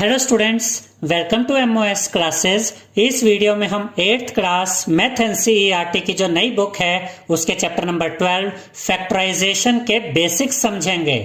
Hello students, welcome to MOS classes. इस video में हम 8th क्लास मैथ एनसीईआरटी की जो नई बुक है उसके चैप्टर नंबर 12 फैक्टराइजेशन के बेसिक्स समझेंगे।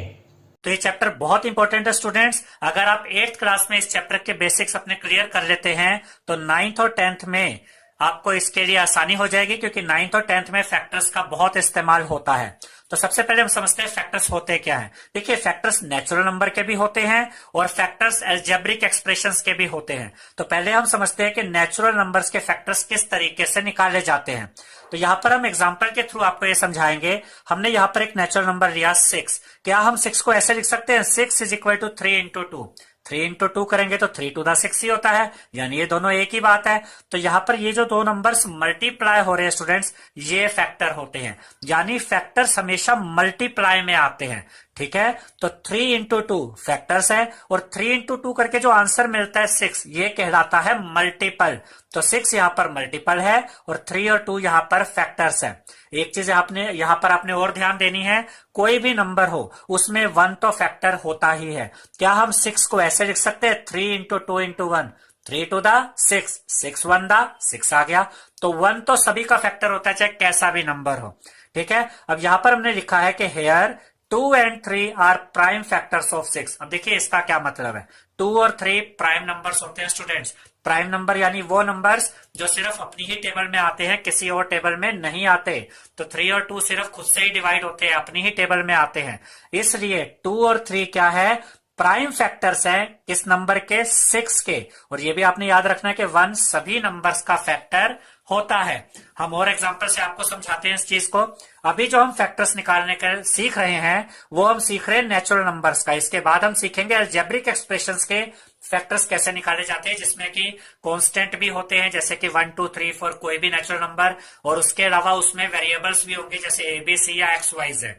तो ये चैप्टर बहुत इंपॉर्टेंट है स्टूडेंट्स। अगर आप 8th क्लास में इस चैप्टर के बेसिक्स अपने क्लियर कर लेते हैं तो 9th और 10th में आपको इसके लिए आसानी हो जाएगी, क्योंकि 9th और 10th में फैक्टर्स का बहुत इस्तेमाल होता है। तो सबसे पहले हम समझते हैं फैक्टर्स होते क्या हैं। देखिए, फैक्टर्स नेचुरल नंबर के भी होते हैं और फैक्टर्स अलजेब्रिक एक्सप्रेशंस के भी होते हैं। तो पहले हम समझते हैं कि नेचुरल नंबर्स के फैक्टर्स किस तरीके से निकाले जाते हैं। तो यहाँ पर हम एग्जांपल के थ्रू आपको ये समझाएंगे। हमने यहाँ पर एक नेचुरल नंबर लिया 6। क्या हम 6 को ऐसे लिख सकते हैं 6 is equal to 3 into 2। 3 into 2 करेंगे तो 3 टू द 6 ही होता है, यानी ये दोनों एक ही बात है। तो यहाँ पर ये जो दो नंबर्स मल्टीप्लाई हो रहे हैं स्टूडेंट्स, ये फैक्टर होते हैं, यानी फैक्टर्स हमेशा मल्टीप्लाई में आते हैं। ठीक है, तो 3 इंटू 2 फैक्टर्स है और 3 इंटू 2 करके जो आंसर मिलता है 6, ये कहलाता है मल्टीपल। तो 6 यहां पर मल्टीपल है और 3 और 2 यहां पर फैक्टर्स है। एक चीज यहां पर आपने और ध्यान देनी है, कोई भी नंबर हो उसमें 1 तो फैक्टर होता ही है। क्या हम 6 को ऐसे लिख सकते हैं 3 इंटू 2 इंटू 1, 3 टू द 6, 6 1 द 6 आ गया। तो 1 तो सभी का फैक्टर होता है, चाहे कैसा भी नंबर हो। ठीक है, अब यहां पर हमने लिखा है कि here 2 and 3 are prime factors of 6। अब देखिए इसका क्या मतलब है। 2 और 3 प्राइम नंबर्स होते हैं स्टूडेंट्स। प्राइम नंबर यानी वो नंबर्स जो सिर्फ अपनी ही टेबल में आते हैं, किसी और टेबल में नहीं आते। तो 3 और 2 सिर्फ खुद से ही डिवाइड होते हैं, अपनी ही टेबल में आते हैं। इसलिए 2 और 3 क्या है, प्राइम फैक्टर्स हैं किस नंबर के, 6 के। और ये भी आपने याद रखना है कि 1 सभी नंबर्स का फैक्टर होता है। हम और एग्जांपल से आपको समझाते हैं इस चीज को। अभी जो हम फैक्टर्स निकालने के सीख रहे हैं वो हम सीख रहे हैं नेचुरल नंबर्स का। इसके बाद हम सीखेंगे अलजेब्रिक एक्सप्रेशंस के फैक्टर्स कैसे निकाले जाते हैं, जिसमें कि कांस्टेंट भी होते हैं, जैसे कि 1 2 3 4 कोई भी नेचुरल नंबर, और उसके अलावा उसमें वेरिएबल्स भी होंगे जैसे ABC या XYZ।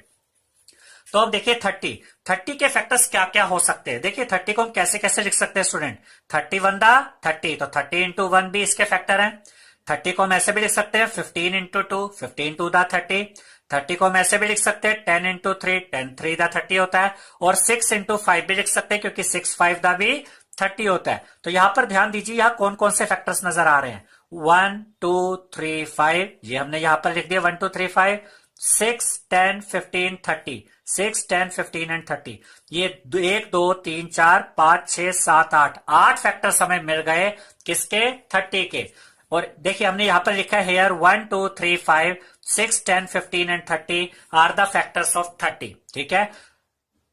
तो अब देखिए 30 के फैक्टर्स क्या क्या हो सकते हैं। देखिए 30 को हम कैसे कैसे लिख सकते हैं स्टूडेंट। 30 1 दा 30, तो 30 इंटू 1 भी इसके फैक्टर हैं। 30 को हम ऐसे भी लिख सकते हैं 15 इंटू 2, 15 टू द 30। 30 को हम ऐसे भी लिख सकते हैं 10 इंटू 3, 10 3 द 30 होता है। और 6 इंटू 5 भी लिख सकते हैं, क्योंकि 6 5 द भी 30 होता है। तो यहां पर ध्यान दीजिए, यहां कौन कौन से फैक्टर्स नजर आ रहे हैं। 1 2 3 5, ये हमने यहां पर लिख दिया 1 2 3 5। 6 10 15 30, 6 10 15 एंड 30, ये 1 2 3 4 5 6 7 8 फैक्टर्स हमें मिल गए किसके, 30 के। और देखिए हमने यहां पर लिखा है here 1 2 3 5 6 10 15 and 30 are the factors of 30। ठीक है,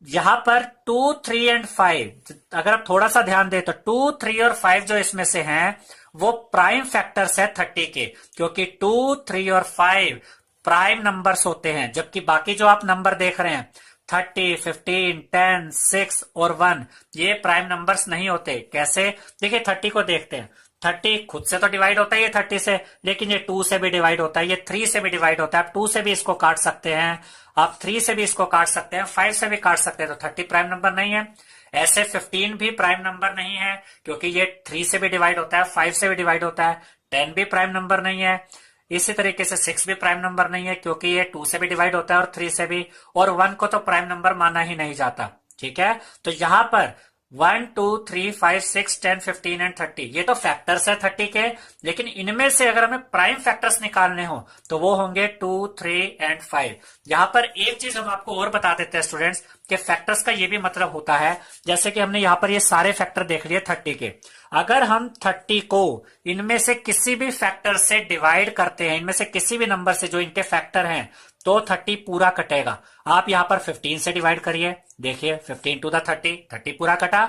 यहां पर 2 3 एंड 5, अगर आप थोड़ा सा ध्यान दें तो 2 3 और 5 जो इसमें से हैं वो प्राइम फैक्टर्स है 30 के, क्योंकि 2 3 और 5 प्राइम नंबर्स होते हैं। जबकि बाकी जो आप नंबर देख रहे हैं 30 15 10 6 और 1, ये प्राइम नंबर्स नहीं होते। कैसे, देखिए 30 को देखते हैं। 30 खुद से तो डिवाइड होता है ये 30 से, लेकिन ये 2 से भी डिवाइड होता है, ये 3 से भी डिवाइड होता है। आप 2 से भी इसको काट सकते हैं, आप 3 से भी इसको काट सकते हैं, 5 से भी काट सकते हैं। तो 30 प्राइम नंबर नहीं है। ऐसे 15 भी प्राइम नंबर नहीं है, क्योंकि ये 3 से भी डिवाइड होता है, 5 से भी डिवाइड होता है। 10 भी प्राइम नंबर नहीं है। इसी तरीके से 6 भी प्राइम नंबर नहीं है, क्योंकि ये 2 से भी डिवाइड होता है और 3 से भी। और 1 को तो प्राइम नंबर माना ही नहीं जाता। ठीक है, तो यहां पर 1 2 3 5 6 10 15 एंड 30, ये तो फैक्टर्स है 30 के। लेकिन इनमें से अगर हमें प्राइम फैक्टर्स निकालने हो तो वो होंगे 2 3 एंड 5। यहां पर एक चीज हम आपको और बता देते हैं स्टूडेंट्स कि फैक्टर्स का ये भी मतलब होता है, जैसे कि हमने यहां पर ये सारे फैक्टर देख लिए 30 के। अगर हम 30 को इनमें से किसी भी फैक्टर से डिवाइड करते हैं, इनमें से किसी भी नंबर से जो इनके फैक्टर हैं, तो 30 पूरा कटेगा। आप यहां पर 15 से डिवाइड करिए, देखिए 15 टू द 30, 30 पूरा कटा।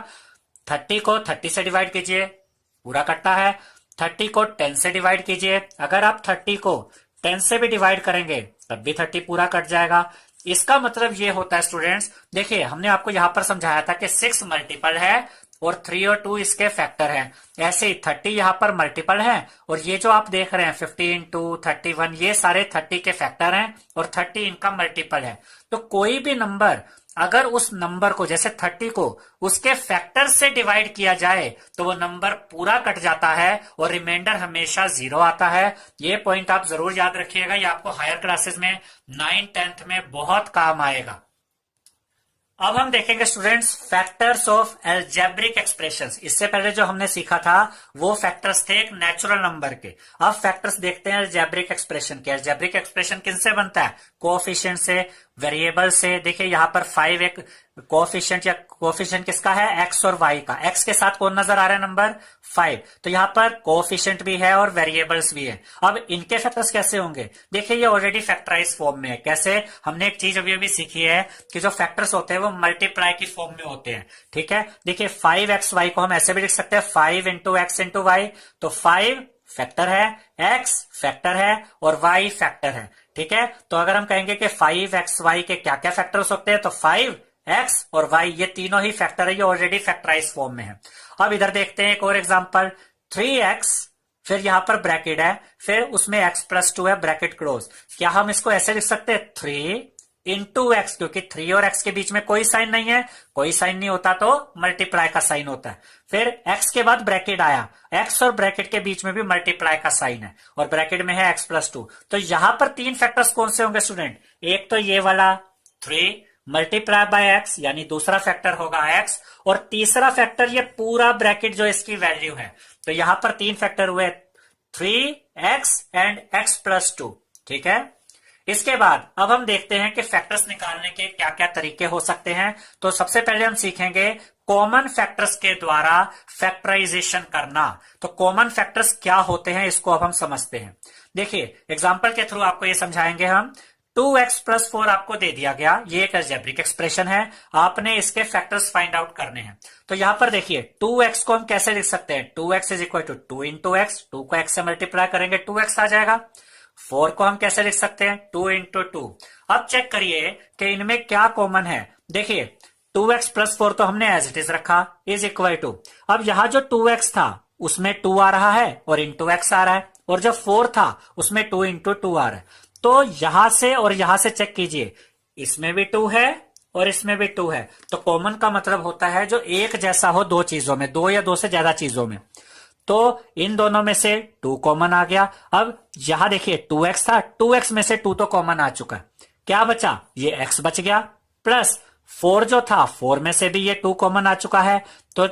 30 को 30 से डिवाइड कीजिए, पूरा कटता है। 30 को 10 से डिवाइड कीजिए, अगर आप 30 को 10 से भी डिवाइड करेंगे तब भी 30 पूरा कट जाएगा। इसका मतलब ये होता है स्टूडेंट्स, देखिए हमने आपको यहां पर समझाया था कि 6 मल्टीपल है और 3 और 2 इसके फैक्टर हैं। ऐसे ही 30 यहां पर मल्टीपल है, और ये जो आप देख रहे हैं 15 2 31, ये सारे 30 के फैक्टर हैं और 30 इनका मल्टीपल है। तो कोई भी नंबर अगर उस नंबर को, जैसे 30 को उसके फैक्टर से डिवाइड किया जाए तो वो नंबर पूरा कट जाता है और रिमाइंडर हमेशा 0 आता है। ये पॉइंट आप जरूर याद रखिएगा, ये आपको हायर क्लासेस में 9th 10th में बहुत काम आएगा। अब हम देखेंगे students factors of algebraic expressions. इससे पहले जो हमने सीखा था वो फैक्टर्स थे एक नेचुरल नंबर के। अब फैक्टर्स देखते हैं एल्जेब्रिक एक्सप्रेशन के। एल्जेब्रिक एक्सप्रेशन किनसे बनता है? कोएफिशिएंट से, वेरिएबल से। देखिए यहां पर 5 एक कोएफिशिएंट, या कोएफिशिएंट किसका है? एक्स और वाई का। एक्स के साथ कौन नजर आ रहा है? नंबर 5। तो यहां पर कोएफिशिएंट भी है और वेरिएबल्स भी है। अब इनके फैक्टर्स कैसे होंगे? देखिए ये ऑलरेडी फैक्टराइज फॉर्म में है। कैसे? हमने एक चीज अभी अभी सीखी है कि जो फैक्टर्स होते हैं वो मल्टीप्लाई की फॉर्म में होते हैं। ठीक है, देखिए 5xy को हम ऐसे भी लिख सकते हैं 5 इंटू एक्स इंटू वाई। तो 5 फैक्टर है, x फैक्टर है और y फैक्टर है। ठीक है, तो अगर हम कहेंगे कि 5xy के क्या क्या फैक्टर्स होते हैं, तो 5x और y ये तीनों ही फैक्टर है, ये ऑलरेडी फैक्टराइज फॉर्म में है। अब इधर देखते हैं एक और एग्जांपल, 3x, फिर यहां पर ब्रैकेट है, फिर उसमें x+2 है, ब्रैकेट क्लोज। क्या हम इसको ऐसे लिख सकते हैं 3 इंटू एक्स, क्योंकि 3 और x के बीच में कोई साइन नहीं है, कोई साइन नहीं होता तो मल्टीप्लाई का साइन होता है। फिर x के बाद ब्रैकेट आया, x और ब्रैकेट के बीच में भी मल्टीप्लाई का साइन है और ब्रैकेट में है x+2। तो यहां पर 3 फैक्टर्स कौन से होंगे स्टूडेंट? एक तो ये वाला 3 मल्टीप्लाई बाय x, यानी दूसरा फैक्टर होगा x, और तीसरा फैक्टर ये पूरा ब्रैकेट जो इसकी वैल्यू है। तो यहां पर 3 फैक्टर हुए, 3x एंड x+2। ठीक है, इसके बाद अब हम देखते हैं कि फैक्टर्स निकालने के क्या क्या तरीके हो सकते हैं। तो सबसे पहले हम सीखेंगे कॉमन फैक्टर्स के द्वारा फैक्टराइजेशन करना। तो कॉमन फैक्टर्स क्या होते हैं इसको अब हम समझते हैं। देखिए एग्जांपल के थ्रू आपको ये समझाएंगे हम। 2x+4 आपको दे दिया गया, ये एक अलजेब्रिक एक्सप्रेशन है, आपने इसके फैक्टर्स फाइंड आउट करने हैं। तो यहां पर देखिए 2x को हम कैसे लिख सकते हैं? 2x is equal to 2 into x, 2 को x से मल्टीप्लाई करेंगे 2x आ जाएगा। 4 को हम कैसे लिख सकते हैं? 2 इंटू 2। अब चेक करिए कि इनमें क्या कॉमन है। देखिए 2x+4 तो हमने एज इट इज रखा, इज इक्वल टू, अब यहां जो 2x था उसमें 2 आ रहा है और इंटू एक्स आ रहा है, और जो 4 था उसमें 2 इंटू 2 आ रहा है। तो यहां से और यहां से चेक कीजिए, इसमें भी 2 है और इसमें भी 2 है। तो कॉमन का मतलब होता है जो एक जैसा हो दो चीजों में, दो या दो से ज्यादा चीजों में। तो इन दोनों में से 2 कॉमन आ गया। अब यहां देखिए 2x था, 2x में से 2 तो कॉमन आ चुका है, क्या बचा? ये x बच गया, प्लस 4 जो था 4 में से भी ये 2 कॉमन आ चुका है। तो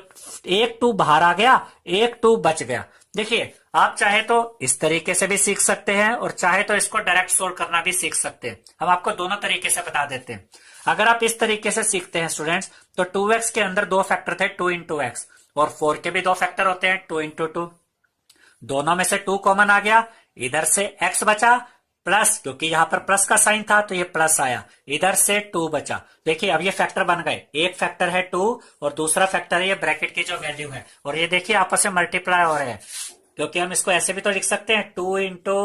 एक 2 बाहर आ गया, एक 2 बच गया। देखिए आप चाहे तो इस तरीके से भी सीख सकते हैं और चाहे तो इसको डायरेक्ट सोल्व करना भी सीख सकते हैं। हम आपको दोनों तरीके से बता देते हैं। अगर आप इस तरीके से सीखते हैं स्टूडेंट्स, तो 2x के अंदर 2 फैक्टर थे, 2 इंटू एक्स, और 4 के भी 2 फैक्टर होते हैं, 2 इंटू 2। दोनों में से 2 कॉमन आ गया, इधर से x बचा, प्लस क्योंकि यहां पर प्लस का साइन था तो ये प्लस आया, इधर से 2 बचा। देखिए अब ये फैक्टर बन गए, एक फैक्टर है 2 और दूसरा फैक्टर है ये ब्रैकेट की जो वैल्यू है, और ये देखिए आपस में मल्टीप्लाई हो रहे हैं, क्योंकि हम इसको ऐसे भी तो लिख सकते हैं 2 इंटू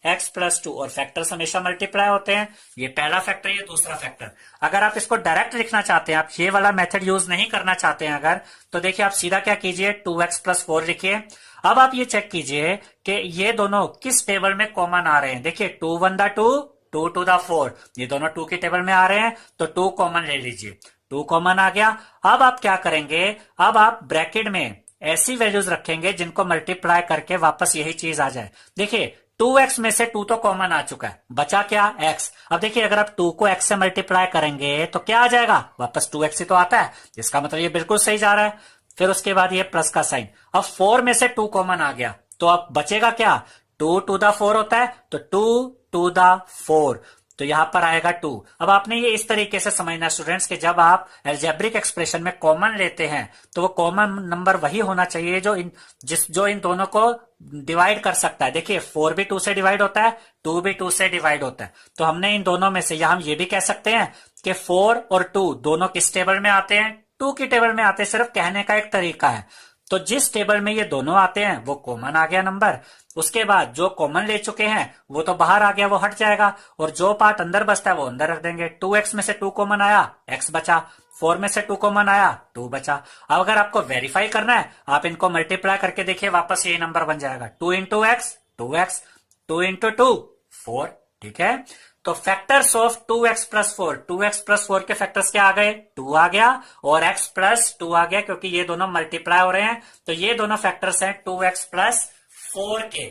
x+2, और फैक्टर्स हमेशा मल्टीप्लाई होते हैं। ये पहला फैक्टर, ये दूसरा फैक्टर। अगर आप इसको डायरेक्ट लिखना चाहते हैं, आप ये वाला मेथड यूज नहीं करना चाहते हैं अगर, तो देखिए आप सीधा क्या कीजिए, 2x+4 लिखिए। अब आप ये चेक कीजिए कि ये दोनों किस टेबल में कॉमन आ रहे हैं। देखिए 2 1 2, 2 2 4, ये दोनों 2 के टेबल में आ रहे हैं, तो 2 कॉमन ले लीजिए, 2 कॉमन आ गया। अब आप क्या करेंगे, अब आप ब्रैकेट में ऐसी वैल्यूज रखेंगे जिनको मल्टीप्लाई करके वापस यही चीज आ जाए। देखिए 2x में से 2 तो कॉमन आ चुका है, बचा क्या? x। अब देखिए अगर आप 2 को x से मल्टीप्लाई करेंगे तो क्या आ जाएगा? वापस 2x ही तो आता है, इसका मतलब ये बिल्कुल सही जा रहा है। फिर उसके बाद ये प्लस का साइन। अब 4 में से 2 कॉमन आ गया, तो अब बचेगा क्या? 2 टू द 4 होता है, तो 2 टू द 4, तो यहां पर आएगा 2। अब आपने ये इस तरीके से समझना स्टूडेंट्स कि जब आप एल्जेब्रिक एक्सप्रेशन में कॉमन लेते हैं तो वो कॉमन नंबर वही होना चाहिए जो इन दोनों को डिवाइड कर सकता है। देखिए 4 भी 2 से डिवाइड होता है, 2 भी 2 से डिवाइड होता है। तो हमने इन दोनों में से, या हम ये भी कह सकते हैं कि 4 और 2 दोनों किस टेबल में आते हैं? 2 की टेबल में आते हैं। सिर्फ कहने का एक तरीका है। तो जिस टेबल में ये दोनों आते हैं वो कॉमन आ गया नंबर। उसके बाद जो कॉमन ले चुके हैं वो तो बाहर आ गया, वो हट जाएगा, और जो पार्ट अंदर बचता है वो अंदर रख देंगे। 2x में से 2 कॉमन आया, x बचा, 4 में से 2 कॉमन आया, 2 बचा। अब अगर आपको वेरीफाई करना है, आप इनको मल्टीप्लाई करके देखिए, वापस यही नंबर बन जाएगा। 2 इंटू एक्स 2x, 2 इंटू 2 4। ठीक है, तो फैक्टर्स ऑफ 2x+4, 2x+4 के फैक्टर्स क्या आ गए? 2 आ गया और x+2 आ गया, क्योंकि ये दोनों मल्टीप्लाई हो रहे हैं। तो ये दोनों फैक्टर्स हैं 2x+4 के।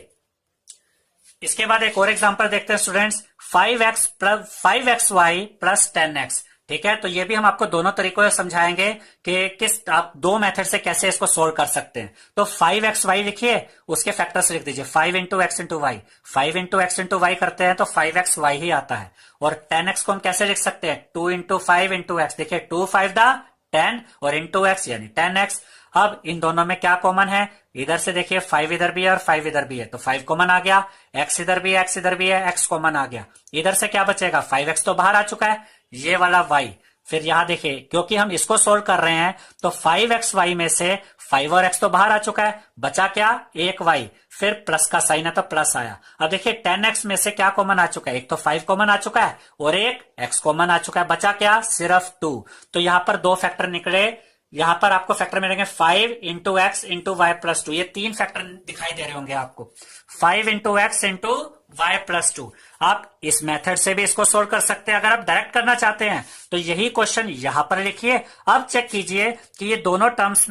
इसके बाद एक और एग्जांपल देखते हैं स्टूडेंट्स, 5xy प्लस 10x। ठीक है, तो ये भी हम आपको दोनों तरीकों से समझाएंगे कि किस आप दो मेथड से कैसे इसको सोल्व कर सकते हैं। तो 5xy लिखिए, उसके फैक्टर्स लिख दीजिए 5 into x into y. 5 into x into y करते हैं तो 5xy ही आता है। और 10x को हम कैसे लिख सकते हैं, 2 इंटू 5 इंटू एक्स। देखिए 2 5 दा 10 और इंटू एक्स यानी 10x। अब इन दोनों में क्या कॉमन है, इधर से देखिए 5 इधर भी है और 5 इधर भी है, तो 5 कॉमन आ गया। x इधर भी है, x इधर भी है, x कॉमन आ गया। इधर से क्या बचेगा, 5x तो बाहर आ चुका है, ये वाला y। फिर यहां देखिए क्योंकि हम इसको सोल्व कर रहे हैं तो 5xy में से 5 और x तो बाहर आ चुका है, बचा क्या, एक y। फिर प्लस का साइन है तो प्लस आया। अब देखिए 10x में से क्या कॉमन आ चुका है, एक तो 5 कॉमन आ चुका है और एक x कॉमन आ चुका है, बचा क्या, सिर्फ 2। तो यहां पर दो फैक्टर निकले, यहां पर आपको फैक्टर मिलेंगे 5 into x into y plus 2। ये तीन फैक्टर दिखाई दे रहे होंगे आपको, 5 into x into y plus 2। आप इस मेथड से भी इसको सोल्व कर सकते हैं। अगर आप डायरेक्ट करना चाहते हैं तो यही क्वेश्चन यहां पर लिखिए। अब चेक कीजिए कि ये दोनों टर्म्स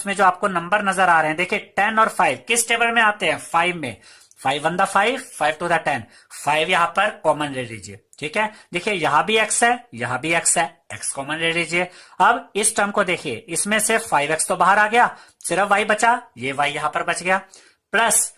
में जो आपको नंबर नजर आ रहे हैं, देखिए 10 और 5 किस टेबल में आते हैं, 5 में। 5 1 द 5, 5 2 द 10, 5 यहां पर कॉमन ले लीजिए। ठीक है, देखिए यहां भी x है, यहां भी x है, x कॉमन ले लीजिए। अब इस टर्म को देखिए, इसमें से 5x तो बाहर आ गया, सिर्फ y बचा, ये y यहां पर बच गया। प्लस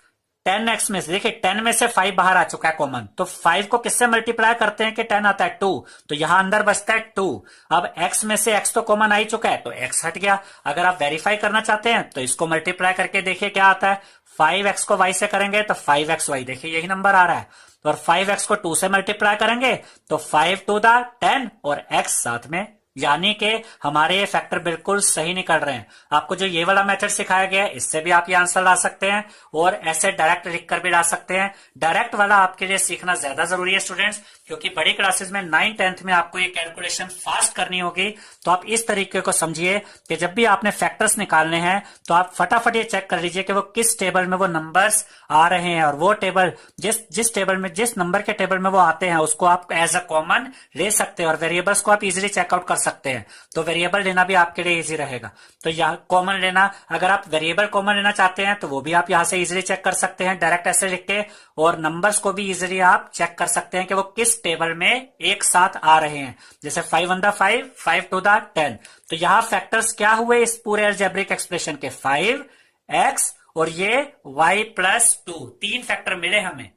10x में से देखिए 10 में से 5 बाहर आ चुका है कॉमन, तो 5 को किससे मल्टीप्लाई करते हैं कि 10 आता है, 2, तो यहां अंदर बचता है 2। अब x में से x तो कॉमन आ ही चुका है तो x हट गया। अगर आप वेरीफाई करना चाहते हैं तो इसको मल्टीप्लाई करके देखिए क्या आता है, 5x को y से करेंगे तो 5xy, देखिए यही नंबर आ रहा है। और 5x को 2 से मल्टीप्लाई करेंगे तो 5 2 द 10 और x साथ में, यानी कि हमारे ये फैक्टर बिल्कुल सही निकल रहे हैं। आपको जो ये वाला मेथड सिखाया गया है इससे भी आप ये आंसर ला सकते हैं और ऐसे डायरेक्ट लिख कर भी ला सकते हैं। डायरेक्ट वाला आपके लिए सीखना ज्यादा जरूरी है स्टूडेंट्स, क्योंकि बड़ी क्लासेस में 9 10th में आपको ये कैलकुलेशन फास्ट करनी होगी। तो आप इस तरीके को समझिए कि जब भी आपने फैक्टर्स निकालने हैं तो आप फटाफट ये चेक कर लीजिए कि वो किस टेबल में वो नंबर्स आ रहे हैं, और वो टेबल जिस टेबल में, जिस नंबर के टेबल में वो आते हैं उसको आप एज अ कॉमन ले सकते हैं और वेरिएबल्स को आप इजीली चेकआउट कर सकते हैं। तो वेरिएबल लेना भी आपके लिए इजी रहेगा। तो यहाँ कॉमन लेना, अगर आप वेरिएबल कॉमन लेना चाहते हैं तो वो भी आप यहाँ से इजीली चेक कर सकते हैं डायरेक्ट ऐसे लिख के, और नंबर्स को भी इजीली आप चेक कर सकते हैं कि वो किस टेबल में एक साथ आ रहे हैं। जैसे 5 1 द 5, 5 2 द 10, तो यहाँ फैक्टर्स क्या हुए इस पूरे अलजेब्रिक एक्सप्रेशन के, 5x और ये y प्लस 2, तीन फैक्टर मिले हमें।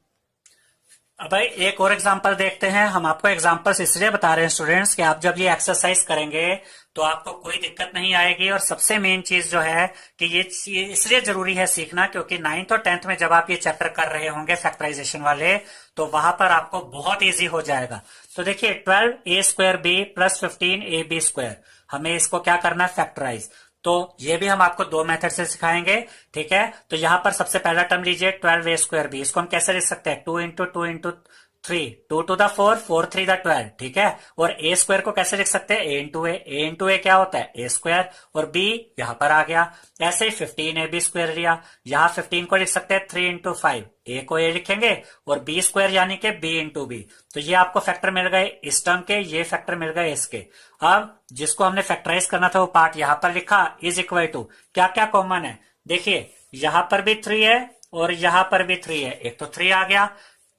अब भाई एक और एग्जांपल देखते हैं। हम आपको एग्जांपल्स इसलिए बता रहे हैं स्टूडेंट्स कि आप जब ये एक्सरसाइज करेंगे तो आपको कोई दिक्कत नहीं आएगी। और सबसे मेन चीज जो है कि ये इसलिए जरूरी है सीखना क्योंकि 9th और 10th में जब आप ये चैप्टर कर रहे होंगे फैक्टराइजेशन वाले, तो वहां पर आपको बहुत इजी हो जाएगा। तो देखिए 12a² प्लस 15ab², हमें इसको क्या करना है, फैक्टराइज। तो ये भी हम आपको दो मेथड से सिखाएंगे। ठीक है, तो यहां पर सबसे पहला टर्म लीजिए 12a²b, इसको हम कैसे लिख सकते हैं, 2 इंटू 2 इंटू 3, 2 टू द 4, 4 3 द 12। ठीक है, और a स्क्वायर को कैसे लिख सकते हैं, a इंटू ए क्या होता है, a², और b यहां पर आ गया। ऐसे ही 15ab² लिया, यहां 15 को लिख सकते हैं 3 इंटू 5, a को a लिखेंगे और b² यानी कि b इंटू b। तो ये आपको फैक्टर मिल गए इस टर्म के, ये फैक्टर मिल गए इसके। अब जिसको हमने फैक्टराइज करना था वो पार्ट यहां पर लिखा, इज इक्वल टू क्या क्या कॉमन है, देखिए यहां पर भी 3 है और यहां पर भी 3 है, एक तो 3 आ गया,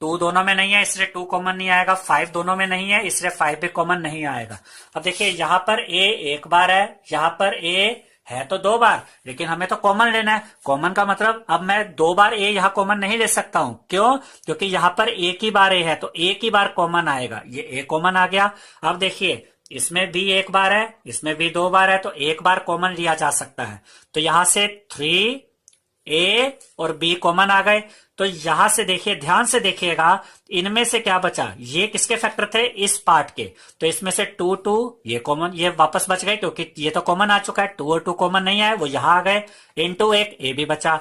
2 दोनों में नहीं है इसलिए 2 कॉमन नहीं आएगा, 5 दोनों में नहीं है इसलिए 5 भी कॉमन नहीं आएगा। अब देखिए यहां पर a एक बार है, यहां पर a है तो 2 बार, लेकिन हमें तो कॉमन लेना है। कॉमन का मतलब अब मैं 2 बार a यहां कॉमन नहीं ले सकता हूं, क्यों, क्योंकि यहां पर एक ही बार a है तो एक ही बार कॉमन आएगा, ये a कॉमन आ गया। अब देखिए इसमें भी एक बार है, इसमें भी 2 बार है, तो एक बार कॉमन लिया जा सकता है। तो यहां से 3a और b कॉमन आ गए। तो यहां से देखिए, ध्यान से देखिएगा, इनमें से क्या बचा, ये किसके फैक्टर थे, इस पार्ट के। तो इसमें से 2 2 ये कॉमन, ये वापस बच गए क्योंकि ये तो कॉमन आ चुका है, 2 और 2 कॉमन नहीं आए, वो यहां आ गए, इनटू एक ए भी बचा।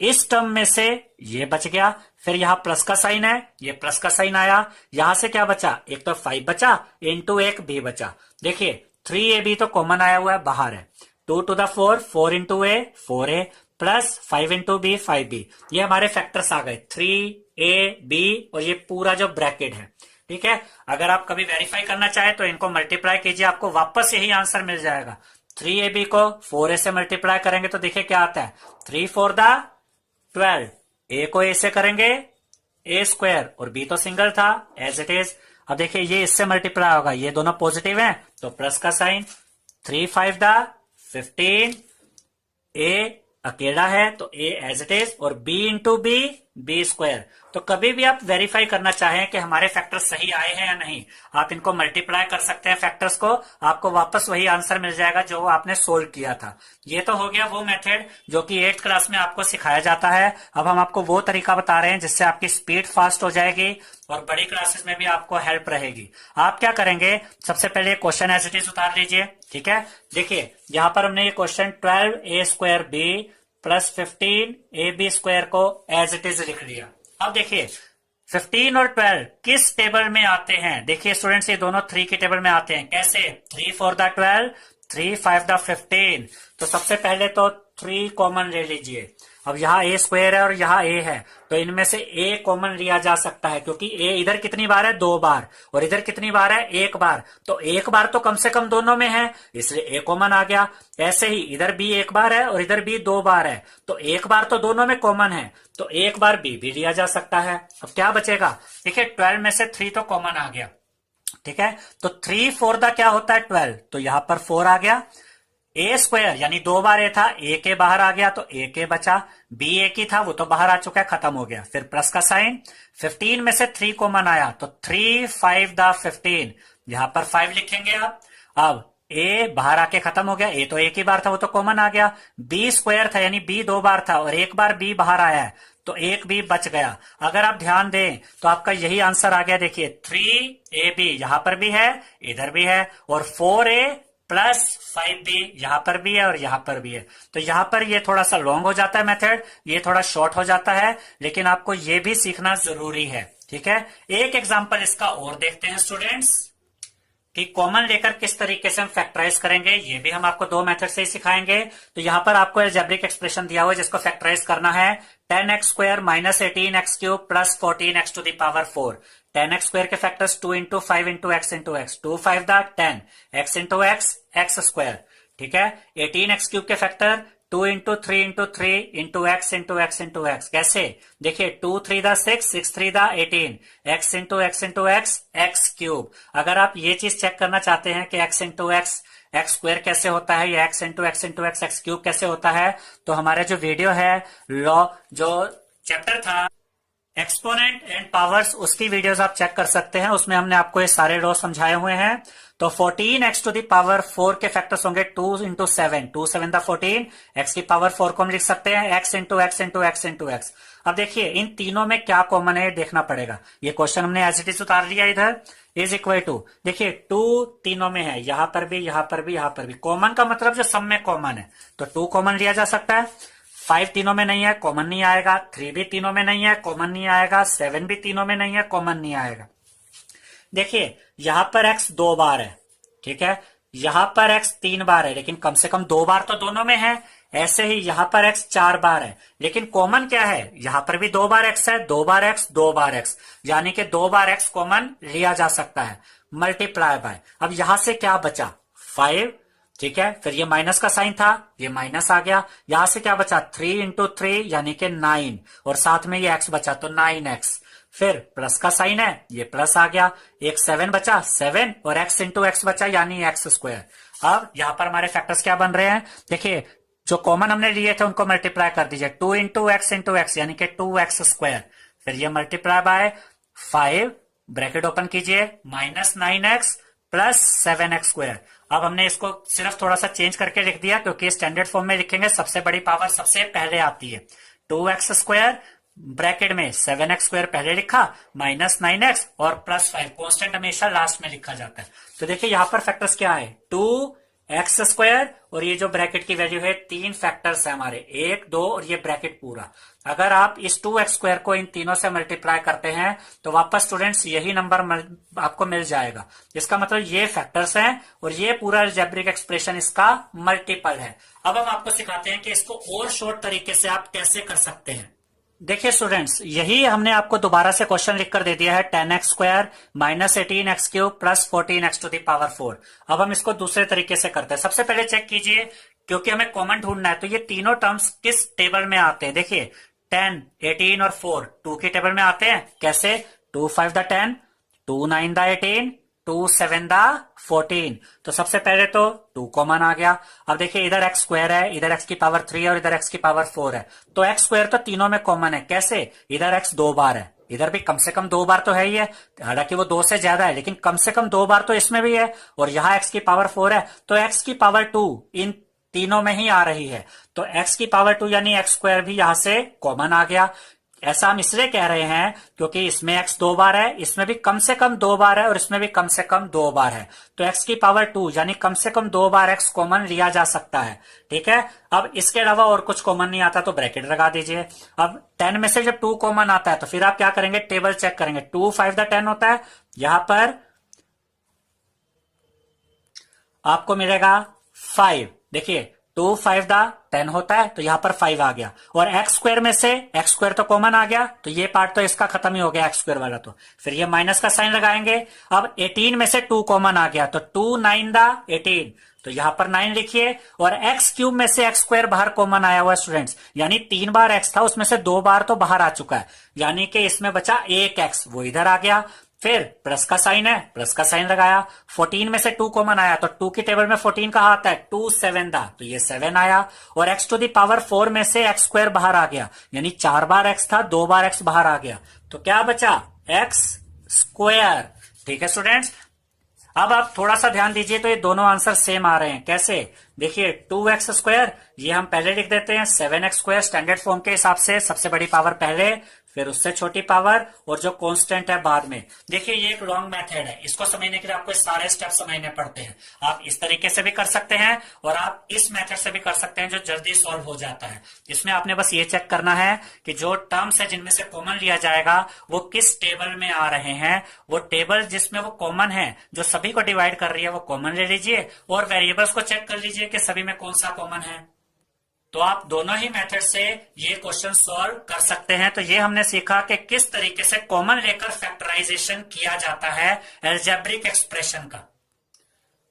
इस टर्म में से ये बच गया, फिर यहाँ प्लस का साइन है, ये प्लस का साइन आया, यहां से क्या बचा, एक तो 5 बचा, इनटू एक बी बचा। देखिए 3ab तो कॉमन आया हुआ है, बाहर है, 2 टू द 4, 4 into a 4a, plus 5 into b 5b, ये हमारे फैक्टर्स आ गए 3ab और ये पूरा जो ब्रैकेट है। ठीक है, अगर आप कभी वेरीफाई करना चाहे तो इनको मल्टीप्लाई कीजिए, आपको वापस यही आंसर मिल जाएगा। 3ab को 4a से मल्टीप्लाई करेंगे तो देखिए क्या आता है, 3 4 द 12, a को a से करेंगे a² और b तो सिंगल था एज इट इज। अब देखिए ये इससे मल्टीप्लाई होगा, ये दोनों पॉजिटिव हैं तो प्लस का साइन, 3 5 दा 15, ए अकेला है तो ए एज इट इज, और बी इंटू बी स्क्वायर। तो कभी भी आप वेरीफाई करना चाहें कि हमारे फैक्टर्स सही आए हैं या नहीं, आप इनको मल्टीप्लाई कर सकते हैं फैक्टर्स को, आपको वापस वही आंसर मिल जाएगा जो आपने सोल्व किया था। ये तो हो गया वो मेथड जो कि 8th क्लास में आपको सिखाया जाता है। अब हम आपको वो तरीका बता रहे हैं जिससे आपकी स्पीड फास्ट हो जाएगी और बड़ी क्लासेस में भी आपको हेल्प रहेगी। आप क्या करेंगे, सबसे पहले क्वेश्चन एज इट इज उतार लीजिए, ठीक है। देखिए यहां पर हमने ये question 12a² b plus 15ab square को एज इट इज लिख लिया। अब देखिए 15 और 12 किस टेबल में आते हैं, देखिए स्टूडेंट्स ये दोनों 3 के टेबल में आते हैं। कैसे, 3 4 द 12, 3 5 द 15। तो सबसे पहले तो 3 कॉमन ले लीजिए। अब यहाँ a स्क्वायर है और यहाँ a है, तो इनमें से a कॉमन लिया जा सकता है क्योंकि a इधर कितनी बार है, 2 बार, और इधर कितनी बार है, 1 बार। तो 1 बार तो कम से कम दोनों में है, इसलिए a कॉमन आ गया। ऐसे ही इधर b 1 बार है और इधर b 2 बार है, तो 1 बार तो दोनों में कॉमन है, तो 1 बार b भी लिया जा सकता है। अब क्या बचेगा, देखिये 12 में से 3 तो कॉमन आ गया, ठीक है। तो 3 4 दा क्या होता है 12, तो यहां पर 4 आ गया। ए स्क्वायर यानी 2 बार ए था, ए के बाहर आ गया तो ए के बचा, बी ए की था वो तो बाहर आ चुका है, खत्म हो गया। फिर प्लस का साइन, 15 में से 3 कॉमन आया तो 3 5 द 15, यहां पर 5 लिखेंगे आप। अब ए बाहर आके खत्म हो गया, ए तो एक ही बार था वो तो कॉमन आ गया। बी स्क्वायर था यानी बी 2 बार था और 1 बार बी बाहर आया है तो 1 बी बच गया। अगर आप ध्यान दें तो आपका यही आंसर आ गया। देखिए 3ab यहां पर भी है, इधर भी है, और 4a प्लस 5b यहां पर भी है और यहां पर भी है। तो यहां पर ये थोड़ा सा लॉन्ग हो जाता है मेथड, ये थोड़ा शॉर्ट हो जाता है, लेकिन आपको ये भी सीखना जरूरी है, ठीक है। एक एग्जांपल इसका और देखते हैं स्टूडेंट्स कि कॉमन लेकर किस तरीके से हम फैक्टराइज करेंगे, ये भी हम आपको 2 मेथड से ही सिखाएंगे। तो यहां पर आपको अलजेब्रिक एक्सप्रेशन दिया हुआ है जिसको फैक्टराइज करना है, 10x² minus 18x³ plus 14x to the power 4। 10x² के factors 2 into 5 into x into x, 2 5 द 10, x इंटू एक्स स्क्वायर, ठीक है। 18x³ के factor 2 into 3 into 3 into x into x into x. कैसे, देखिए 2 3 द 6, 6 3 द 18, x into x into x, x cube. अगर आप ये चीज चेक करना चाहते हैं कि x into x x square कैसे होता है या x into x into x x cube कैसे होता है, तो हमारे जो वीडियो है लॉ जो चैप्टर था एक्सपोनेंट एंड पावर्स, उसकी वीडियोस आप चेक कर सकते हैं, उसमें हमने आपको ये सारे लॉ समझाए हुए हैं। तो 14x टू द पावर 4 के फैक्टर्स होंगे 2 इंटू 7, 2 7 द 14, x की पावर 4 को हम लिख सकते हैं x into x into x into x. अब देखिए इन तीनों में क्या कॉमन है देखना पड़ेगा। ये क्वेश्चन हमने एज इट इज उतार लिया, इधर इज इक्वल टू, देखिए 2 तीनों में है, यहां पर भी यहां पर भी यहां पर भी। कॉमन का मतलब जो सब में कॉमन है, तो 2 कॉमन लिया जा सकता है, 5 तीनों में नहीं है, कॉमन नहीं आएगा, 3 भी तीनों में नहीं है, कॉमन नहीं आएगा, 7 भी तीनों में नहीं है, कॉमन नहीं आएगा। देखिए यहां पर x 2 बार है, ठीक है, यहां पर x 3 बार है, लेकिन कम से कम 2 बार तो दोनों में है। ऐसे ही यहां पर x 4 बार है, लेकिन कॉमन क्या है, यहां पर भी 2 बार x है, 2 बार x 2 बार x, यानी कि 2 बार x कॉमन लिया जा सकता है, मल्टीप्लाई बाय। अब यहां से क्या बचा, 5, ठीक है। फिर ये माइनस का साइन था, ये माइनस आ गया। यहां से क्या बचा, 3 इंटू 3 यानी कि 9, और साथ में ये x बचा तो 9x। फिर प्लस का साइन है, ये प्लस आ गया, एक 7 बचा, 7 और x इंटू एक्स बचा यानी एक्स स्क्वायर। अब यहां पर हमारे फैक्टर्स क्या बन रहे हैं, देखिए जो कॉमन हमने लिए थे उनको मल्टीप्लाई कर दीजिए, 2 इंटू एक्स यानी कि 2x स्क्वायर। फिर ये मल्टीप्लाई बाय 5, ब्रैकेट ओपन कीजिए, minus 9x plus 7x square. अब हमने इसको सिर्फ थोड़ा सा चेंज करके लिख दिया क्योंकि स्टैंडर्ड फॉर्म में लिखेंगे सबसे बड़ी पावर सबसे पहले आती है। 2x स्क्वायर ब्रैकेट में 7x स्क्वायर पहले लिखा, माइनस 9x और प्लस 5, कॉन्स्टेंट हमेशा लास्ट में लिखा जाता है। तो देखिए यहां पर फैक्टर्स क्या है, 2x स्क्वायर और ये जो ब्रैकेट की वैल्यू है 3 फैक्टर्स है हमारे, 1 2 और ये ब्रैकेट पूरा। अगर आप इस 2x स्क्वायर को इन तीनों से मल्टीप्लाई करते हैं तो वापस स्टूडेंट्स यही नंबर आपको मिल जाएगा। इसका मतलब ये फैक्टर्स हैं और ये पूरा अलजेब्रिक एक्सप्रेशन इसका मल्टीपल है। अब हम आपको सिखाते हैं कि इसको और शॉर्ट तरीके से आप कैसे कर सकते हैं। देखिए स्टूडेंट्स, यही हमने आपको दोबारा से क्वेश्चन लिखकर दे दिया है, 10x square minus 18x³ plus 14x to the power 4। अब हम इसको दूसरे तरीके से करते हैं। सबसे पहले चेक कीजिए, क्योंकि हमें कॉमन ढूंढना है, तो ये तीनों टर्म्स किस टेबल में आते हैं। देखिए 10, 18 और 4 2 के टेबल में आते हैं। कैसे, 2 5 द 10, 2 9 दा 18, 2 7 दा 14। तो सबसे पहले तो 2 कॉमन आ गया। अब देखिए इधर एक्स स्क्वायर है, इधर एक्स की पावर 3 है और इधर एक्स की पावर 4 है, तो एक्स स्क्वायर तो तीनों में कॉमन है। कैसे? इधर एक्स 2 बार है, इधर भी कम से कम 2 बार तो है ही है, हालांकि वो 2 से ज्यादा है लेकिन कम से कम 2 बार तो इसमें भी है। और यहाँ एक्स की पावर 4 है, तो एक्स की पावर 2 इन तीनों में ही आ रही है, तो एक्स की पावर 2 यानी एक्स स्क्वायर भी यहां से कॉमन आ गया। ऐसा हम इसलिए कह रहे हैं क्योंकि इसमें x 2 बार है, इसमें भी कम से कम 2 बार है और इसमें भी कम से कम 2 बार है, तो x की पावर 2 यानी कम से कम 2 बार x कॉमन लिया जा सकता है। ठीक है, अब इसके अलावा और कुछ कॉमन नहीं आता तो ब्रैकेट लगा दीजिए। अब 10 में से जब 2 कॉमन आता है तो फिर आप क्या करेंगे, टेबल चेक करेंगे। 2 5 दा 10 होता है, यहां पर आपको मिलेगा 5। देखिए 2 5 दा 10 होता है, तो यहां पर 5 आ गया। और एक्स स्क्वायर में से एक्स स्क्वायर तो कॉमन आ गया, तो ये पार्ट तो इसका खत्म ही हो गया एक्स स्क्वायर वाला, तो फिर ये माइनस का साइन लगाएंगे। अब 18 में से 2 कॉमन आ गया, तो 2 9 दा 18, तो यहां पर 9 लिखिए। और एक्स क्यूब में से एक्स स्क्वायर बाहर कॉमन आया हुआ है स्टूडेंट्स, यानी 3 बार एक्स था, उसमें से 2 बार तो बाहर आ चुका है, यानी कि इसमें बचा एक एक्स, वो इधर आ गया। फिर प्लस का साइन है, प्लस का साइन लगाया। 14 में से 2 कॉमन आया, तो 2 की टेबल में 14 कहा आता है, 2 7 दा, तो ये 7 आया। और x टू दी पावर 4 में से एक्स स्क्वायर बाहर आ गया, यानी 4 बार x था, 2 बार x बाहर आ गया, तो क्या बचा, एक्स स्क्वायर। ठीक है स्टूडेंट्स, अब आप थोड़ा सा ध्यान दीजिए, तो ये दोनों आंसर सेम आ रहे हैं। कैसे? देखिए 2x स्क्वायर ये हम पहले लिख देते हैं, 7x स्क्वायर स्टैंडर्ड फॉर्म के हिसाब से सबसे बड़ी पावर पहले, फिर उससे छोटी पावर और जो कांस्टेंट है बाद में। देखिए ये एक लॉन्ग मेथड है, इसको समझने के लिए आपको सारे स्टेप समझने पड़ते हैं। आप इस तरीके से भी कर सकते हैं और आप इस मेथड से भी कर सकते हैं, जो जल्दी सॉल्व हो जाता है। इसमें आपने बस ये चेक करना है कि जो टर्म्स है जिनमें से कॉमन लिया जाएगा वो किस टेबल में आ रहे हैं। वो टेबल जिसमें वो कॉमन है, जो सभी को डिवाइड कर रही है, वो कॉमन ले लीजिए और वेरिएबल्स को चेक कर लीजिए कि सभी में कौन सा कॉमन है। तो आप दोनों ही मेथड से ये क्वेश्चन सॉल्व कर सकते हैं। तो ये हमने सीखा कि किस तरीके से कॉमन लेकर फैक्टराइजेशन किया जाता है अलजेब्रिक एक्सप्रेशन का।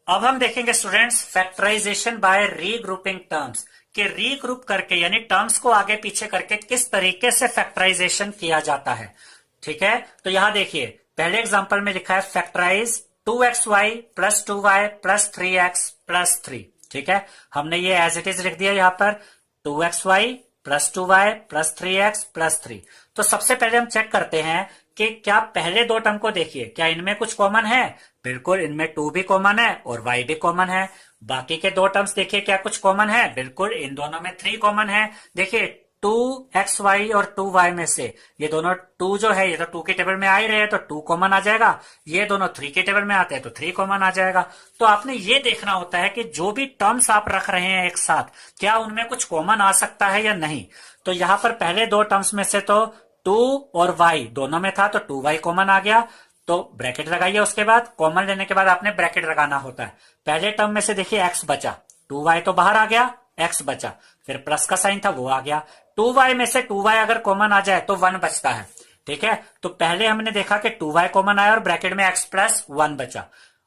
अब हम देखेंगे students factorization by regrouping terms, कि रीग्रुप करके यानी टर्म्स को आगे पीछे करके किस तरीके से फैक्टराइजेशन किया जाता है। ठीक है, तो यहां देखिए पहले एग्जांपल में लिखा है factorise 2xy plus 2y plus 3x plus 3। ठीक है, हमने ये एज इट इज लिख दिया यहां पर 2xy plus 2y plus 3x plus 3। तो सबसे पहले हम चेक करते हैं कि क्या पहले दो टर्म को देखिए, क्या इनमें कुछ कॉमन है। बिल्कुल, इनमें 2 भी कॉमन है और y भी कॉमन है। बाकी के दो टर्म्स देखिए क्या कुछ कॉमन है। बिल्कुल, इन दोनों में 3 कॉमन है। देखिए 2xy और 2y में से ये दोनों 2 जो है ये तो 2 के टेबल में आ ही रहे हैं, तो 2 कॉमन आ जाएगा। ये दोनों 3 के टेबल में आते हैं तो 3 कॉमन आ जाएगा। तो आपने ये देखना होता है कि जो भी टर्म्स आप रख रहे हैं एक साथ, क्या उनमें कुछ कॉमन आ सकता है या नहीं। तो यहां पर पहले दो टर्म्स में से तो 2 और y दोनों में था, तो 2y कॉमन आ गया, तो ब्रैकेट लगाइए। उसके बाद कॉमन लेने के बाद आपने ब्रैकेट लगाना होता है। पहले टर्म में से देखिए x बचा, 2y तो बाहर आ गया, x बचा, फिर प्लस का साइन था वो आ गया। 2y में से 2y अगर कॉमन आ जाए तो 1 बचता है। ठीक है, तो पहले हमने देखा कि 2y कॉमन आया और ब्रैकेट में x प्लस 1 बचा।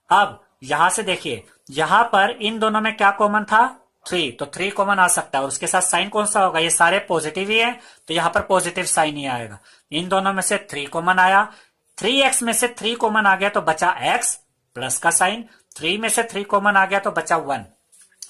अब यहां से देखिए यहां पर इन दोनों में क्या कॉमन था, 3, तो 3 कॉमन आ सकता है और उसके साथ साइन कौन सा होगा, ये सारे पॉजिटिव ही है, तो यहां पर पॉजिटिव साइन ही आएगा। इन दोनों में से 3 कॉमन आया, 3x में से 3 कॉमन आ गया तो बचा x प्लस का साइन, 3 में से 3 कॉमन आ गया तो बचा 1।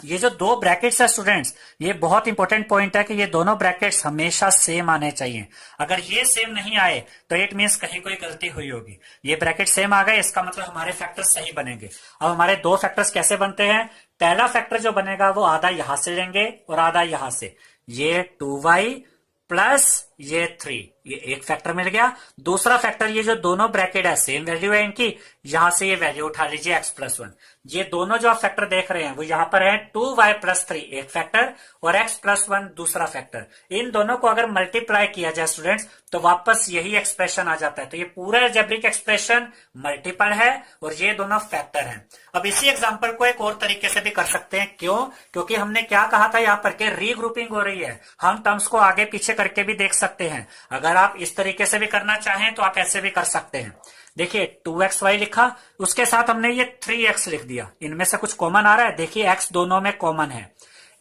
ये जो दो ब्रैकेट्स है स्टूडेंट्स, ये बहुत इंपॉर्टेंट पॉइंट है कि ये दोनों ब्रैकेट्स हमेशा सेम आने चाहिए। अगर ये सेम नहीं आए तो इट मींस कहीं कोई गलती हुई होगी। ये ब्रैकेट सेम आ गए, इसका मतलब हमारे फैक्टर्स सही बनेंगे। अब हमारे दो फैक्टर्स कैसे बनते हैं, पहला फैक्टर जो बनेगा वो आधा यहां से लेंगे और आधा यहां से, ये 2y प्लस ये 3, ये एक फैक्टर मिल गया। दूसरा फैक्टर ये जो दोनों ब्रैकेट है सेम वैल्यू है इनकी, यहां से ये वैल्यू उठा लीजिए x प्लस 1। ये दोनों जो आप फैक्टर देख रहे हैं वो यहां पर है 2y प्लस 3 एक फैक्टर और x प्लस 1 दूसरा फैक्टर। इन दोनों को अगर मल्टीप्लाई किया जाए स्टूडेंट्स तो वापस यही एक्सप्रेशन आ जाता है। तो ये पूरा अलजेब्रिक एक्सप्रेशन मल्टीपल है और ये दोनों फैक्टर हैं। अब इसी एग्जांपल को एक और तरीके से भी कर सकते हैं। क्यों? क्योंकि हमने क्या कहा था यहाँ पर के रीग्रुपिंग हो रही है, हम टर्म्स को आगे पीछे करके भी देख सकते हैं। अगर आप इस तरीके से भी करना चाहें तो आप ऐसे भी कर सकते हैं। देखिए 2xy लिखा, उसके साथ हमने ये 3x लिख दिया, इनमें से कुछ कॉमन आ रहा है। देखिए x दोनों में कॉमन है।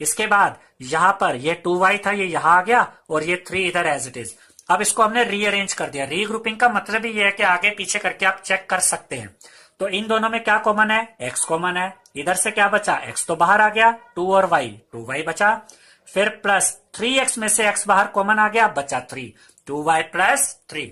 इसके बाद यहां पर ये 2y था, ये यहां आ गया और ये 3 इधर एज इट इज। अब इसको हमने रीअरेंज कर दिया। रीग्रुपिंग का मतलब ही ये है कि आगे पीछे करके आप चेक कर सकते हैं। तो इन दोनों में क्या कॉमन है? x कॉमन है। इधर से क्या बचा? x तो बाहर आ गया, 2 और y, 2y बचा। फिर प्लस 3x में से x बाहर कॉमन आ गया, बचा 3, 2y प्लस 3।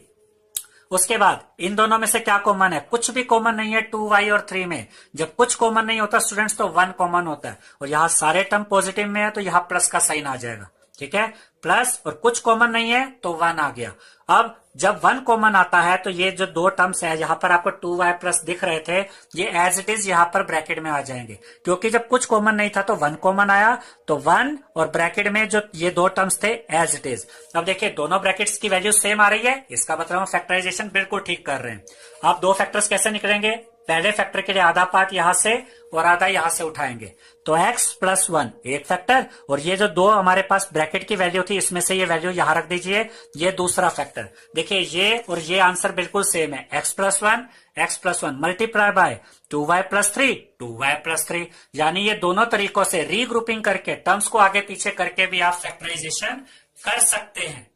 उसके बाद इन दोनों में से क्या कॉमन है? कुछ भी कॉमन नहीं है 2y और 3 में। जब कुछ कॉमन नहीं होता स्टूडेंट्स तो 1 कॉमन होता है, और यहां सारे टर्म पॉजिटिव में है तो यहां प्लस का साइन आ जाएगा। ठीक है, प्लस, और कुछ कॉमन नहीं है तो 1 आ गया। अब जब 1 कॉमन आता है तो ये जो दो टर्म्स है, यहां पर आपको 2y प्लस दिख रहे थे, ये एज इट इज यहां पर ब्रैकेट में आ जाएंगे, क्योंकि जब कुछ कॉमन नहीं था तो 1 कॉमन आया, तो 1 और ब्रैकेट में जो ये दो टर्म्स थे एज इट इज। अब देखिए दोनों ब्रैकेट्स की वैल्यू सेम आ रही है, इसका मतलब हम फैक्टराइजेशन बिल्कुल ठीक कर रहे हैं। आप दो फैक्टर्स कैसे निकलेंगे? पहले फैक्टर के लिए आधा पार्ट यहां से और आधा यहां से उठाएंगे, तो x प्लस 1 एक फैक्टर, और ये जो दो हमारे पास ब्रैकेट की वैल्यू थी इसमें से ये वैल्यू यहां रख दीजिए, ये दूसरा फैक्टर। देखिए ये और ये आंसर बिल्कुल सेम है, x plus 1 multiply by 2y plus 3, 2y plus 3। यानी ये दोनों तरीकों से रीग्रुपिंग करके टर्म्स को आगे पीछे करके भी आप फैक्टराइजेशन कर सकते हैं।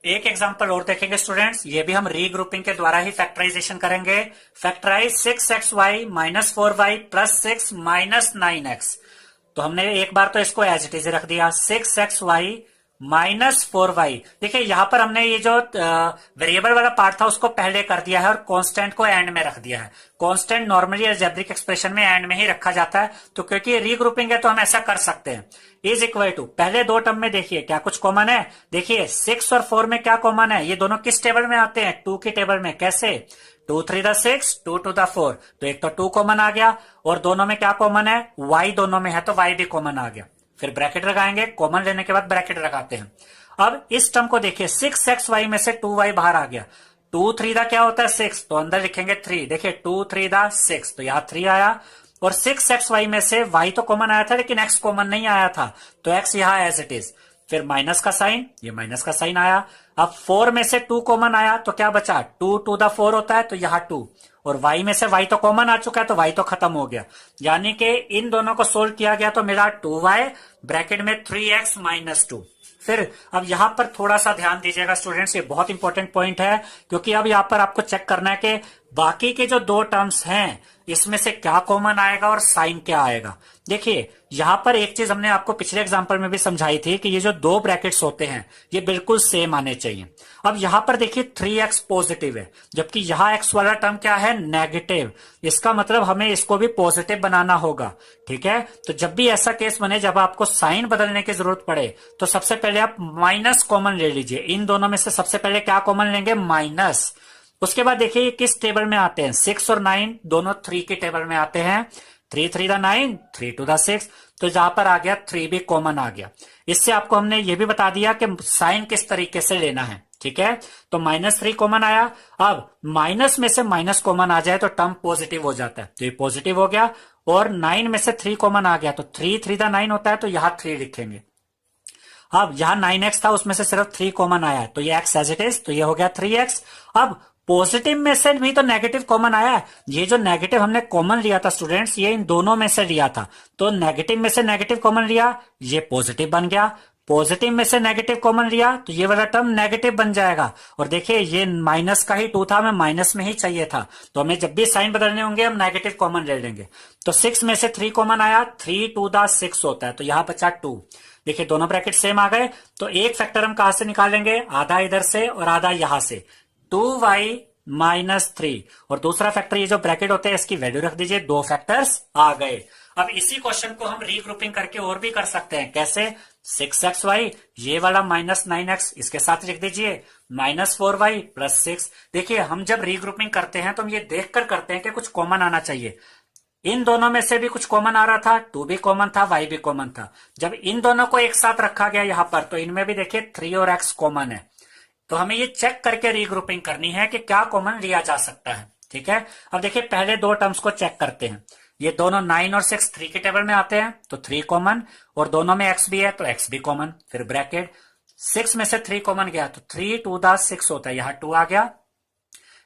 एक एग्जांपल और देखेंगे स्टूडेंट्स, ये भी हम रीग्रुपिंग के द्वारा ही फैक्टराइजेशन करेंगे। Factorise 6xy minus 4y plus 6 minus 9x। तो हमने एक बार तो इसको एज इट इज रख दिया, 6xy माइनस 4y। देखिए यहां पर हमने ये जो वेरिएबल वाला पार्ट था उसको पहले कर दिया है और कांस्टेंट को एंड में रख दिया है। कांस्टेंट नॉर्मली अलजेब्रिक एक्सप्रेशन में एंड में ही रखा जाता है, तो क्योंकि रीग्रुपिंग है तो हम ऐसा कर सकते हैं। इज इक्वल टू, पहले दो टर्म में देखिए क्या कुछ कॉमन है। देखिए 6 और 4 में क्या कॉमन है? ये दोनों किस टेबल में आते हैं? 2 की टेबल में। कैसे? 2 3 द 6, 2 2 द 4, तो एक तो 2 कॉमन आ गया, और दोनों में क्या कॉमन है? y दोनों में है तो y भी कॉमन आ गया। फिर ब्रैकेट लगाएंगे, कॉमन लेने के बाद ब्रैकेट लगाते हैं। अब इस टर्म को देखिए, 6xy में से 2y बाहर आ गया, 2 3 दा क्या होता है? 6, तो अंदर लिखेंगे 3। देखिए 2 3 दा 6, तो यहां 3 आया, और 6xy में से y तो कॉमन आया था लेकिन x कॉमन नहीं आया था, तो x यहां एज इट इज। फिर माइनस का साइन, ये माइनस का साइन आया। अब 4 में से 2 कॉमन आया तो क्या बचा? 2 2 दा 4 होता है, तो यहां 2, और y में से y तो कॉमन आ चुका है तो y तो खत्म हो गया। यानी कि इन दोनों को सोल्व किया गया तो मिला 2y ब्रैकेट में 3x माइनस 2। फिर अब यहां पर थोड़ा सा ध्यान दीजिएगा स्टूडेंट्स, ये बहुत इंपॉर्टेंट पॉइंट है, क्योंकि अब यहां पर आपको चेक करना है कि बाकी के जो दो टर्म्स हैं इसमें से क्या कॉमन आएगा और साइन क्या आएगा। देखिए यहां पर एक चीज हमने आपको पिछले एग्जांपल में भी समझाई थी कि ये जो दो ब्रैकेट्स होते हैं ये बिल्कुल सेम आने चाहिए। अब यहां पर देखिए 3x पॉजिटिव है, जबकि यहां x वाला टर्म क्या है? नेगेटिव। इसका मतलब हमें इसको भी पॉजिटिव बनाना होगा। ठीक है, तो जब भी ऐसा केस बने जब आपको साइन बदलने की जरूरत पड़े तो सबसे पहले आप माइनस कॉमन ले लीजिए। इन दोनों में से सबसे पहले क्या कॉमन लेंगे? माइनस। उसके बाद देखिए ये किस टेबल में आते हैं? 6 और 9 दोनों 3 के टेबल में आते हैं। 3 3 दा 9, 3 2 दा 6, तो जहां पर आ गया 3 भी कॉमन आ गया। इससे आपको हमने ये भी बता दिया कि साइन किस तरीके से लेना है। ठीक है, तो -3 कॉमन आया। अब माइनस में से माइनस कॉमन आ जाए तो टर्म पॉजिटिव हो जाता है, तो ये पॉजिटिव हो गया। और 9 में से 3 कॉमन आ गया तो 3 3 दा 9 होता है, तो यहां 3 लिखेंगे। अब यहां 9x था उसमें से सिर्फ 3 कॉमन आया है, तो ये x एज इट इज, तो ये हो गया 3x। अब पॉजिटिव में से भी तो नेगेटिव कॉमन आया है। ये जो नेगेटिव हमने कॉमन लिया था स्टूडेंट्स, ये इन दोनों में से लिया था, तो नेगेटिव में से नेगेटिव कॉमन लिया, ये पॉजिटिव बन गया। पॉजिटिव में से नेगेटिव कॉमन लिया तो ये वाला टर्म नेगेटिव बन जाएगा। और देखिए ये माइनस का ही 2 था, हमें माइनस में ही चाहिए था, तो हमें जब भी साइन बदलने होंगे हम नेगेटिव कॉमन ले लेंगे। तो 6 में से 3 कॉमन आया, 3 2 दा 6 होता है, तो यहां बचा 2। देखिए दोनों ब्रैकेट सेम आ गए, तो एक फैक्टर हम कहां से निकालेंगे? आधा इधर से और आधा यहां से, 2y माइनस 3, और दूसरा फैक्टर ये जो ब्रैकेट होते हैं इसकी वैल्यू रख दीजिए। दो फैक्टर्स आ गए। अब इसी क्वेश्चन को हम रीग्रुपिंग करके और भी कर सकते हैं। कैसे? 6xy, ये वाला -9x इसके साथ लिख दीजिए, -4y प्लस 6। देखिए हम जब रीग्रुपिंग करते हैं तो हम ये देखकर करते हैं कि कुछ कॉमन आना चाहिए। इन दोनों में से भी कुछ कॉमन आ रहा था, 2 भी कॉमन था, y भी कॉमन था। जब इन दोनों को एक साथ रखा गया यहां पर, तो इनमें भी देखिए 3 और x कॉमन है। तो हमें ये चेक करके रीग्रुपिंग करनी है कि क्या कॉमन लिया जा सकता है। ठीक है, अब देखिए पहले दो टर्म्स को चेक करते हैं। ये दोनों 9 और 6 3 के टेबल में आते हैं, तो 3 कॉमन, और दोनों में x भी है तो x भी कॉमन। फिर ब्रैकेट, 6 में से 3 कॉमन गया तो 3 2 दा 6 होता है, यहां 2 आ गया।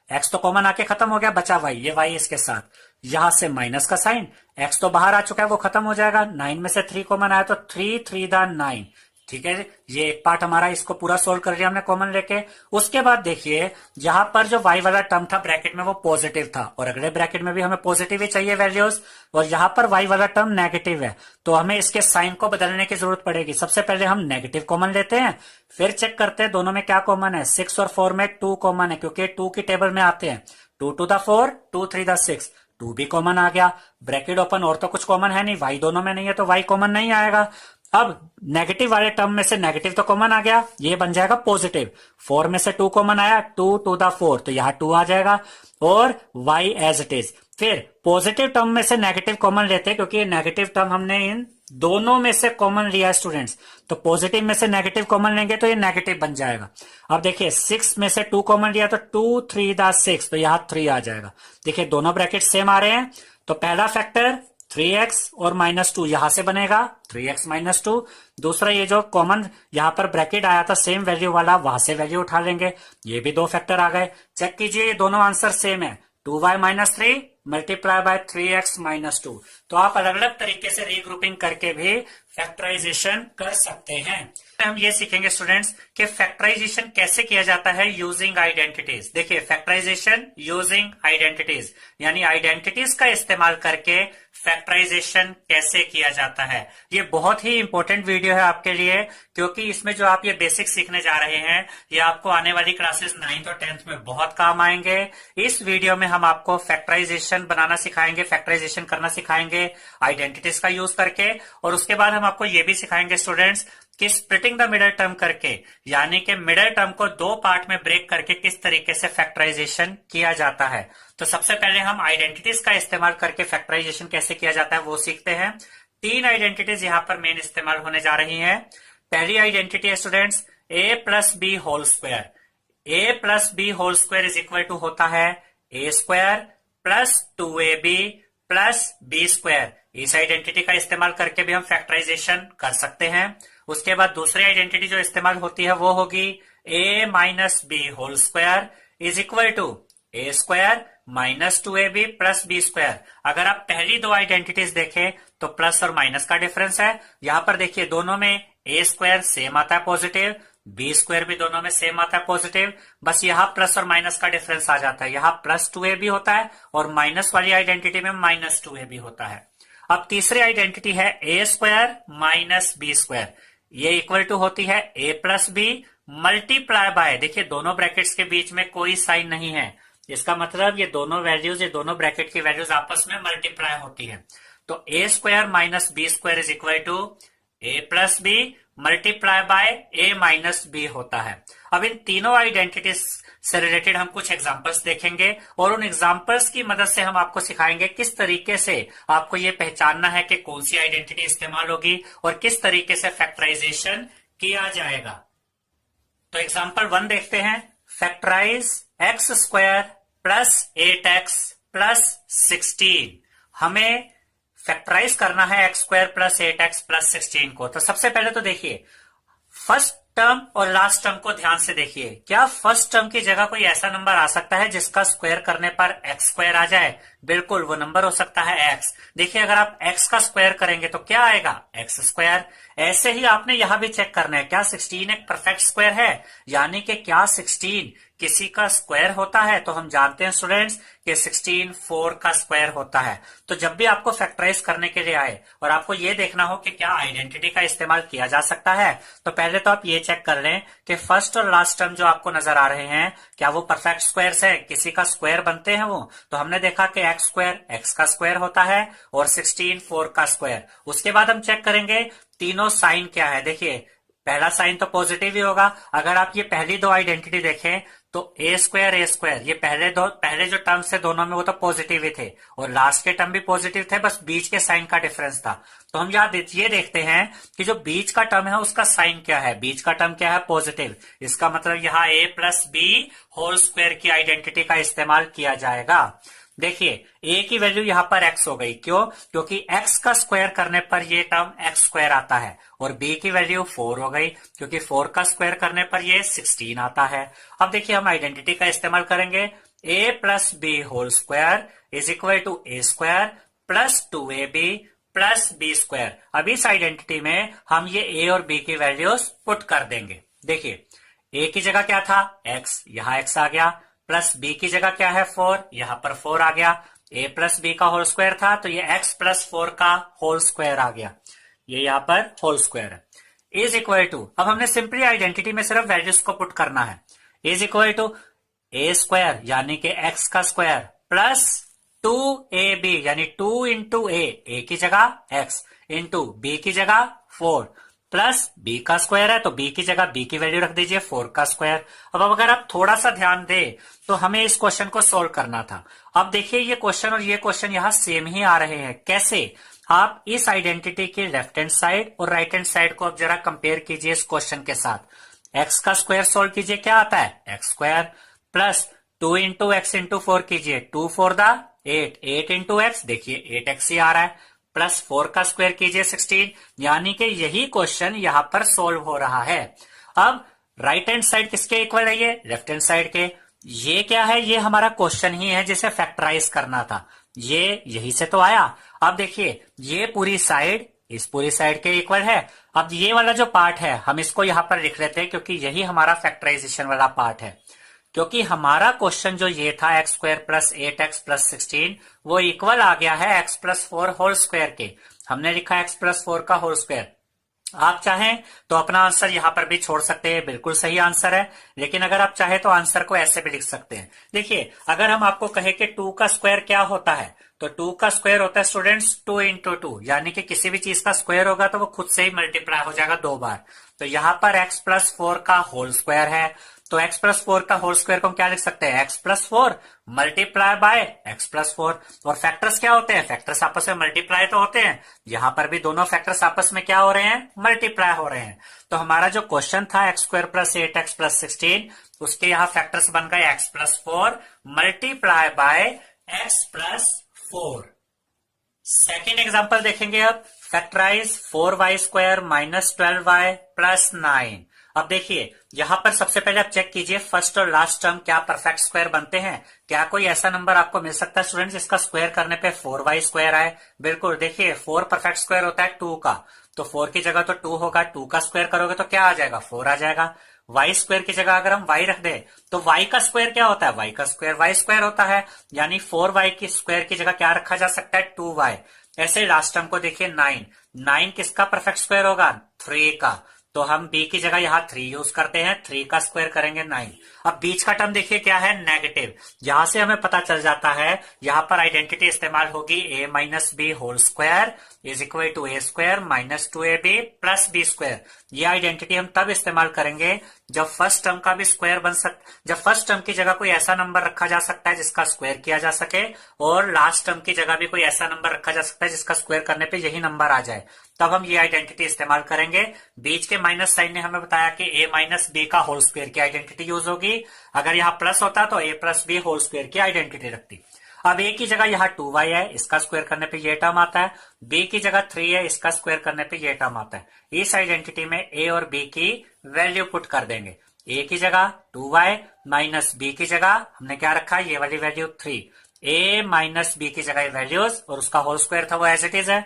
x तो कॉमन आके खत्म हो गया, बचा y, ये y इसके साथ, यहां से माइनस का साइन, x तो बाहर आ चुका है वो खत्म हो जाएगा। 9 में से 3 कॉमन आया तो 3 3 दा 9, ठीक है, ये एक पार्ट हमारा, इसको पूरा सोल्व कर लिया हमने कॉमन लेके। उसके बाद देखिए जहां पर जो y वाला टर्म था ब्रैकेट में वो पॉजिटिव था, और अगले ब्रैकेट में भी हमें पॉजिटिव ही चाहिए वैल्यूज, और यहाँ पर y वाला टर्म नेगेटिव है, तो हमें इसके साइन को बदलने की जरूरत पड़ेगी। सबसे पहले हम नेगेटिव कॉमन लेते हैं, फिर चेक करते हैं दोनों में क्या कॉमन है। 6 और 4 में 2 कॉमन है, क्योंकि 2 की टेबल में आते हैं। 2 टू द 4, 2 3 द 6, 2 भी कॉमन आ गया। ब्रैकेट ओपन, और तो कुछ कॉमन है नहीं, y दोनों में नहीं है तो y कॉमन नहीं आएगा। अब नेगेटिव वाले टर्म में से नेगेटिव तो कॉमन आ गया, ये बन जाएगा पॉजिटिव। 4 में से 2 कॉमन आया, 2 टू द 4, तो यहां 2 आ जाएगा, और y एज इट इज। फिर पॉजिटिव टर्म में से नेगेटिव कॉमन लेते हैं, क्योंकि नेगेटिव टर्म हमने इन दोनों में से कॉमन लिया है स्टूडेंट्स, तो पॉजिटिव में से नेगेटिव कॉमन लेंगे तो ये नेगेटिव बन जाएगा। अब देखिए 6 में से 2 कॉमन लिया तो 2 3 द 6, तो यहां 3 आ जाएगा। देखिए दोनों ब्रैकेट सेम आ रहे हैं, तो पहला फैक्टर 3x और -2 यहां से बनेगा, 3x -2। दूसरा ये जो कॉमन यहां पर ब्रैकेट आया था सेम वैल्यू वाला, वहां से वैल्यू उठा लेंगे, ये भी 2 फैक्टर आ गए। चेक कीजिए ये दोनों आंसर सेम है, 2y -3 मल्टीप्लाई बाय 3x -2। तो आप अलग अलग तरीके से रीग्रुपिंग करके भी फैक्टराइजेशन कर सकते हैं। हम ये सीखेंगे स्टूडेंट्स कि फैक्टराइजेशन कैसे किया जाता है यूजिंग आइडेंटिटीज। देखिए फैक्टराइजेशन यूजिंग आइडेंटिटीज, यानी आइडेंटिटीज का इस्तेमाल करके फैक्टराइजेशन कैसे किया जाता है। ये बहुत ही इंपॉर्टेंट वीडियो है आपके लिए, क्योंकि इसमें जो आप ये बेसिक सीखने जा रहे हैं ये आपको आने वाली क्लासेस 9th और 10th में बहुत काम आएंगे। इस वीडियो में हम आपको फैक्टराइजेशन बनाना सिखाएंगे, फैक्टराइजेशन करना सिखाएंगे आइडेंटिटीज का यूज करके, और उसके बाद हम आपको ये भी सिखाएंगे स्टूडेंट्स कि स्प्लिटिंग द मिडल टर्म करके, यानी कि मिडल टर्म को 2 पार्ट में ब्रेक करके किस तरीके से फैक्टराइजेशन किया जाता है। तो सबसे पहले हम आइडेंटिटीज का इस्तेमाल करके फैक्टराइजेशन कैसे किया जाता है वो सीखते हैं। 3 आइडेंटिटीज यहां पर मेन इस्तेमाल होने जा रही हैं। पहली आइडेंटिटी है students a plus B whole square. a plus B whole square is equal to होता है a square plus 2ab plus B square. इस आइडेंटिटी का इस्तेमाल करके भी हम फैक्टराइजेशन कर सकते हैं। उसके बाद दूसरी आइडेंटिटी जो इस्तेमाल होती है वो होगी a minus B whole square is equal to a square minus 2ab plus B square. अगर आप पहली 2 आइडेंटिटीज देखें तो प्लस और माइनस का डिफरेंस है। यहां पर देखिए दोनों में a स्क्वायर सेम आता है पॉजिटिव, बी स्क्वायर भी दोनों में सेम आता है पॉजिटिव, बस यहाँ प्लस और माइनस का डिफरेंस आ जाता है। यहाँ प्लस 2ab होता है और माइनस वाली आइडेंटिटी में माइनस 2ab होता है। अब तीसरी आइडेंटिटी है a square minus B square, ये इक्वल टू होती है a plus B multiply by, देखिए दोनों ब्रैकेट्स के बीच में कोई साइन नहीं है, इसका मतलब ये दोनों वैल्यूज, ये दोनों ब्रैकेट की वैल्यूज आपस में मल्टीप्लाई होती है। तो a square minus B square is equal to a plus B multiply by a minus B होता है। अब इन तीनों आइडेंटिटीज से रिलेटेड हम कुछ एग्जांपल्स देखेंगे, और उन एग्जांपल्स की मदद से हम आपको सिखाएंगे किस तरीके से आपको ये पहचानना है कि कौन सी आइडेंटिटी इस्तेमाल होगी और किस तरीके से फैक्टराइजेशन किया जाएगा। तो एग्जांपल 1 देखते हैं। Factorise X square plus 8x plus 16। हमें फैक्टराइज करना है x square plus 8x plus 16 को। तो सबसे पहले तो देखिए फर्स्ट टर्म और लास्ट टर्म को ध्यान से देखिए। क्या फर्स्ट टर्म की जगह कोई ऐसा नंबर आ सकता है जिसका स्क्वायर करने पर एक्स स्क्वायर आ जाए? बिल्कुल, वो नंबर हो सकता है एक्स। देखिए अगर आप एक्स का स्क्वायर करेंगे तो क्या आएगा? X square. ऐसे ही आपने यहां भी चेक करना है, क्या 16 एक परफेक्ट स्क्वायर है, यानी कि क्या 16 किसी का स्क्वायर होता है? तो हम जानते हैं स्टूडेंट्स कि 16 4 का स्क्वायर होता है। तो जब भी आपको फैक्टराइज करने के लिए आए और आपको यह देखना हो कि क्या आइडेंटिटी का इस्तेमाल किया जा सकता है, तो पहले तो आप ये चेक कर लें कि फर्स्ट और लास्ट टर्म जो आपको नजर आ रहे हैं क्या वो परफेक्ट स्क्वायर्स है, किसी का स्क्वायर बनते हैं वो। तो हमने देखा कि एक्स स्क्वायर एक्स का स्क्वायर होता है और 16 4 का स्क्वायर। उसके बाद हम चेक करेंगे तीनों साइन क्या है। देखिए पहला साइन तो पॉजिटिव ही होगा। अगर आप ये पहली 2 आइडेंटिटी देखें तो ए स्क्वायर ये पहले जो टर्म्स थे दोनों में वो तो पॉजिटिव ही थे, और लास्ट के टर्म भी पॉजिटिव थे, बस बीच के साइन का डिफरेंस था। तो हम ये देखते हैं कि जो बीच का टर्म है उसका साइन क्या है। बीच का टर्म क्या है? पॉजिटिव। इसका मतलब यहाँ a plus B whole square की आइडेंटिटी का इस्तेमाल किया जाएगा। देखिए a की वैल्यू यहां पर x हो गई, क्यों? क्योंकि x का स्क्वायर करने पर ये टर्म x स्क्वायर आता है, और b की वैल्यू 4 हो गई क्योंकि 4 का स्क्वायर करने पर ये 16 आता है। अब देखिए हम आइडेंटिटी का इस्तेमाल करेंगे। a plus B whole square is equal to a square plus 2ab plus B square. अब इस आइडेंटिटी में हम ये ए और बी की वैल्यूज पुट कर देंगे। देखिए ए की जगह क्या था x, यहां x आ गया, प्लस बी की जगह क्या है 4, यहां पर 4 आ गया, a प्लस बी का होल स्क्वायर था तो ये x प्लस 4 का होल स्क्वायर आ गया, ये यहां पर होल स्क्वायर है। इज इक्वल टू, अब हमने सिंपली आइडेंटिटी में सिर्फ वैल्यूज को पुट करना है, is equal to A square यानी कि x का स्क्वायर प्लस 2ab यानी 2 इंटू ए की जगह x इंटू बी की जगह 4 प्लस बी का स्क्वायर है तो बी की जगह बी की वैल्यू रख दीजिए 4 का स्क्वायर। अब अगर आप थोड़ा सा ध्यान दें तो हमें इस क्वेश्चन को सोल्व करना था। अब देखिए ये क्वेश्चन और ये क्वेश्चन यहां सेम ही आ रहे हैं। कैसे? आप इस आइडेंटिटी की लेफ्ट हैंड साइड और राइट हैंड साइड को अब जरा कंपेयर कीजिए इस क्वेश्चन के साथ। एक्स का स्क्वायर सोल्व कीजिए, क्या आता है x square, plus 2 into x into 4 कीजिए, 2 4 द 8, 8 इंटू एक्स देखिए 8x ही आ रहा है, प्लस 4 का स्क्वायर कीजिए 16, यानी कि यही क्वेश्चन यहां पर सोल्व हो रहा है। अब राइट हैंड साइड किसके इक्वल है? ये लेफ्ट हैंड साइड के। ये क्या है? ये हमारा क्वेश्चन ही है जिसे फैक्टराइज करना था, ये यही से तो आया। अब देखिए ये पूरी साइड इस पूरी साइड के इक्वल है। अब ये वाला जो पार्ट है हम इसको यहां पर लिख लेते हैं क्योंकि यही हमारा फैक्टराइजेशन वाला पार्ट है। क्योंकि हमारा क्वेश्चन जो ये था x square plus 8x plus 16 वो इक्वल आ गया है x प्लस 4 होल स्क्वायर के। हमने लिखा x प्लस 4 का होल स्क्वायर। आप चाहें तो अपना आंसर यहां पर भी छोड़ सकते हैं, बिल्कुल सही आंसर है। लेकिन अगर आप चाहें तो आंसर को ऐसे भी लिख सकते हैं। देखिए अगर हम आपको कहे कि 2 का स्क्वायर क्या होता है तो 2 का स्क्वायर होता है स्टूडेंट्स 2 इंटू 2, यानी कि किसी भी चीज का स्क्वायर होगा तो वो खुद से ही मल्टीप्लाई हो जाएगा 2 बार। तो यहां पर x प्लस 4 का होल स्क्वायर है तो x प्लस 4 का होल स्क्वायर को हम क्या लिख सकते हैं? x plus 4 multiply by x plus 4। और फैक्टर्स क्या होते हैं? फैक्टर्स आपस में मल्टीप्लाई तो होते हैं, यहां पर भी दोनों फैक्टर्स आपस में क्या हो रहे हैं? मल्टीप्लाई हो रहे हैं। तो हमारा जो क्वेश्चन था x square plus 8x plus 16 उसके यहाँ फैक्टर्स बन गए x plus 4 multiply by x plus 4। Second example देखेंगे अब, factorise 4y square minus 12y plus 9। अब देखिए यहां पर सबसे पहले आप चेक कीजिए फर्स्ट और लास्ट टर्म क्या परफेक्ट स्क्वायर बनते हैं। क्या कोई ऐसा नंबर आपको मिल सकता है स्टूडेंट्स जिसका स्क्वायर करने पे 4y स्क्वायर आए? बिल्कुल, देखिए 4 परफेक्ट स्क्वायर होता है 2 का, तो 4 की जगह तो 2 होगा, 2 का स्क्वायर करोगे तो क्या आ जाएगा? 4 आ जाएगा। y स्क्वायर की जगह अगर हम y रख दें तो y का स्क्वायर क्या होता है? y का स्क्वायर y स्क्वायर होता है, यानी 4y की स्क्वायर की जगह क्या रखा जा सकता है? 2y। ऐसे लास्ट टर्म को देखिए 9, 9 किसका परफेक्ट स्क्वायर होगा? 3 का, तो हम b की जगह यहां 3 यूज करते हैं, 3 का स्क्वायर करेंगे 9। अब बीच का टर्म देखिए क्या है? नेगेटिव। यहां से हमें पता चल जाता है यहां पर आइडेंटिटी इस्तेमाल होगी a minus B whole square is equal to A square minus 2ab plus B square. ये आइडेंटिटी हम तब इस्तेमाल करेंगे जब फर्स्ट टर्म का भी स्क्वायर जब फर्स्ट टर्म की जगह कोई ऐसा नंबर रखा जा सकता है जिसका स्क्वायर किया जा सके और लास्ट टर्म की जगह भी कोई ऐसा नंबर रखा जा सकता है जिसका स्क्वायर करने पे यही नंबर आ जाए, तब हम ये आइडेंटिटी इस्तेमाल करेंगे। बीच के माइनस साइन ने हमें बताया कि a माइनस बी का होल स्क्वायर की आइडेंटिटी यूज होगी। अगर यहाँ प्लस होता तो a plus B whole square की आइडेंटिटी रखती। अब a की जगह यहाँ 2y है, इसका स्क्वायर करने पे ये टर्म आता है, b की जगह 3 है, इसका स्क्वायर करने पे ये टर्म आता है। इस आइडेंटिटी में a और b की वैल्यू पुट कर देंगे। a की जगह 2y माइनस b की जगह हमने क्या रखा? ये वाली वैल्यू 3, a माइनस b की जगह वैल्यूज और उसका होल स्क्वायर था वो एज इट इज है,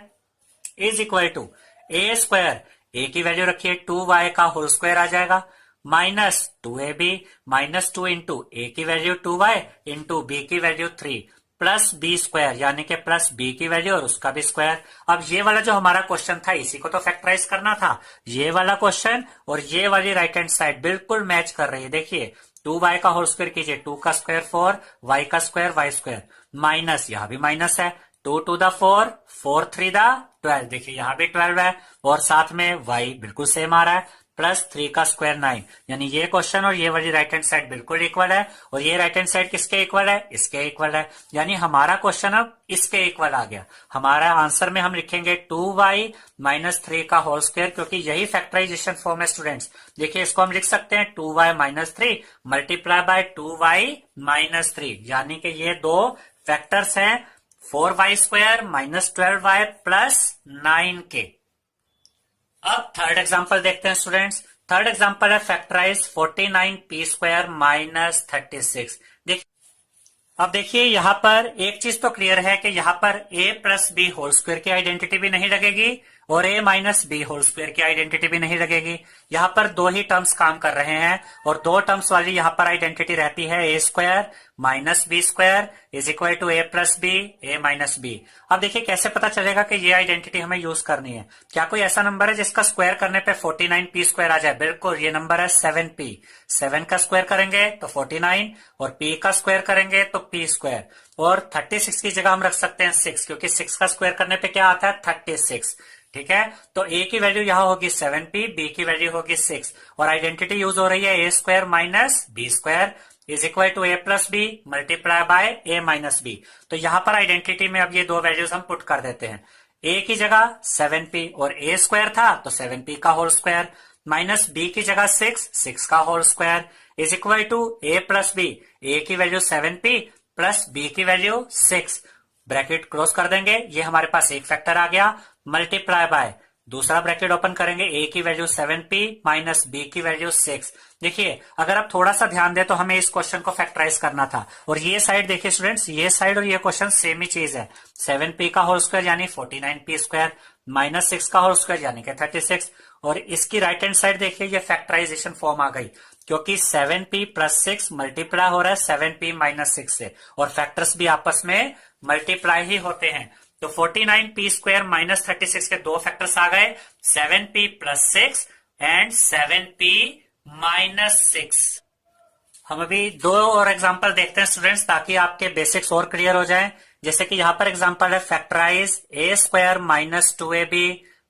is equal to A square, a की वैल्यू रखिए 2y का होल स्क्वायर आ जाएगा माइनस 2ab माइनस 2 इंटू ए की वैल्यू 2y इंटू बी की वैल्यू 3 प्लस बी स्क्वायर यानी कि प्लस बी की वैल्यू और उसका भी स्क्वायर। अब ये वाला जो हमारा क्वेश्चन था इसी को तो फैक्टराइज करना था। ये वाला क्वेश्चन और ये वाली राइट हैंड साइड बिल्कुल मैच कर रही है। देखिए 2y का होल स्क्वायर कीजिए, 2 का स्क्वायर 4, y का स्क्वायर y स्क्वायर माइनस यहां भी माइनस है, 2 टू द 4, 4 3 द 12, देखिए यहां भी 12 है और साथ में y बिल्कुल सेम आ रहा है, प्लस 3 का स्क्वायर 9, यानी ये क्वेश्चन और ये वाली राइट हैंड साइड बिल्कुल इक्वल है। और ये राइट हैंड साइड किसके इक्वल है? इसके इक्वल है, यानी हमारा क्वेश्चन अब इसके इक्वल आ गया। हमारा आंसर में हम लिखेंगे 2y माइनस 3 का होल स्क्वायर, क्योंकि यही फैक्टराइजेशन फॉर्म है स्टूडेंट्स। देखिए इसको हम लिख सकते हैं 2y minus 3 multiply bye 2y minus 3, यानी कि ये दो फैक्टर्स हैं 4y square minus 12y plus 9 के। अब थर्ड एग्जांपल देखते हैं स्टूडेंट्स। थर्ड एग्जांपल है फैक्टराइज 49p स्क्वायर माइनस 36। देखिए अब देखिए यहाँ पर एक चीज तो क्लियर है कि यहाँ पर a plus B whole square की आइडेंटिटी भी नहीं लगेगी और a minus B whole square की आइडेंटिटी भी नहीं लगेगी। यहाँ पर दो ही टर्म्स काम कर रहे हैं और दो टर्म्स वाली यहाँ पर आइडेंटिटी रहती है a square minus B square is equal to a plus B A minus B. अब देखिए कैसे पता चलेगा कि ये आइडेंटिटी हमें यूज करनी है। क्या कोई ऐसा नंबर है जिसका स्क्वायर करने पे 49p स्क्वायर आ जाए? बिल्कुल, ये नंबर है 7p। 7 का स्क्वायर करेंगे तो 49 और p का स्क्वायर करेंगे तो p स्क्वायर, और 36 की जगह हम रख सकते हैं 6, क्योंकि 6 का स्क्वायर करने पे क्या आता है? 36। ठीक है, तो a की वैल्यू यहां होगी 7p, b की वैल्यू होगी 6 और आइडेंटिटी यूज हो रही है a square minus B square is equal to a plus B multiply by a minus B. तो यहां पर आइडेंटिटी में अब ये दो वैल्यूज हम पुट कर देते हैं। a की जगह 7p और a स्क्वायर था तो 7p का होल स्क्वायर माइनस b की जगह 6 का whole square is equal to a plus B. a की वैल्यू 7p प्लस b की वैल्यू 6, ब्रैकेट क्लोज कर देंगे, ये हमारे पास एक फैक्टर आ गया, मल्टीप्लाई बाय दूसरा ब्रैकेट ओपन करेंगे, a की वैल्यू 7p माइनस b की वैल्यू 6। देखिए अगर आप थोड़ा सा ध्यान दें तो हमें इस क्वेश्चन को फैक्टराइज करना था, और ये साइड देखिए स्टूडेंट्स, ये साइड और ये क्वेश्चन सेम ही चीज है। 7p का होल स्क्वायर यानी 49p स्क्वायर माइनस 6 का होल स्क्वायर यानी कि 36, और इसकी राइट हैंड साइड देखिए ये फैक्टराइजेशन फॉर्म आ गई, क्योंकि 7p प्लस 6 मल्टीप्लाई हो रहा है 7p माइनस 6 से, और फैक्टर्स भी आपस में मल्टीप्लाई ही होते हैं। तो 49p स्क्वायर माइनस 36 के दो फैक्टर्स आ गए, 7p plus 6 and 7p minus 6। हम अभी दो और एग्जांपल देखते हैं स्टूडेंट्स, ताकि आपके बेसिक्स और क्लियर हो जाएं। जैसे कि यहां पर एग्जांपल है factorise a square minus 2ab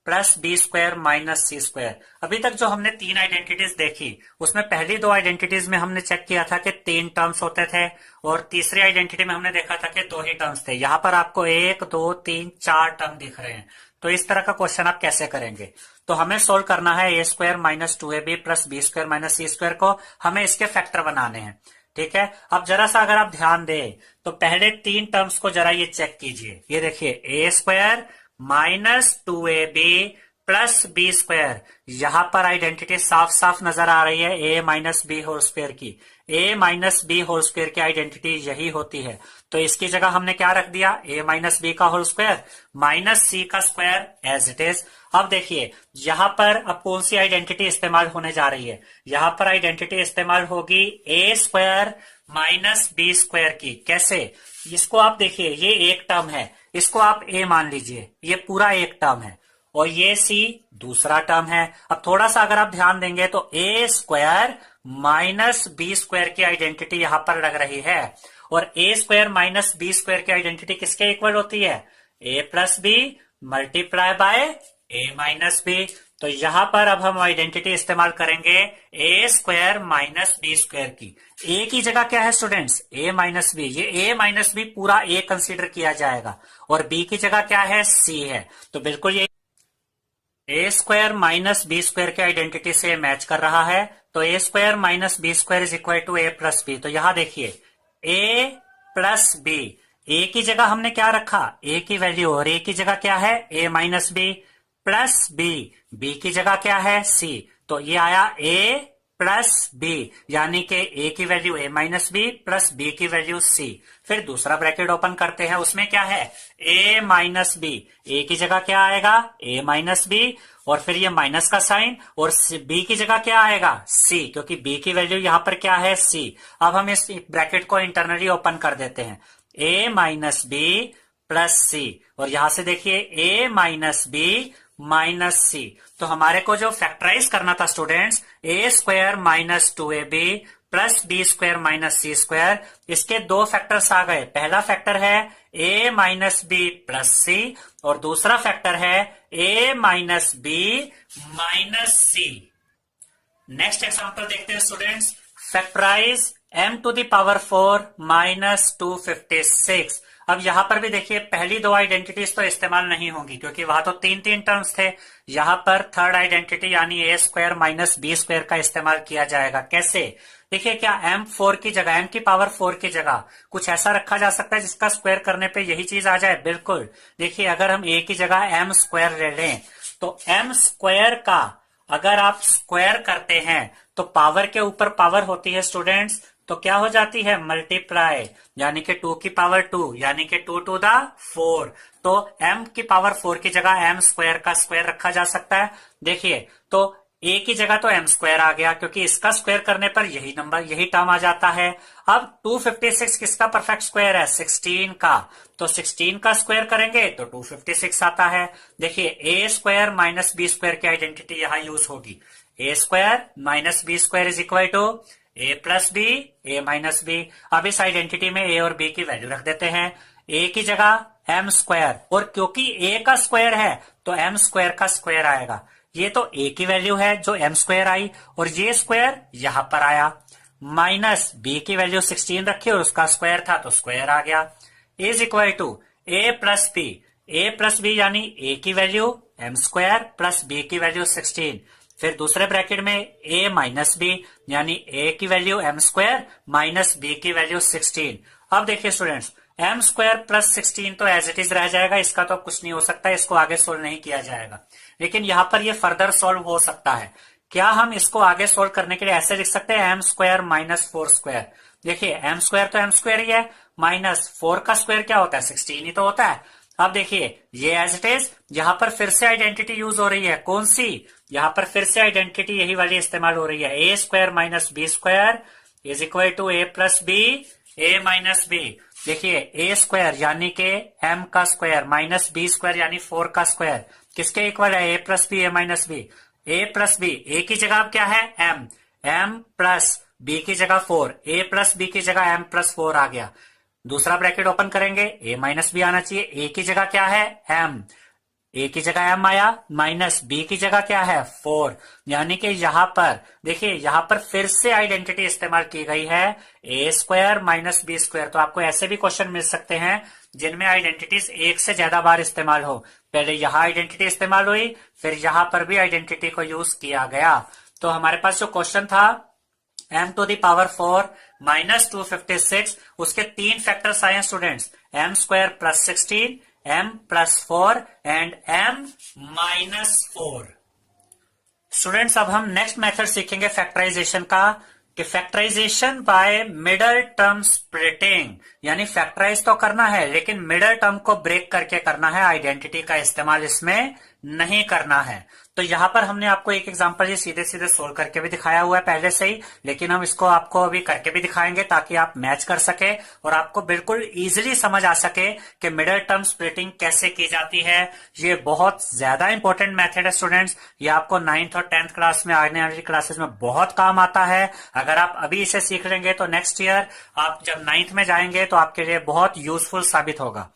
plus B square minus C square. अभी तक जो हमने तीन आइडेंटिटीज देखी उसमें पहली दो आइडेंटिटीज में हमने चेक किया था कि 3 टर्म्स होते थे, और तीसरी आइडेंटिटी में हमने देखा था कि 2 ही टर्म्स थे। यहाँ पर आपको 1 2 3 4 टर्म दिख रहे हैं, तो इस तरह का क्वेश्चन आप कैसे करेंगे? तो हमें सोल्व करना है a square minus 2ab plus B square minus C square को, हमें इसके फैक्टर बनाने हैं। ठीक है, अब जरा सा अगर आप ध्यान दें तो पहले 3 टर्म्स को जरा ये चेक कीजिए। ये देखिए a square minus 2ab plus B square, यहां पर आइडेंटिटी साफ साफ नजर आ रही है a minus B whole square की। a minus B whole square की आइडेंटिटी यही होती है, तो इसकी जगह हमने क्या रख दिया? a माइनस बी का होल स्क्वायर माइनस सी का स्क्वायर एज इट इज। अब देखिए यहां पर अब कौन सी आइडेंटिटी इस्तेमाल होने जा रही है? यहां पर आइडेंटिटी इस्तेमाल होगी a square minus B square की। कैसे? इसको आप देखिए, ये एक टर्म है, इसको आप a मान लीजिए, ये पूरा एक टर्म है, और ये c दूसरा टर्म है। अब थोड़ा सा अगर आप ध्यान देंगे तो a square minus B square की आइडेंटिटी यहां पर लग रही है, और a square minus B square की आइडेंटिटी किसके इक्वल होती है? a plus B multiply by a minus B. तो यहां पर अब हम आइडेंटिटी इस्तेमाल करेंगे a square minus B square की। a की जगह क्या है स्टूडेंट्स? a माइनस बी, ये a माइनस बी पूरा a कंसीडर किया जाएगा, और b की जगह क्या है? c है। तो बिल्कुल ये a square minus B square की आइडेंटिटी से मैच कर रहा है, तो a square minus B square is equal to a plus B. तो यहां देखिए a प्लस बी, a की जगह हमने क्या रखा? a की वैल्यू, और a की जगह क्या है? a minus B plus B, B की जगह क्या है? c। तो ये आया a प्लस बी, यानी कि a की value a minus B plus B की वैल्यू c। फिर दूसरा ब्रैकेट ओपन करते हैं, उसमें क्या है? a माइनस बी, a की जगह क्या आएगा? a माइनस बी, और फिर ये माइनस का साइन, और b की जगह क्या आएगा? c, क्योंकि b की वैल्यू यहां पर क्या है? c। अब हम इस ब्रैकेट को इंटरनली ओपन कर देते हैं, a minus B plus C, और यहां से देखिए a minus B minus C. तो हमारे को जो फैक्टराइज करना था students, a square minus 2ab plus B square minus C square, इसके दो फैक्टर्स आ गए। पहला फैक्टर है a minus B plus C, और दूसरा फैक्टर है a minus B minus C. Next example देखते हैं students, factorise m to the power 4 minus 256। अब यहां पर भी देखिए पहली दो आइडेंटिटीज तो इस्तेमाल नहीं होंगी, क्योंकि वहां तो 3 टर्म्स थे। यहां पर थर्ड आइडेंटिटी यानी a square minus B square का इस्तेमाल किया जाएगा। कैसे? देखिए, क्या m4 की जगह, m की पावर 4 की जगह कुछ ऐसा रखा जा सकता है जिसका स्क्वायर करने पे यही चीज आ जाए? बिल्कुल। देखिए, अगर हम a की जगह m स्क्वायर ले लें तो m स्क्वायर का अगर आप स्क्वायर करते हैं तो पावर के ऊपर पावर होती है स्टूडेंट्स, तो क्या हो जाती है मल्टीप्लाई, यानी कि 2 की पावर 2 यानी कि 2 टू द 4। तो m की पावर 4 की जगह m स्क्वायर का स्क्वायर रखा जा सकता है। देखिए तो a की जगह तो m स्क्वायर आ गया, क्योंकि इसका स्क्वायर करने पर यही नंबर यही टर्म आ जाता है। अब 256 किसका परफेक्ट स्क्वायर है? 16 का। तो 16 का स्क्वायर करेंगे तो 256 आता है। देखिए a square minus B square की आइडेंटिटी यहां यूज होगी। A square minus B square is equal to A plus B, A minus B. अब इस आइडेंटिटी में ए और बी की वैल्यू रख देते हैं। ए की जगह एम स्क्वायर, और क्योंकि ए का स्क्वायर है तो एम स्क्वायर का स्क्वायर आएगा। ये तो ए की वैल्यू है जो एम स्क्वायर आई, और ये स्क्वायर यहां पर आया। माइनस बी की वैल्यू 16 रखी और उसका स्क्वायर था तो स्क्वायर आ गया। Is equal to A plus B, A plus B यानी ए की value M square plus B की वैल्यू 16। फिर दूसरे ब्रैकेट में a माइनस बी, यानी a की value M square minus B की वैल्यू 16। अब देखिए स्टूडेंट्स, एम स्क्वायर प्लस 16 तो एज इट इज रह जाएगा, इसका तो कुछ नहीं हो सकता, इसको आगे सोल्व नहीं किया जाएगा। लेकिन यहां पर ये फर्दर सोल्व हो सकता है। क्या हम इसको आगे सोल्व करने के लिए ऐसे लिख सकते हैं? M square minus 4 square. देखिए एम स्क्वायर तो एम स्क्वायर ही है, माइनस 4 का स्क्वायर क्या होता है? 16 ही तो होता है। अब देखिए ये एज इट इज, यहां पर फिर से आइडेंटिटी यूज हो रही है। कौन सी? यहां पर फिर से आइडेंटिटी यही वाली इस्तेमाल हो रही है। A square minus B square is equal to A plus B, A minus b. देखिए ए स्क्वायर यानी कि एम का स्क्वायर माइनस बी स्क्वायर यानी 4 का स्क्वायर किसके इक्वल है? ए plus B, A minus B. A plus B, ए की जगह अब क्या है? एम, एम प्लस बी की जगह 4, ए प्लस बी की जगह एम प्लस 4 आ गया। दूसरा ब्रैकेट ओपन करेंगे, ए माइनस बी आना चाहिए। ए की जगह क्या है? एम, ए की जगह एम आया, माइनस बी की जगह क्या है? 4। यानी कि यहां पर देखिए, यहां पर फिर से आइडेंटिटी इस्तेमाल की गई है, a square minus B square. तो आपको ऐसे भी क्वेश्चन मिल सकते हैं जिनमें आइडेंटिटीज एक से ज्यादा बार इस्तेमाल हो। पहले यहां आइडेंटिटी इस्तेमाल हुई, फिर यहां पर भी आइडेंटिटी को यूज किया गया। तो हमारे पास जो क्वेश्चन था m to the power 4 minus 256, उसके 3 फैक्टर्स आए हैं students, m square plus 16, m plus 4 and m minus 4। Students अब हम नेक्स्ट मेथड सीखेंगे फैक्टराइजेशन का, कि factorisation by middle term splitting, यानी फैक्टराइज तो करना है लेकिन मिडल टर्म को ब्रेक करके करना है, आइडेंटिटी का इस्तेमाल इसमें नहीं करना है। तो यहां पर हमने आपको एक एग्जांपल ये सीधे सीधे सोल्व करके भी दिखाया हुआ है पहले से ही, लेकिन हम इसको आपको अभी करके भी दिखाएंगे ताकि आप मैच कर सके और आपको बिल्कुल इजीली समझ आ सके कि मिडल टर्म स्प्लिटिंग कैसे की जाती है। ये बहुत ज्यादा इंपॉर्टेंट मेथड है स्टूडेंट्स, ये आपको 9th और 10th क्लास में आने वाली क्लासेस में बहुत काम आता है। अगर आप अभी इसे सीख लेंगे तो नेक्स्ट ईयर आप जब 9th में जाएंगे तो आपके लिए बहुत यूजफुल साबित होगा।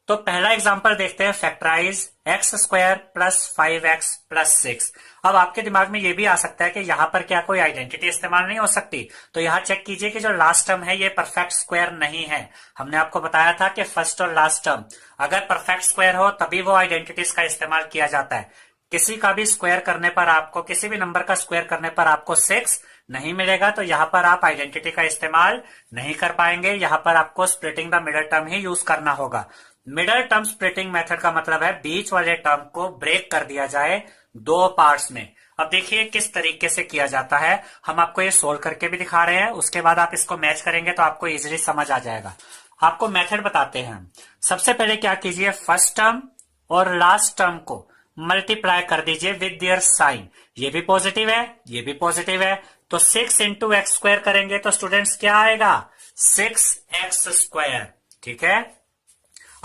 तो पहला एग्जांपल देखते हैं, factorise X square plus 5x plus 6। अब आपके दिमाग में ये भी आ सकता है कि यहाँ पर क्या कोई आइडेंटिटी इस्तेमाल नहीं हो सकती? तो यहाँ चेक कीजिए कि जो लास्ट टर्म है ये परफेक्ट स्क्वायर नहीं है। हमने आपको बताया था कि फर्स्ट और लास्ट टर्म अगर परफेक्ट स्क्वायर हो तभी वो आइडेंटिटीज का इस्तेमाल किया जाता है। किसी का भी स्क्वायर करने पर आपको, किसी भी नंबर का स्क्वायर करने पर आपको 6 नहीं मिलेगा, तो यहाँ पर आप आइडेंटिटी का इस्तेमाल नहीं कर पाएंगे। यहाँ पर आपको splitting the middle term he use करना होगा। मिडल टर्म स्प्लिटिंग मेथड का मतलब है बीच वाले टर्म को ब्रेक कर दिया जाए 2 पार्ट्स में। अब देखिए किस तरीके से किया जाता है, हम आपको ये सोल्व करके भी दिखा रहे हैं, उसके बाद आप इसको मैच करेंगे तो आपको इजीली समझ आ जाएगा। आपको मेथड बताते हैं। सबसे पहले क्या कीजिए, फर्स्ट टर्म और लास्ट टर्म को मल्टीप्लाई कर दीजिए विद देयर साइन। ये भी पॉजिटिव है, ये भी पॉजिटिव है, तो 6 इंटू एक्स स्क्वायर करेंगे तो स्टूडेंट्स क्या आएगा? 6x square. ठीक है,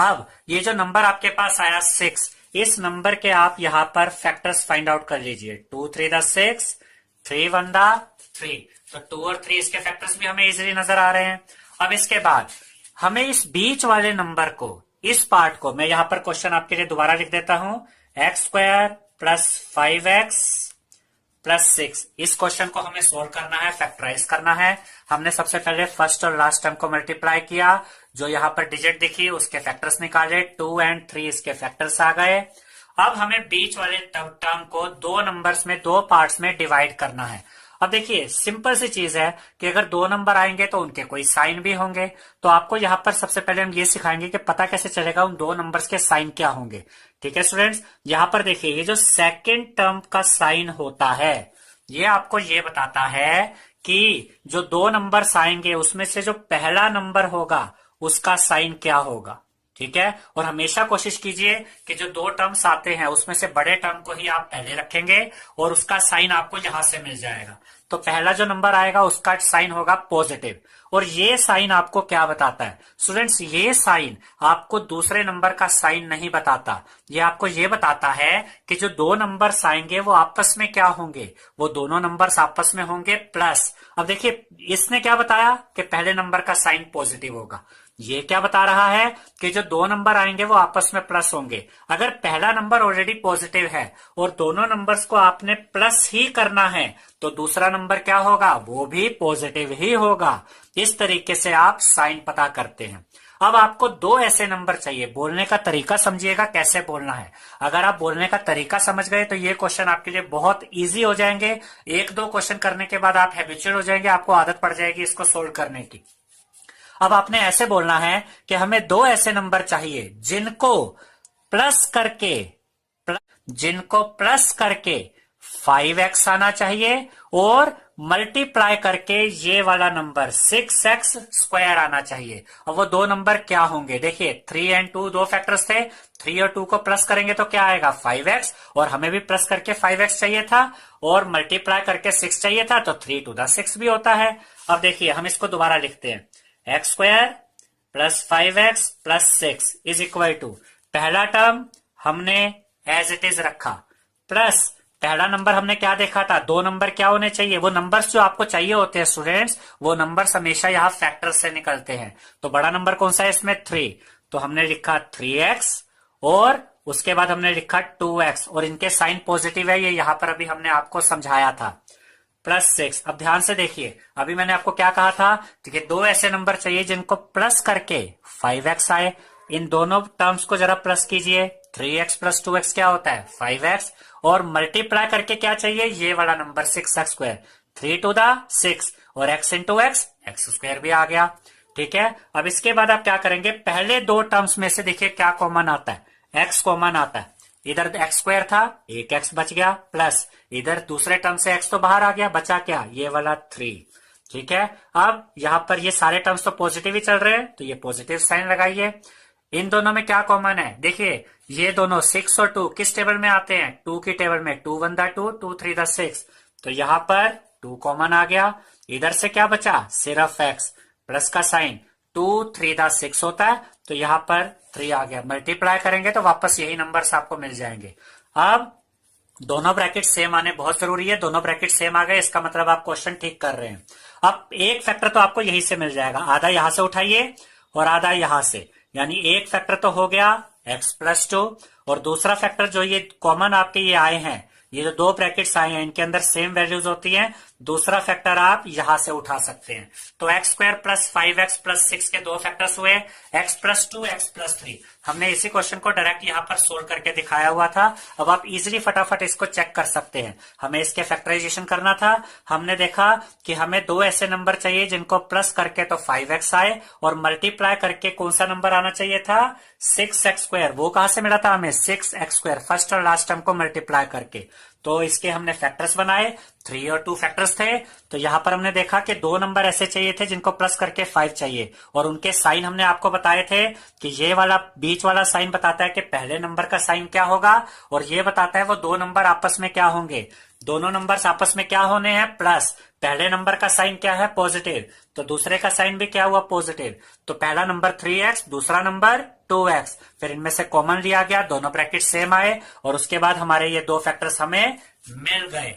अब ये जो नंबर आपके पास आया 6, इस नंबर के आप यहां पर फैक्टर्स फाइंड आउट कर लीजिए। 2 3 द 6, 3 1 द 3, तो 2 और 3 इसके फैक्टर्स भी हमें इजीली नजर आ रहे हैं। अब इसके बाद हमें इस बीच वाले नंबर को, इस पार्ट को मैं यहां पर क्वेश्चन आपके लिए दोबारा लिख देता हूं, x square plus 5x plus 6, इस क्वेश्चन को हमें सोल्व करना है, फैक्टराइज करना है। हमने सबसे पहले फर्स्ट और लास्ट टर्म को मल्टीप्लाई किया, जो यहां पर डिजिट दिखी उसके फैक्टर्स निकाले, 2 एंड 3 इसके फैक्टर्स आ गए। अब हमें बीच वाले टर्म को 2 नंबर्स में, 2 पार्ट्स में डिवाइड करना है। अब देखिए सिंपल सी चीज है कि अगर 2 नंबर आएंगे तो उनके कोई साइन भी होंगे, तो आपको यहां पर सबसे पहले हम ये सिखाएंगे कि पता कैसे चलेगा उन 2 नंबर्स के साइन क्या होंगे। ठीक है स्टूडेंट्स, यहां पर देखिए ये जो सेकंड टर्म का साइन होता है, ये आपको ये बताता है कि जो दो नंबर्स आएंगे उसमें से जो पहला नंबर होगा उसका साइन क्या होगा। ठीक है, और हमेशा कोशिश कीजिए कि जो दो टर्म्स आते हैं उसमें से बड़े टर्म को ही आप पहले रखेंगे और उसका साइन आपको यहां से मिल जाएगा। तो पहला जो नंबर आएगा उसका साइन होगा पॉजिटिव। और ये साइन आपको क्या बताता है स्टूडेंट्स, ये साइन आपको दूसरे नंबर का साइन नहीं बताता, ये आपको ये बताता है कि जो दो नंबर्स आएंगे वो आपस में क्या होंगे, वो दोनों नंबर्स आपस में होंगे प्लस। अब देखिए इसने क्या बताया कि पहले नंबर का साइन पॉजिटिव होगा, ये क्या बता रहा है कि जो दो नंबर आएंगे वो आपस में प्लस होंगे। अगर पहला नंबर ऑलरेडी पॉजिटिव है और दोनों नंबर्स को आपने प्लस ही करना है तो दूसरा नंबर क्या होगा, वो भी पॉजिटिव ही होगा। इस तरीके से आप साइन पता करते हैं। अब आपको दो ऐसे नंबर चाहिए, बोलने का तरीका समझिएगा कैसे बोलना है। अगर आप बोलने का तरीका समझ गए तो ये क्वेश्चन आपके लिए बहुत इजी हो जाएंगे। एक दो क्वेश्चन करने के बाद आप हैबिचुअल हो जाएंगे, आपको आदत पड़ जाएगी इसको सोल्व करने की। अब आपने ऐसे बोलना है कि हमें दो ऐसे नंबर चाहिए जिनको प्लस करके 5x आना चाहिए और मल्टीप्लाई करके ये वाला नंबर 6x स्क्वायर आना चाहिए। अब वो दो नंबर क्या होंगे, देखिए 3 और 2 दो फैक्टर्स थे, 3 और 2 को प्लस करेंगे तो क्या आएगा 5x, और हमें भी प्लस करके 5x चाहिए था और मल्टीप्लाई करके 6 चाहिए था, तो 3 to the 6 भी होता है। अब देखिए हम इसको दोबारा लिखते हैं, X square plus 5x plus 6 is equal to, पहला टर्म हमने एज इट इज रखा, प्लस पहला नंबर हमने क्या देखा था, दो नंबर क्या होने चाहिए, वो नंबर्स जो आपको चाहिए होते हैं स्टूडेंट्स, वो नंबर्स हमेशा यहाँ फैक्टर से निकलते हैं। तो बड़ा नंबर कौन सा है इसमें 3, तो हमने लिखा 3x और उसके बाद हमने लिखा 2x और इनके साइन पॉजिटिव है, ये यहाँ पर अभी हमने आपको समझाया था, प्लस 6। अब ध्यान से देखिए, अभी मैंने आपको क्या कहा था कि दो ऐसे नंबर चाहिए जिनको प्लस करके 5x आए। इन दोनों टर्म्स को जरा प्लस कीजिए, 3x प्लस 2x क्या होता है 5x, और मल्टीप्लाई करके क्या चाहिए, ये वाला number 6x square, 3 to the 6 और x इंटू एक्स स्क्वायर भी आ गया। ठीक है, अब इसके बाद आप क्या करेंगे, पहले दो टर्म्स में से देखिए क्या कॉमन आता है, x कॉमन आता है, इधर x स्क्वायर था, एक x बच गया, प्लस इधर दूसरे टर्म से x तो बाहर आ गया, बचा क्या ये वाला 3। ठीक है, अब यहां पर ये सारे टर्म्स तो पॉजिटिव ही चल रहे हैं तो ये पॉजिटिव साइन लगाइए। इन दोनों में क्या कॉमन है, देखिए ये दोनों 6 और 2 किस टेबल में आते हैं, 2 की टेबल में, 2 1 the 2 2 3 the 6, तो यहां पर 2 कॉमन आ गया। इधर से क्या बचा, सिर्फ x, प्लस का साइन 2 3 the 6 होता है तो यहां पर 3 आ गया, मल्टीप्लाई करेंगे तो वापस यही नंबर्स आपको मिल जाएंगे। अब दोनों ब्रैकेट सेम आने बहुत जरूरी है, दोनों ब्रैकेट सेम आ गए इसका मतलब आप क्वेश्चन ठीक कर रहे हैं। अब एक फैक्टर तो आपको यहीं से मिल जाएगा, आधा यहां से उठाइए और आधा यहां से, यानी एक फैक्टर तो हो गया x प्लस 2 और दूसरा फैक्टर जो ये कॉमन आपके ये आए हैं, ये जो दो ब्रैकेट्स आए हैं इनके अंदर सेम वैल्यूज होती हैं, दूसरा फैक्टर आप यहां से उठा सकते हैं। तो x square plus 5x plus 6 के दो फैक्टर्स हुए, x प्लस 2 x प्लस 3। हमने इसी क्वेश्चन को डायरेक्ट यहां पर सोल्व करके दिखाया हुआ था। अब आप इजीली फटाफट इसको चेक कर सकते हैं। हमें इसके फैक्टराइजेशन करना था, हमने देखा कि हमें दो ऐसे नंबर चाहिए जिनको प्लस करके तो 5x आए और मल्टीप्लाई करके कौन सा नंबर आना चाहिए था 6x स्क्वायर। वो कहां से मिला था हमें 6x स्क्वायर, फर्स्ट और लास्ट टर्म को मल्टीप्लाई करके। तो इसके हमने फैक्टर्स बनाए, 3 और 2 फैक्टर्स थे। तो यहां पर हमने देखा कि दो नंबर ऐसे चाहिए थे जिनको प्लस करके 5 चाहिए और उनके साइन हमने आपको बताए थे कि ये वाला बीच वाला साइन बताता है कि पहले नंबर का साइन क्या होगा और ये बताता है वो दो नंबर आपस में क्या होंगे, दोनों नंबर्स आपस में क्या होने हैं प्लस। पहले नंबर का साइन क्या है पॉजिटिव, तो दूसरे का साइन भी क्या हुआ पॉजिटिव। तो पहला नंबर 3x, दूसरा नंबर 2x, फिर इनमें से कॉमन लिया गया, दोनों ब्रैकेट सेम आए और उसके बाद हमारे ये दो फैक्टर्स हमें मिल गए।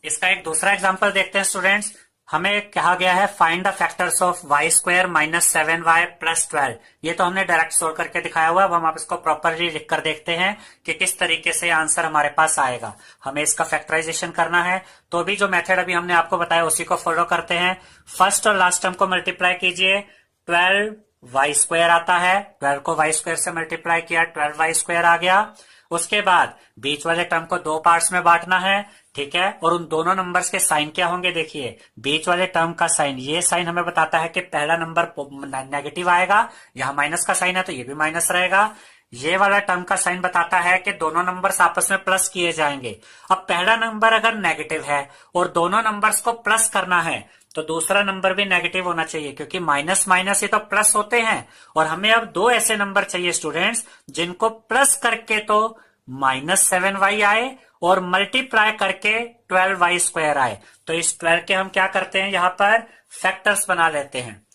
इसका एक दूसरा एग्जांपल देखते हैं स्टूडेंट्स। हमें कहा गया है find the factors of y square minus 7y plus 12। ये तो हमने डायरेक्ट सोल्व करके दिखाया हुआ है। अब हम आप इसको प्रॉपरली लिख कर देखते हैं कि किस तरीके से आंसर हमारे पास आएगा। हमें इसका फैक्टराइजेशन करना है तो भी जो मेथड अभी हमने आपको बताया उसी को फॉलो करते हैं। फर्स्ट और लास्ट टर्म को मल्टीप्लाई कीजिए, 12y स्क्वायर आता है, 12 को y स्क्वायर से मल्टीप्लाई किया 12y स्क्वायर आ गया। उसके बाद बीच वाले टर्म को दो पार्ट्स में बांटना है, ठीक है, और उन दोनों नंबर्स के साइन क्या होंगे देखिए। बीच वाले टर्म का साइन, ये साइन हमें बताता है कि पहला नंबर नेगेटिव आएगा, यहां माइनस का साइन है तो ये भी माइनस रहेगा। ये वाला टर्म का साइन बताता है कि दोनों नंबर्स आपस में प्लस किए जाएंगे। अब पहला नंबर अगर नेगेटिव है और दोनों नंबर्स को प्लस करना है तो दूसरा नंबर भी नेगेटिव होना चाहिए, क्योंकि माइनस माइनस ये तो प्लस होते हैं। और हमें अब दो ऐसे नंबर चाहिए स्टूडेंट्स जिनको प्लस करके तो -7y आए और मल्टीप्लाई करके 12y² आए। तो इस 12 के हम क्या करते हैं, यहां पर फैक्टर्स बना लेते हैं।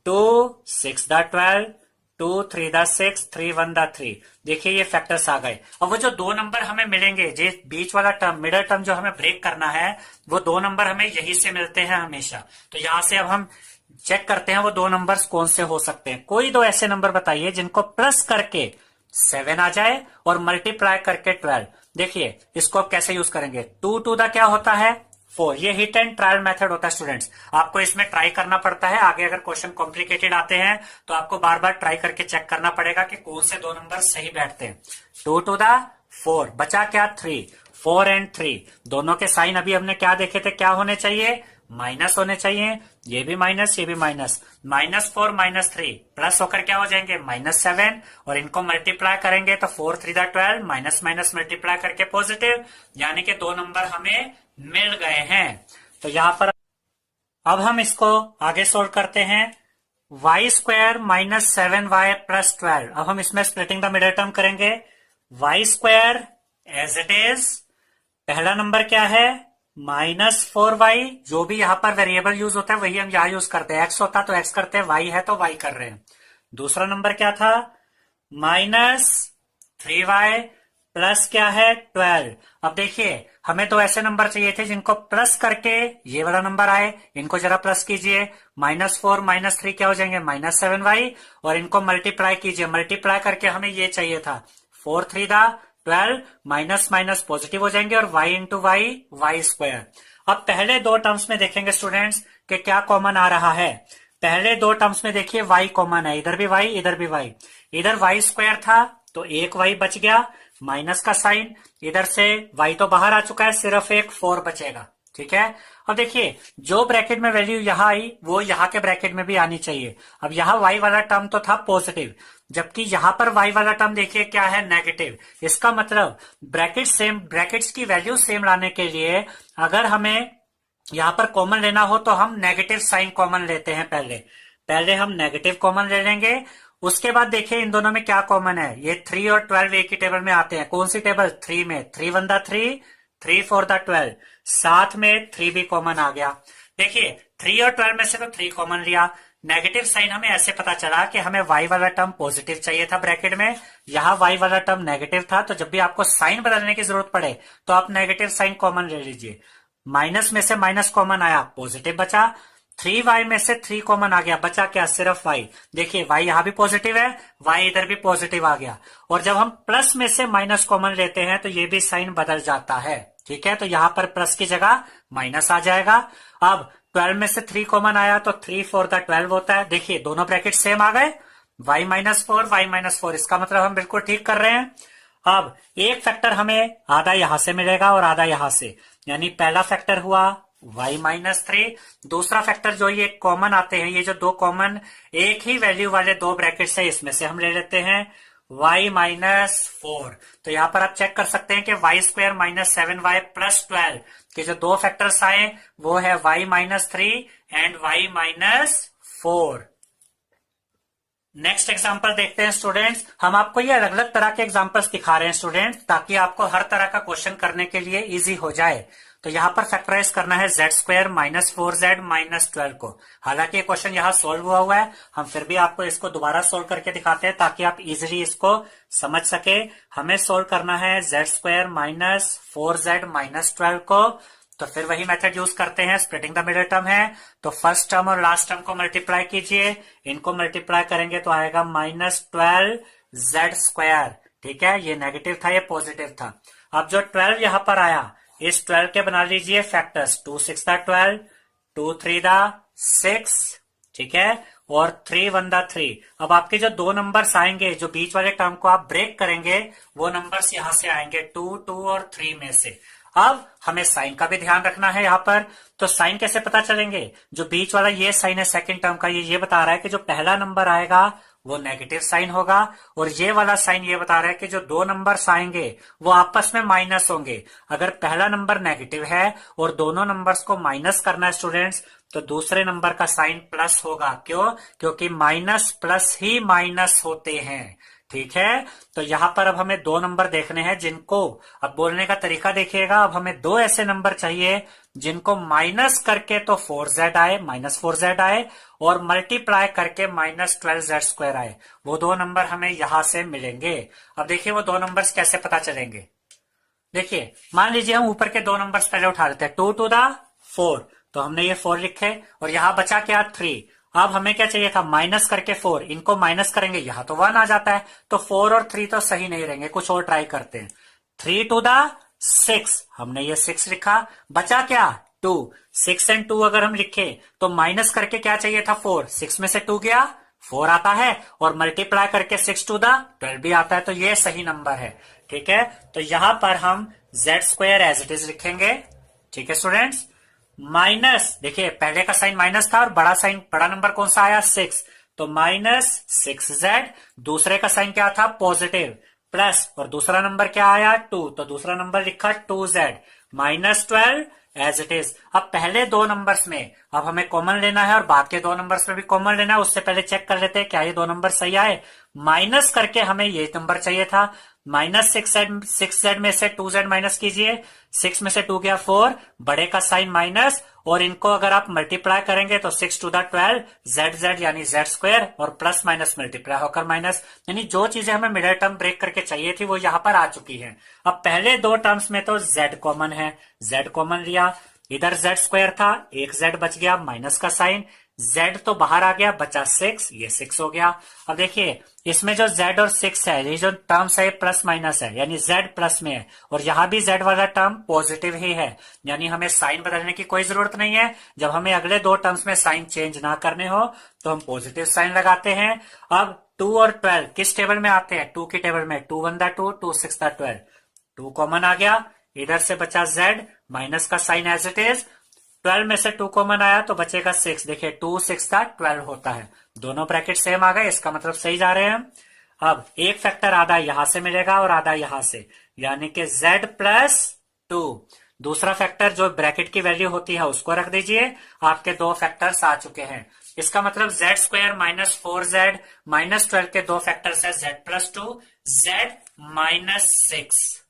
2 6 दा 12, 2 3 दा 6, 3 1 दा 3। देखिए ये फैक्टर्स आ गए। अब वो जो दो नंबर हमें मिलेंगे, जो बीच वाला टर्म, मिडल टर्म जो हमें ब्रेक करना है, वो दो नंबर हमें यही से मिलते हैं हमेशा। तो यहां से अब हम चेक करते हैं वो दो नंबर्स कौन से हो सकते हैं। कोई दो ऐसे नंबर बताइए जिनको प्लस करके 7 आ जाए और मल्टीप्लाई करके 12। देखिए इसको आप कैसे यूज करेंगे। 2 टू दा क्या होता है 4। ये हिट एंड ट्रायल मेथड होता है स्टूडेंट्स। आपको इसमें ट्राई करना पड़ता है। आगे अगर क्वेश्चन कॉम्प्लिकेटेड आते हैं तो आपको बार बार ट्राई करके चेक करना पड़ेगा कि कौन से दो नंबर सही बैठते हैं। 2 टू दा 4, बचा क्या 3। 4 एंड 3 दोनों के साइन अभी हमने क्या देखे थे, क्या होने चाहिए, माइनस होने चाहिए। ये भी माइनस, ये भी माइनस। -4 -3 प्लस होकर क्या हो जाएंगे -7, और इनको मल्टीप्लाई करेंगे तो 4 3 दा 12, माइनस माइनस मल्टीप्लाई करके पॉजिटिव, यानी कि दो नंबर हमें मिल गए हैं। तो यहां पर अब हम इसको आगे सोल्व करते हैं। y² -7y + 12। अब हम इसमें स्प्लिटिंग द मिडिल टर्म करेंगे। y² एज इट इज, पहला नंबर क्या है -4y, जो भी यहां पर वेरिएबल यूज होता है वही हम यहां यूज करते हैं। x होता तो x करते हैं, y है तो y कर रहे हैं। दूसरा नंबर क्या था, -3y प्लस क्या है 12। अब देखिए हमें तो ऐसे नंबर चाहिए थे जिनको प्लस करके ये वाला नंबर आए। इनको जरा प्लस कीजिए। -4 -3 क्या हो जाएंगे -7y, और इनको मल्टीप्लाई कीजिए। मल्टीप्लाई करके हमें ये चाहिए था 4 3 दा 12, माइनस माइनस पॉजिटिव हो जाएंगे, और y इंटू वाई y²। अब पहले दो टर्म्स में देखेंगे स्टूडेंट्स कि क्या कॉमन आ रहा है। पहले दो टर्म्स में देखिए y कॉमन है, इधर भी y इधर भी y। इधर y² था तो एक y बच गया, माइनस का साइन। इधर से y तो बाहर आ चुका है, सिर्फ एक 4 बचेगा। ठीक है। अब देखिए जो ब्रैकेट में वैल्यू यहां आई वो यहां के ब्रैकेट में भी आनी चाहिए। अब यहां y वाला टर्म तो था पॉजिटिव, जबकि यहां पर y वाला टर्म देखिए क्या है नेगेटिव। इसका मतलब ब्रैकेट्स की वैल्यू सेम लाने के लिए अगर हमें यहां पर कॉमन लेना हो तो हम नेगेटिव साइन कॉमन लेते हैं। पहले हम नेगेटिव कॉमन ले लेंगे। उसके बाद देखिए इन दोनों में क्या कॉमन है, ये 3 और 12 एक ही टेबल में आते हैं। कौन सी टेबल, 3 में। 3 1 दा 3, 3 4 दा 12, साथ में 3 भी कॉमन आ गया। देखिए 3 और 12 में से तो 3 कॉमन लिया। नेगेटिव साइन हमें ऐसे पता चला कि हमें y वाला टर्म पॉजिटिव चाहिए था ब्रैकेट में, यहां y वाला टर्म नेगेटिव था। तो जब भी आपको साइन बदलने की जरूरत पड़े तो आप नेगेटिव साइन कॉमन ले लीजिए। माइनस में से माइनस कॉमन आया, पॉजिटिव बचा। 3y में से 3 कॉमन आ गया, बचा क्या, सिर्फ y। देखिए y यहां भी पॉजिटिव है, y इधर भी पॉजिटिव आ गया। और जब हम प्लस में से माइनस कॉमन लेते हैं तो ये भी साइन बदल जाता है। ठीक है, तो यहां पर प्लस की जगह माइनस आ जाएगा। अब 12 में से 3 कॉमन आया तो 3 4 दा 12 होता है। देखिए दोनों ब्रैकेट सेम आ गए, y -4 y -4। इसका मतलब हम बिल्कुल ठीक कर रहे हैं। अब एक फैक्टर हमें आधा यहां से मिलेगा और आधा यहां से, यानी पहला फैक्टर हुआ y -3। दूसरा फैक्टर जो ये कॉमन आते हैं, ये जो दो कॉमन एक ही वैल्यू वाले दो ब्रैकेट से, इसमें से हम ले लेते हैं y -4। तो यहां पर आप चेक कर सकते हैं कि y² -7y + 12 के जो दो फैक्टर्स आए वो है y -3 and y -4। Next example देखते हैं स्टूडेंट्स। हम आपको ये अलग अलग तरह के एग्जांपल्स दिखा रहे हैं स्टूडेंट्स, ताकि आपको हर तरह का क्वेश्चन करने के लिए इजी हो जाए। तो यहां पर फैक्टराइज करना है z² -4z -12 को। हालांकि ये क्वेश्चन यहाँ सोल्व हुआ है, हम फिर भी आपको इसको दोबारा सोल्व करके दिखाते हैं ताकि आप इजीली इसको समझ सके। हमें सोल्व करना है z² -4z -12 को। तो फिर वही मेथड यूज करते हैं, स्प्लिटिंग द मिडिल टर्म है तो फर्स्ट टर्म और लास्ट टर्म को मल्टीप्लाई कीजिए। इनको मल्टीप्लाई करेंगे तो आएगा -12z²। ठीक है, ये नेगेटिव था, ये पॉजिटिव था। अब जो 12 यहां पर आया, इस 12 के बना लीजिए फैक्टर्स। 2 6 दा 12, 2 3 दा 6, ठीक है, और 3 1 दा 3। अब आपके जो दो नंबर्स आएंगे, जो बीच वाले टर्म को आप ब्रेक करेंगे, वो नंबर्स यहां से आएंगे 2 2 और 3 में से। अब हमें साइन का भी ध्यान रखना है यहां पर। तो साइन कैसे पता चलेंगे, जो बीच वाला ये साइन है सेकंड टर्म का, ये बता रहा है कि जो पहला नंबर आएगा वो नेगेटिव साइन होगा, और ये वाला साइन ये बता रहा है कि जो दो नंबर्स आएंगे वो आपस में माइनस होंगे। अगर पहला नंबर नेगेटिव है और दोनों नंबर्स को माइनस करना है स्टूडेंट्स, तो दूसरे नंबर का साइन प्लस होगा। क्यों? क्योंकि माइनस प्लस ही माइनस होते हैं। ठीक है, तो यहां पर अब हमें दो नंबर देखने हैं जिनको, अब बोलने का तरीका देखिएगा, अब हमें दो ऐसे नंबर चाहिए जिनको माइनस करके तो 4z आए, -4z आए, और मल्टीप्लाई करके -12z² आए। वो दो नंबर हमें यहां से मिलेंगे। अब देखिए वो दो नंबर्स कैसे पता चलेंगे। देखिए मान लीजिए हम ऊपर के दो नंबर्स पहले उठा लेते हैं, 2 टू द 4, तो हमने ये 4 लिखे, और यहां बचा क्या 3। अब हमें क्या चाहिए था, माइनस करके 4, इनको माइनस करेंगे, यहां तो 1 आ जाता है, तो 4 और 3 तो सही नहीं रहेंगे, कुछ और ट्राई करते हैं। 3 टू द 6, हमने ये 6 लिखा, बचा क्या 2। 6 एंड 2 अगर हम लिखे तो माइनस करके क्या चाहिए था 4, 6 में से 2 गया 4 आता है, और मल्टीप्लाई करके 6 टू द 12 भी आता है, तो ये सही नंबर है। ठीक है, तो यहां पर हम z² एज इट इज लिखेंगे। ठीक है स्टूडेंट्स, माइनस, देखिए पहले का साइन माइनस था और बड़ा साइन, बड़ा नंबर कौन सा आया 6, तो -6z, दूसरे का साइन क्या था पॉजिटिव, प्लस, और दूसरा नंबर क्या आया 2, तो दूसरा नंबर लिखा 2z, -12 एज इट इज। अब पहले दो नंबर्स में अब हमें कॉमन लेना है और बाद के दो नंबर्स में भी कॉमन लेना है। उससे पहले चेक कर लेते हैं क्या ये दो नंबर सही आए। माइनस करके हमें ये नंबर चाहिए था, -6z में से 2z माइनस कीजिए, 6 में से 2 गया 4, बड़े का साइन माइनस, और इनको अगर आप मल्टीप्लाई करेंगे तो 6 टू द 12 z यानी z², और प्लस माइनस मल्टीप्लाई होकर माइनस, यानी जो चीजें हमें मिडिल टर्म ब्रेक करके चाहिए थी वो यहां पर आ चुकी हैं। अब पहले दो टर्म्स में तो z कॉमन है, z कॉमन लिया, इधर z² था, एक z बच गया, माइनस का साइन, z तो बाहर आ गया, बचा 6, ये 6 हो गया। अब देखिए इसमें जो z और 6 है, ये जो टर्म्स है प्लस माइनस है, यानी z प्लस में है, और यहां भी z वाला टर्म पॉजिटिव ही है, यानी हमें साइन बदलने की कोई जरूरत नहीं है। जब हमें अगले दो टर्म्स में साइन चेंज ना करने हो तो हम पॉजिटिव साइन लगाते हैं। अब 2 और 12 किस टेबल में आते हैं, 2 की टेबल में, 2 1 2, 2 6 12, 2 कॉमन आ गया, इधर से बचा z, माइनस का साइन एज इट इज, 12 में से 2 कॉमन आया तो बचेगा 6, देखिए 2 6 12 होता है, दोनों ब्रैकेट सेम आ गए, इसका मतलब सही जा रहे हैं हम। अब एक फैक्टर आधा यहां से मिलेगा और आधा यहां से, यानी कि z प्लस 2, दूसरा फैक्टर जो ब्रैकेट की वैल्यू होती है उसको रख दीजिए, आपके दो फैक्टर्स आ चुके हैं। इसका मतलब z² -4z -12 के दो फैक्टर्स है z प्लस 2, z -6।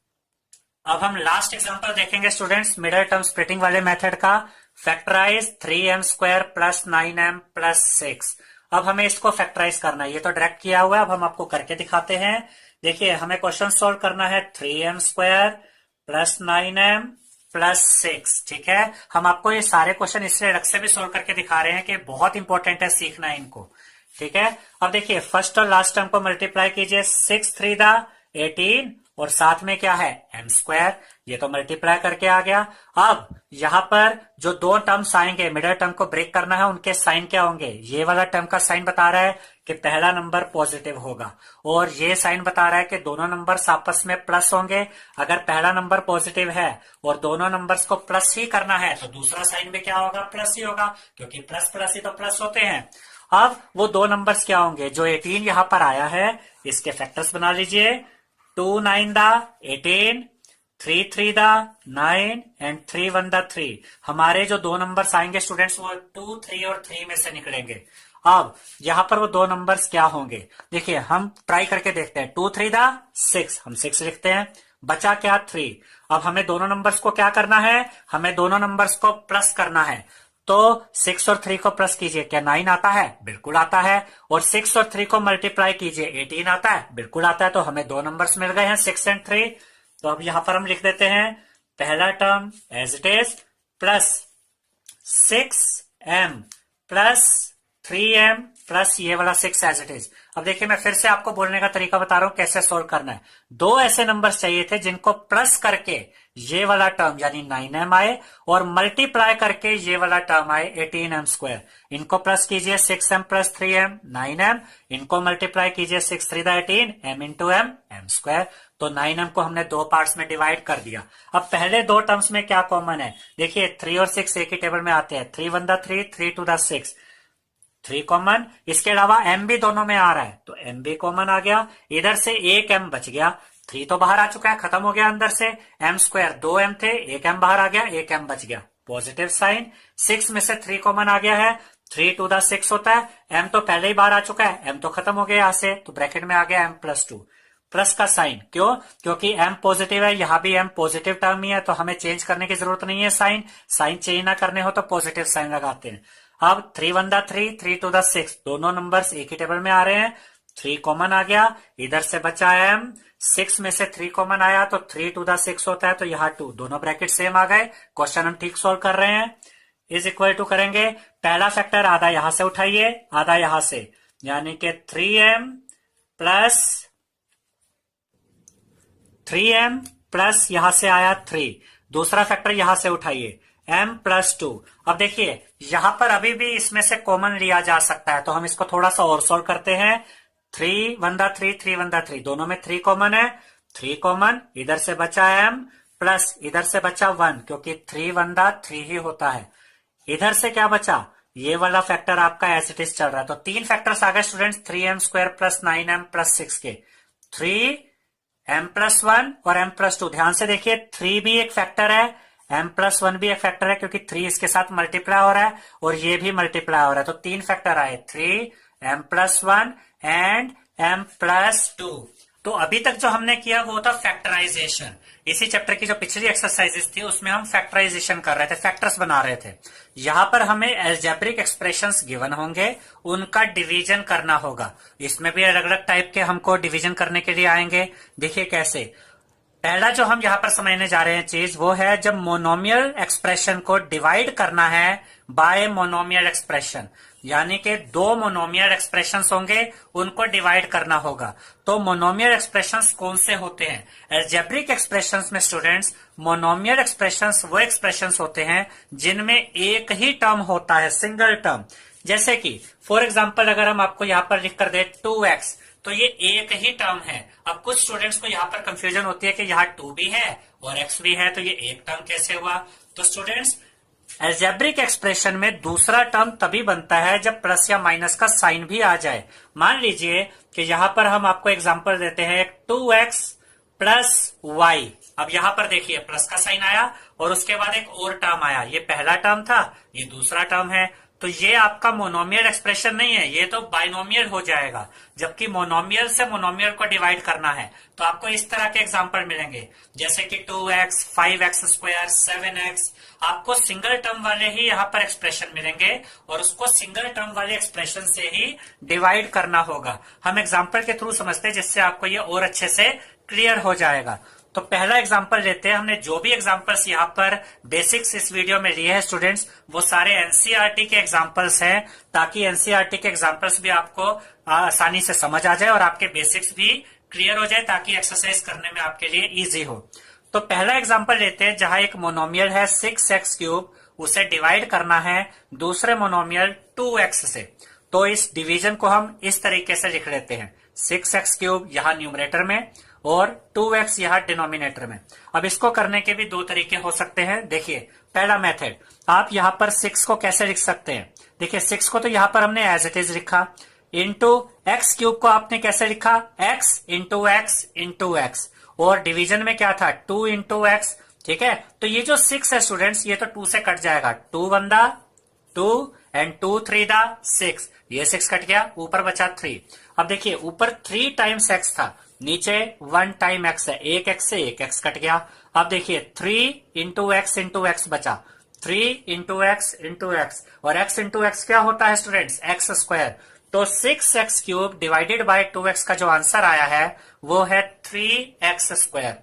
अब हम लास्ट एग्जांपल देखेंगे स्टूडेंट्स मिडिल टर्म स्प्लिटिंग वाले मेथड का, factorise 3m² plus 9m plus 6। अब हमें इसको फैक्टराइज करना है, ये तो डायरेक्ट किया हुआ है, अब हम आपको करके दिखाते हैं। देखिए हमें क्वेश्चन सॉल्व करना है 3m² प्लस 9m प्लस 6। ठीक है, हम आपको ये सारे क्वेश्चन इससे अलग से भी सॉल्व करके दिखा रहे हैं कि बहुत इंपॉर्टेंट है, सीखना है इनको। ठीक है, अब देखिए फर्स्ट और लास्ट टर्म को मल्टीप्लाई कीजिए, 6 3 18, और साथ में क्या है m², ये तो मल्टीप्लाई करके आ गया। अब यहां पर जो दो टर्म्स आएंगे मिडिल टर्म को ब्रेक करना है, उनके साइन क्या होंगे, ये वाला टर्म का साइन बता रहा है कि पहला नंबर पॉजिटिव होगा, और ये साइन बता रहा है कि दोनों नंबर्स आपस में प्लस होंगे। अगर पहला नंबर पॉजिटिव है और दोनों नंबर्स को प्लस ही करना है तो दूसरा साइन भी क्या होगा, प्लस ही होगा, क्योंकि प्लस प्लस ही तो प्लस होते हैं। अब वो दो नंबर्स क्या होंगे, जो 18 यहां पर आया है इसके फैक्टर्स बना लीजिए, 2 9 18, 3 3 9 एंड 3 1 3। हमारे जो दो नंबर्स आएंगे स्टूडेंट्स वो 2 3 और 3 में से निकलेंगे। अब यहां पर वो दो नंबर्स क्या होंगे, देखिए हम ट्राई करके देखते हैं, 2 3 6, हम 6 लिखते हैं, बचा क्या 3। अब हमें दोनों नंबर्स को क्या करना है, हमें दोनों नंबर्स को प्लस करना है, तो 6 और 3 को प्लस कीजिए, क्या 9 आता है, बिल्कुल आता है, और 6 और 3 को मल्टीप्लाई कीजिए, 18 आता है, बिल्कुल आता है, तो हमें दो नंबर्स मिल गए हैं 6 एंड 3। तो अब यहां पर हम लिख देते हैं पहला term as it is plus 6m plus 3m plus ये वाला 6 एज इट इज। अब देखिए मैं फिर से आपको बोलने का तरीका बता रहा हूं कैसे सोल्व करना है। दो ऐसे नंबर्स चाहिए थे जिनको प्लस करके ये वाला टर्म यानी 9m आए और मल्टीप्लाई करके ये वाला टर्म आए 18m²। इनको प्लस कीजिए 6m प्लस 3m 9m, इनको मल्टीप्लाई कीजिए 6 3 18 m इंटू m m²। तो 9m को हमने दो पार्ट्स में डिवाइड कर दिया। अब पहले दो टर्म्स में क्या कॉमन है, देखिए 3 और 6 एक ही टेबल में आते हैं, 3 1 3 3 2 6, 3 कॉमन, इसके अलावा m भी दोनों में आ रहा है तो m भी कॉमन आ गया, इधर से एक m बच गया, 3 तो बाहर आ चुका है, खत्म हो गया अंदर से, m स्क्वायर 2m थे, एक m बाहर आ गया, एक m बच गया, पॉजिटिव साइन। 6 में से 3 कॉमन आ गया है, 3 टू द 6 होता है, m तो पहले ही बाहर आ चुका है, m तो खत्म हो गया यहां से, तो ब्रैकेट में आ गया m+2, प्लस का साइन, क्यों? क्योंकि m पॉजिटिव है, यहां भी m पॉजिटिव टर्म ही है, तो हमें चेंज करने की जरूरत नहीं है साइन, साइन चेंज ना करने हो तो पॉजिटिव साइन लगाते हैं। अब 3 1 द 3, 3 टू द 6, दोनों नंबर्स एक ही टेबल में आ रहे हैं, 3 कॉमन आ गया, इधर से बचा m, 6 में से 3 कॉमन आया तो 3 टू द 6 होता है, तो यहाँ 2, दोनों ब्रैकेट सेम आ गए। क्वेश्चन हम ठीक सोल्व कर रहे हैं। इज इक्वल टू करेंगे, पहला फैक्टर आधा यहां से उठाइए, आधा यहां से, यानी कि 3m प्लस यहां से आया 3, दूसरा फैक्टर यहां से उठाइए m+2। अब देखिए यहां पर अभी भी इसमें से कॉमन लिया जा सकता है, तो हम इसको थोड़ा सा और सोल्व करते हैं। 3 1 द 3, 3 1 द 3, दोनों में 3 कॉमन है, 3 कॉमन, इधर से बचा m प्लस इधर से बचा 1, क्योंकि 3 1 द 3 ही होता है। इधर से क्या बचा, ये वाला फैक्टर आपका एज इट इज चल रहा है, तो 3 फैक्टर्स आ गए students, 3m² plus 9m plus 6 के, 3m+1 और m+2। ध्यान से देखिए 3 भी एक फैक्टर है, m+1 भी एक फैक्टर है, क्योंकि 3 इसके साथ मल्टीप्लाई हो रहा है और ये भी मल्टीप्लाई हो रहा है, तो 3 फैक्टर आए, 3m+1 एंड m+2। तो अभी तक जो हमने किया वो था फैक्टराइजेशन। इसी चैप्टर की जो पिछली एक्सरसाइजेस थी उसमें हम फैक्टराइजेशन कर रहे थे, फैक्टर्स बना रहे थे। यहां पर हमें एल्जेब्रिक एक्सप्रेशंस गिवन होंगे, उनका डिवीजन करना होगा। इसमें भी अलग अलग टाइप के हमको डिवीजन करने के लिए आएंगे। देखिए कैसे, पहला जो हम यहां पर समझने जा रहे हैं चीज वो है जब मोनोमियल एक्सप्रेशन को डिवाइड करना है बाय मोनोमियल एक्सप्रेशन, यानी कि 2 मोनोमियल एक्सप्रेशंस होंगे, उनको डिवाइड करना होगा। तो मोनोमियल एक्सप्रेशंस कौन से होते हैं? एल्जेब्रिक एक्सप्रेशंस में स्टूडेंट्स मोनोमियल एक्सप्रेशंस वो एक्सप्रेशंस होते हैं जिनमें एक ही टर्म होता है, सिंगल टर्म। जैसे कि फॉर एग्जाम्पल अगर हम आपको यहां पर लिख कर दे 2x, तो ये एक ही टर्म है। अब कुछ स्टूडेंट्स को यहाँ पर कंफ्यूजन होती है कि यहाँ 2 भी है और x भी है, तो ये एक टर्म कैसे हुआ? तो स्टूडेंट्स एल्जेब्रिक एक्सप्रेशन में दूसरा टर्म तभी बनता है जब प्लस या माइनस का साइन भी आ जाए। मान लीजिए कि यहां पर हम आपको एग्जांपल देते हैं 2x प्लस y। अब यहां पर देखिए प्लस का साइन आया और उसके बाद एक और टर्म आया, ये पहला टर्म था, ये दूसरा टर्म है, तो ये आपका मोनोमियल एक्सप्रेशन नहीं है, ये तो बाइनोमियल हो जाएगा। जबकि मोनोमियल से मोनोमियल को डिवाइड करना है तो आपको इस तरह के एग्जांपल मिलेंगे, जैसे कि 2x, 5x², 7x। आपको सिंगल टर्म वाले ही यहाँ पर एक्सप्रेशन मिलेंगे और उसको सिंगल टर्म वाले एक्सप्रेशन से ही डिवाइड करना होगा। हम एग्जाम्पल के थ्रू समझते हैं जिससे आपको ये और अच्छे से क्लियर हो जाएगा। तो पहला एग्जांपल लेते हैं। हमने जो भी एग्जांपल्स यहाँ पर बेसिक्स इस वीडियो में लिए हैं स्टूडेंट्स, वो सारे एनसीईआरटी के एग्जांपल्स हैं, ताकि एनसीईआरटी के एग्जांपल्स भी आपको आसानी से समझ आ जाए और आपके बेसिक्स भी क्लियर हो जाए, ताकि एक्सरसाइज करने में आपके लिए इजी हो। तो पहला एग्जांपल लेते हैं जहां एक मोनोमियल है 6x³, उसे डिवाइड करना है दूसरे मोनोमियल 2x से। तो इस डिवीजन को हम इस तरीके से लिख लेते हैं, 6x³ यहाँ न्यूमरेटर में और 2x यहाँ डिनोमिनेटर में। अब इसको करने के भी 2 तरीके हो सकते हैं। देखिए पहला मेथड, आप यहाँ पर 6 को कैसे लिख सकते हैं? देखिए 6 को तो यहाँ पर हमने एज इट इज लिखा, इंटू x³ को आपने कैसे लिखा? x into x into x, और डिवीजन में क्या था? 2 इंटू एक्स। ठीक है, तो ये जो 6 है स्टूडेंट्स, ये तो 2 से कट जाएगा, 2 1 दा 2 एंड 2 3 दा 6, ये 6 कट गया, ऊपर बचा 3। अब देखिए ऊपर 3 टाइम्स x था, नीचे 1 टाइम x है, एक x से एक x कट गया। अब देखिए 3 इंटू एक्स बचा, 3 इंटू एक्स, और x इंटू एक्स क्या होता है स्टूडेंट्स? x²। तो 6x³ डिवाइडेड बाय 2x का जो आंसर आया है वो है 3x²।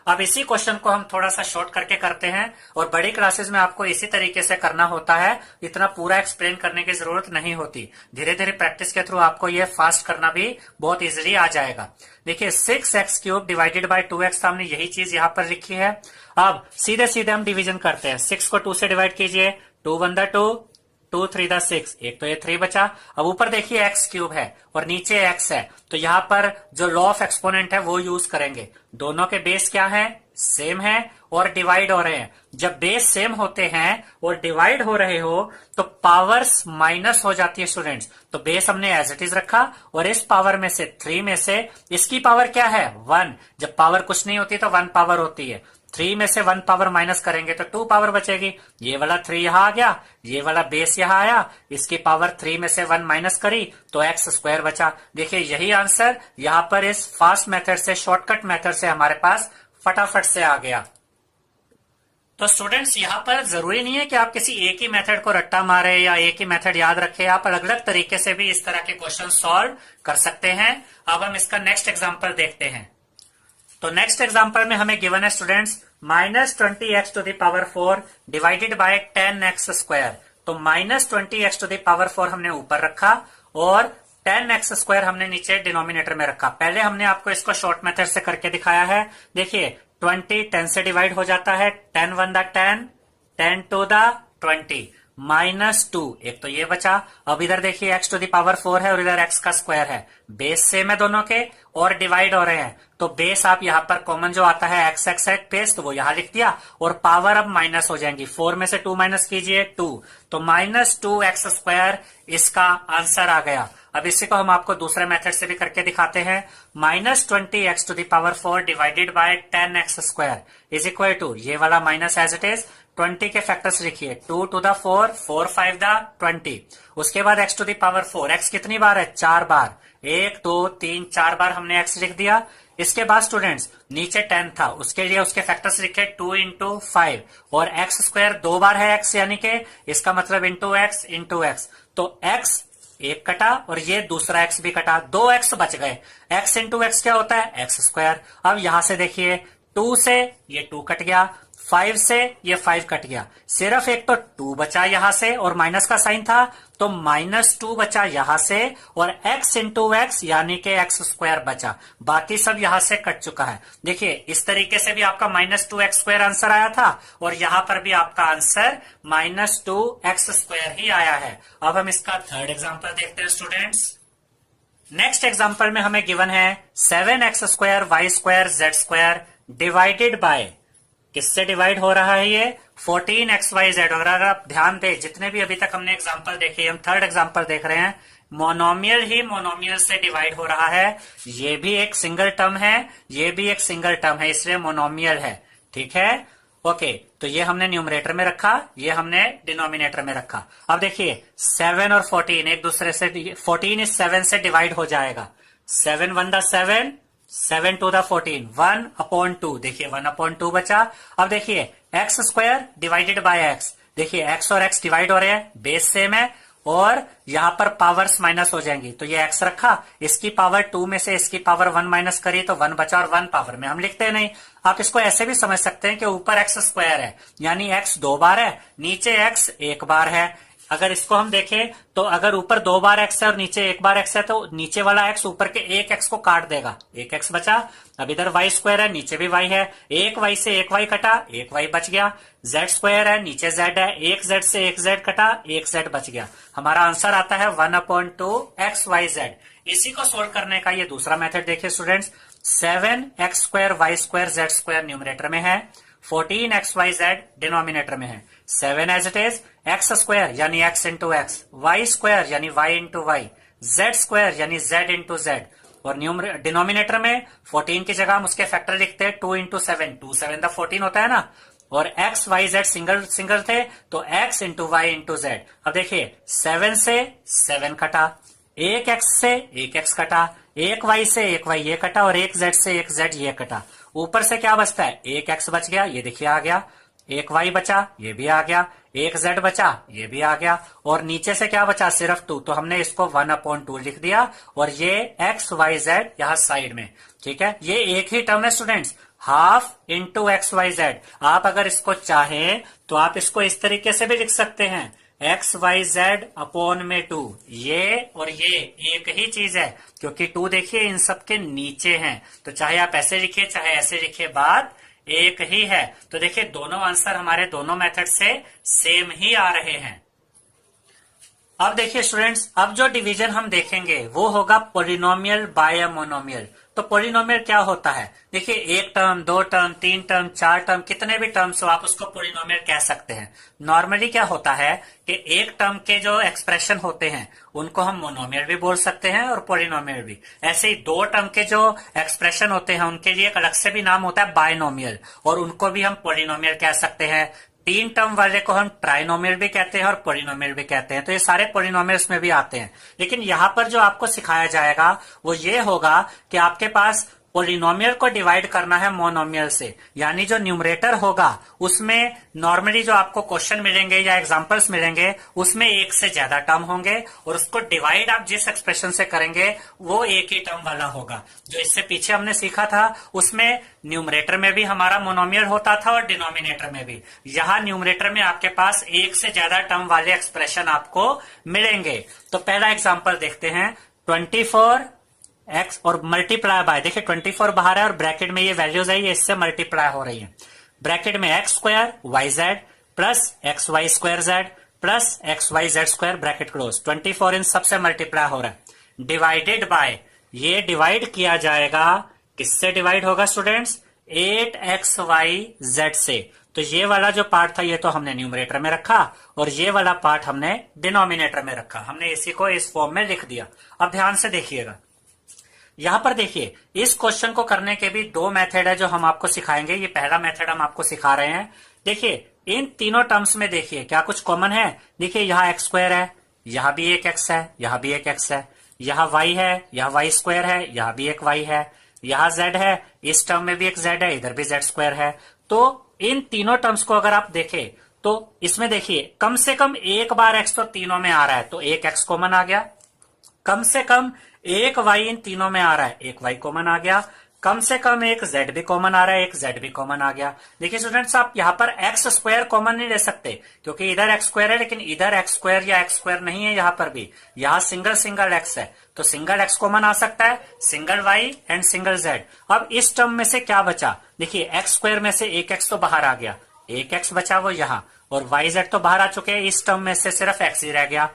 अब इसी क्वेश्चन को हम थोड़ा सा शॉर्ट करके करते हैं, और बड़ी क्लासेस में आपको इसी तरीके से करना होता है, इतना पूरा एक्सप्लेन करने की जरूरत नहीं होती। धीरे धीरे प्रैक्टिस के थ्रू आपको ये फास्ट करना भी बहुत इजीली आ जाएगा। देखिए 6x³ डिवाइडेड बाय 2x, हमने यही चीज यहाँ पर लिखी है। अब सीधे सीधे हम डिवीजन करते हैं, 6 को 2 से डिवाइड कीजिए, 2 1 दा 2, 2 3 दा 6, एक तो ये 3 बचा। अब ऊपर देखिए x³ है और नीचे x है, तो यहाँ पर जो लॉ ऑफ एक्सपोनेंट है वो यूज करेंगे। दोनों के बेस क्या है? सेम है और डिवाइड हो रहे हैं। जब बेस सेम होते हैं और डिवाइड हो रहे हो तो पावर्स माइनस हो जाती है स्टूडेंट्स। तो बेस हमने एज इट इज रखा और इस पावर में से 3 में से इसकी पावर क्या है 1। जब पावर कुछ नहीं होती तो 1 पावर होती है। 3 में से 1 पावर माइनस करेंगे तो 2 पावर बचेगी। ये वाला 3 यहां आ गया, ये वाला बेस यहां आया, इसकी पावर 3 में से 1 माइनस करी तो एक्स स्क्वायर बचा। देखिए यही आंसर यहां पर इस फास्ट मेथड से, शॉर्टकट मेथड से हमारे पास फटाफट से आ गया। तो स्टूडेंट्स यहां पर जरूरी नहीं है कि आप किसी एक ही मेथड को रट्टा मारे या एक ही मेथड याद रखें। आप अलग अलग तरीके से भी इस तरह के क्वेश्चन सॉल्व कर सकते हैं। अब हम इसका नेक्स्ट एग्जांपल देखते हैं। तो नेक्स्ट एग्जांपल में हमें गिवन है students -20x to the power 4 divided by 10x square. तो -20x टू द पावर 4 हमने ऊपर रखा और 10x स्क्वायर हमने नीचे डिनोमिनेटर में रखा। पहले हमने आपको इसको शॉर्ट मेथड से करके दिखाया है। देखिए 20 10 से डिवाइड हो जाता है, 10 1 द 10, 10 2 द 20, -2 एक तो ये बचा। अब इधर देखिए x टू द पावर 4 है और इधर x का स्क्वायर है। बेस सेम है दोनों के और डिवाइड हो रहे हैं तो बेस आप यहां पर कॉमन जो आता है x x बेस तो वो यहां लिख दिया और पावर अब माइनस हो जाएंगी। 4 में से 2 माइनस कीजिए 2, तो -2x स्क्वायर इसका आंसर आ गया। अब इसी को हम आपको दूसरे मेथड से भी करके दिखाते हैं। -20x to the power 4 divided by 10x square is equal to, ये वाला माइनस एज इट इज, 20 के फैक्टर्स लिखिए, 2 टू द 4, 4 5 द 20। उसके बाद x to the power 4, x कितनी बार है 4 बार, 1 2 3 4 बार हमने x लिख दिया। इसके बाद स्टूडेंट्स नीचे 10 था, उसके लिए उसके फैक्टर्स लिखे 2 इंटू 5 और x स्क्वायर 2 बार है x, यानी कि इसका मतलब इंटू x। तो x एक कटा और ये दूसरा x भी कटा, 2x बच गए। x इंटू एक्स क्या होता है x स्क्वायर। अब यहां से देखिए 2 से ये 2 कट गया, 5 से ये 5 कट गया, सिर्फ एक तो 2 बचा यहां से और माइनस का साइन था तो -2 बचा यहां से और x इंटू एक्स यानी कि x स्क्वायर बचा। बाकी सब यहां से कट चुका है। देखिए इस तरीके से भी आपका -2x स्क्वायर आंसर आया था और यहां पर भी आपका आंसर -2x स्क्वायर ही आया है। अब हम इसका थर्ड एग्जाम्पल देखते हैं स्टूडेंट्स। नेक्स्ट एग्जाम्पल में हमें गिवन है 7x square Y square Z square divided by, किससे डिवाइड हो रहा है ये 14xyz। और अगर आप ध्यान दें जितने भी अभी तक हमने एग्जांपल देखे, हम थर्ड एग्जांपल देख रहे हैं, मोनोमियल ही मोनोमियल से डिवाइड हो रहा है। ये भी एक सिंगल टर्म है, ये भी एक सिंगल टर्म है, इसलिए मोनोमियल है। ठीक है, ओके। तो ये हमने न्यूमरेटर में रखा, ये हमने डिनोमिनेटर में रखा। अब देखिए 7 और 14 एक दूसरे से, 14 इस 7 से डिवाइड हो जाएगा, 7 1 द 7, 7 2 द 14, 1/2। देखिए 1/2 बचा। अब देखिए x square divided bye x, देखिए x और x डिवाइड हो रहे हैं, बेस सेम है और यहां पर पावर्स माइनस हो जाएंगी। तो ये x रखा, इसकी पावर 2 में से इसकी पावर 1 माइनस करी तो 1 बचा और 1 पावर में हम लिखते नहीं। आप इसको ऐसे भी समझ सकते हैं कि ऊपर x स्क्वायर है यानी x 2 बार है, नीचे x 1 बार है। अगर इसको हम देखें तो अगर ऊपर 2 बार x है और नीचे 1 बार x है तो नीचे वाला x ऊपर के 1 x को काट देगा, 1 x बचा। अब इधर y स्क्वायर है, नीचे भी y है, 1 y से 1 y कटा, 1 y बच गया। z स्क्वायर है, नीचे z है, 1 z से 1 z कटा, 1 z बच गया। हमारा आंसर आता है 1/2 xyz। इसी को सोल्व करने का ये दूसरा मेथड देखिए students. 7x square Y square Z square numerator में है, 14xyz डिनोमिनेटर में है। 7 as it is, x square यानी x into X, Y square यानी y into Y, Z square यानी z इंटू जेड। और डिनोमिनेटर में 14 की जगह हम उसके फैक्टर लिखते हैं 2 इंटू 7, 2 7 द 14 होता है ना। और x y z single single थे तो x into Y into Z. अब देखिए 7 से 7 कटा, 1 x से 1 x कटा, 1 y से 1 y ये कटा और 1 z से 1 z ये कटा। ऊपर से क्या बचता है, 1 x बच गया, ये देखिए आ गया, 1 y बचा, ये भी आ गया, 1 z बचा, ये भी आ गया और नीचे से क्या बचा, सिर्फ 2, तो हमने इसको 1/2 लिख दिया और ये x y z यहाँ साइड में। ठीक है, ये एक ही टर्म है स्टूडेंट्स, हाफ इंटू XYZ। आप अगर इसको चाहें तो आप इसको इस तरीके से भी लिख सकते हैं, XYZ/2। ये और ये एक ही चीज है क्योंकि 2 देखिए इन सब के नीचे हैं, तो चाहे आप ऐसे लिखिए चाहे ऐसे लिखिए, बात एक ही है। तो देखिए दोनों आंसर हमारे दोनों मेथड से सेम ही आ रहे हैं। अब देखिए स्टूडेंट्स, अब जो डिवीजन हम देखेंगे वो होगा पॉलिनोमियल बाय मोनोमियल। तो पॉलिनोमियल क्या होता है, देखिए एक टर्म, दो टर्म, तीन टर्म, चार टर्म, कितने भी टर्म्स हो आप उसको पॉलिनोमियल कह सकते हैं। नॉर्मली क्या होता है कि एक टर्म के जो एक्सप्रेशन होते हैं उनको हम मोनोमियल भी बोल सकते हैं और पॉलिनोमियल भी। ऐसे ही दो टर्म के जो एक्सप्रेशन होते हैं उनके लिए एक अलग से भी नाम होता है बायनोमियल, और उनको भी हम पॉलिनोमियल कह सकते हैं। तीन टर्म वाले को हम ट्राइनोमियल भी कहते हैं और पॉलिनोमियल भी कहते हैं। तो ये सारे पॉलिनोमियल्स में भी आते हैं। लेकिन यहां पर जो आपको सिखाया जाएगा वो ये होगा कि आपके पास पॉलिनोमियल को डिवाइड करना है मोनोमियल से, यानी जो न्यूमरेटर होगा उसमें नॉर्मली जो आपको क्वेश्चन मिलेंगे या एग्जांपल्स मिलेंगे उसमें एक से ज्यादा टर्म होंगे, और उसको डिवाइड आप जिस एक्सप्रेशन से करेंगे वो एक ही टर्म वाला होगा। जो इससे पीछे हमने सीखा था उसमें न्यूमरेटर में भी हमारा मोनोमियल होता था और डिनोमिनेटर में भी। यहाँ न्यूमरेटर में आपके पास एक से ज्यादा टर्म वाले एक्सप्रेशन आपको मिलेंगे। तो पहला एग्जाम्पल देखते हैं, 24 एक्स और मल्टीप्लाई बाय, देखिए 24 बाहर है और ब्रैकेट में ये वैल्यूज है, ये इससे मल्टीप्लाई हो रही है। ब्रैकेट में X square Y Z plus X Y square Z plus X Y Z square, bracket close. 24 इन सबसे मल्टीप्लाई हो रहा है। डिवाइडेड बाय, ये डिवाइड किया जाएगा, किससे डिवाइड होगा स्टूडेंट्स, 8xyz से। तो ये वाला जो पार्ट था ये तो हमने न्यूमरेटर में रखा और ये वाला पार्ट हमने डिनोमिनेटर में रखा। हमने इसी को इस फॉर्म में लिख दिया। अब ध्यान से देखिएगा, यहां पर देखिए इस क्वेश्चन को करने के भी दो मेथड है जो हम आपको सिखाएंगे। ये पहला मेथड हम आपको सिखा रहे हैं। देखिए इन तीनों टर्म्स में देखिए क्या कुछ कॉमन है। देखिए यहाँ एक्स स्क्वायर है, यहाँ भी एक एक्स है, यहाँ भी एक एक्स है, यहाँ वाई है, यहाँ वाई स्क्वायर है, यहाँ भी एक वाई है, यहाँ जेड है, इस टर्म में भी एक जेड है, इधर भी जेड स्क्वायर है। तो इन तीनों टर्म्स को अगर आप देखें तो इसमें देखिए कम से कम एक बार एक्स तो तीनों में आ रहा है, तो एक एक्स कॉमन आ गया। कम से कम एक वाई इन तीनों में आ रहा है, एक वाई कॉमन आ गया। कम से कम एक जेड भी कॉमन आ रहा है, एक जेड भी कॉमन आ गया। देखिए स्टूडेंट्स, आप यहाँ पर एक्स स्क्वायर कॉमन नहीं ले सकते क्योंकि इधर एक्स स्क्वायर है लेकिन इधर एक्स स्क्वायर या एक्स स्क्वायर नहीं है। यहाँ पर भी यहाँ सिंगल सिंगल एक्स है, तो सिंगल एक्स कॉमन आ सकता है, single Y and single Z. अब इस टर्म में से क्या बचा, देखिए एक्स स्क्वायर में से एक एक्स तो बाहर आ गया, एक एक्स बचा वो यहाँ, और वाई जेड तो बाहर आ चुके हैं। इस टर्म में से सिर्फ एक्स ही रह गया,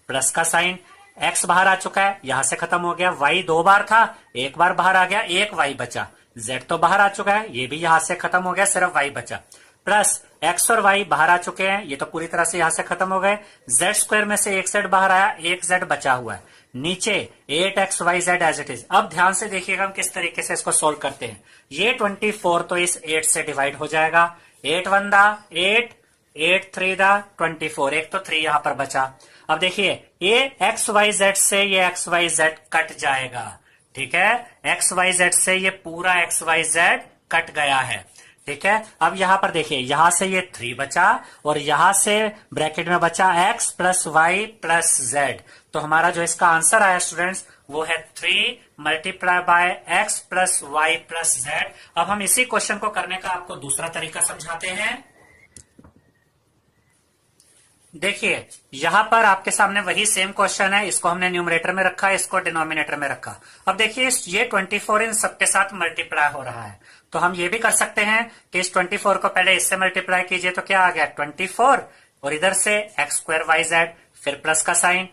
प्लस का साइन, एक्स बाहर आ चुका है, यहां से खत्म हो गया। वाई दो बार था, एक बार बाहर आ गया, एक वाई बचा। जेड तो बाहर आ चुका है, ये भी यहां से खत्म हो गया, सिर्फ वाई बचा। प्लस एक्स और वाई बाहर आ चुके हैं, ये तो पूरी तरह से यहां से खत्म हो गए। जेड स्क्वायर में से एक जेड बाहर आया, एक जेड बचा हुआ है। नीचे 8xyz एज इट इज। अब ध्यान से देखिएगा हम किस तरीके से इसको सोल्व करते हैं। ये 24 तो इस 8 से डिवाइड हो जाएगा। 8 1 दा 8, 8 3 दा 24, एक तो 3 यहां पर बचा। अब देखिए ये एक्स वाई जेड से ये एक्स वाई जेड कट जाएगा, ठीक है। एक्स वाई जेड से ये पूरा एक्स वाई जेड कट गया है, ठीक है। अब यहां पर देखिए यहां से ये 3 बचा और यहां से ब्रैकेट में बचा x plus Y plus Z. तो हमारा जो इसका आंसर आया स्टूडेंट्स वो है 3 multiply by X plus Y plus Z. अब हम इसी क्वेश्चन को करने का आपको दूसरा तरीका समझाते हैं। देखिए यहां पर आपके सामने वही सेम क्वेश्चन है, इसको हमने न्यूमरेटर में रखा, इसको डिनोमिनेटर में रखा। अब देखिए ये 24 इन सबके साथ मल्टीप्लाई हो रहा है, तो हम ये भी कर सकते हैं कि इस 24 को पहले इससे मल्टीप्लाई कीजिए, तो क्या आ गया 24 और इधर से एक्स स्क्वायर वाई जेड, फिर प्लस का sign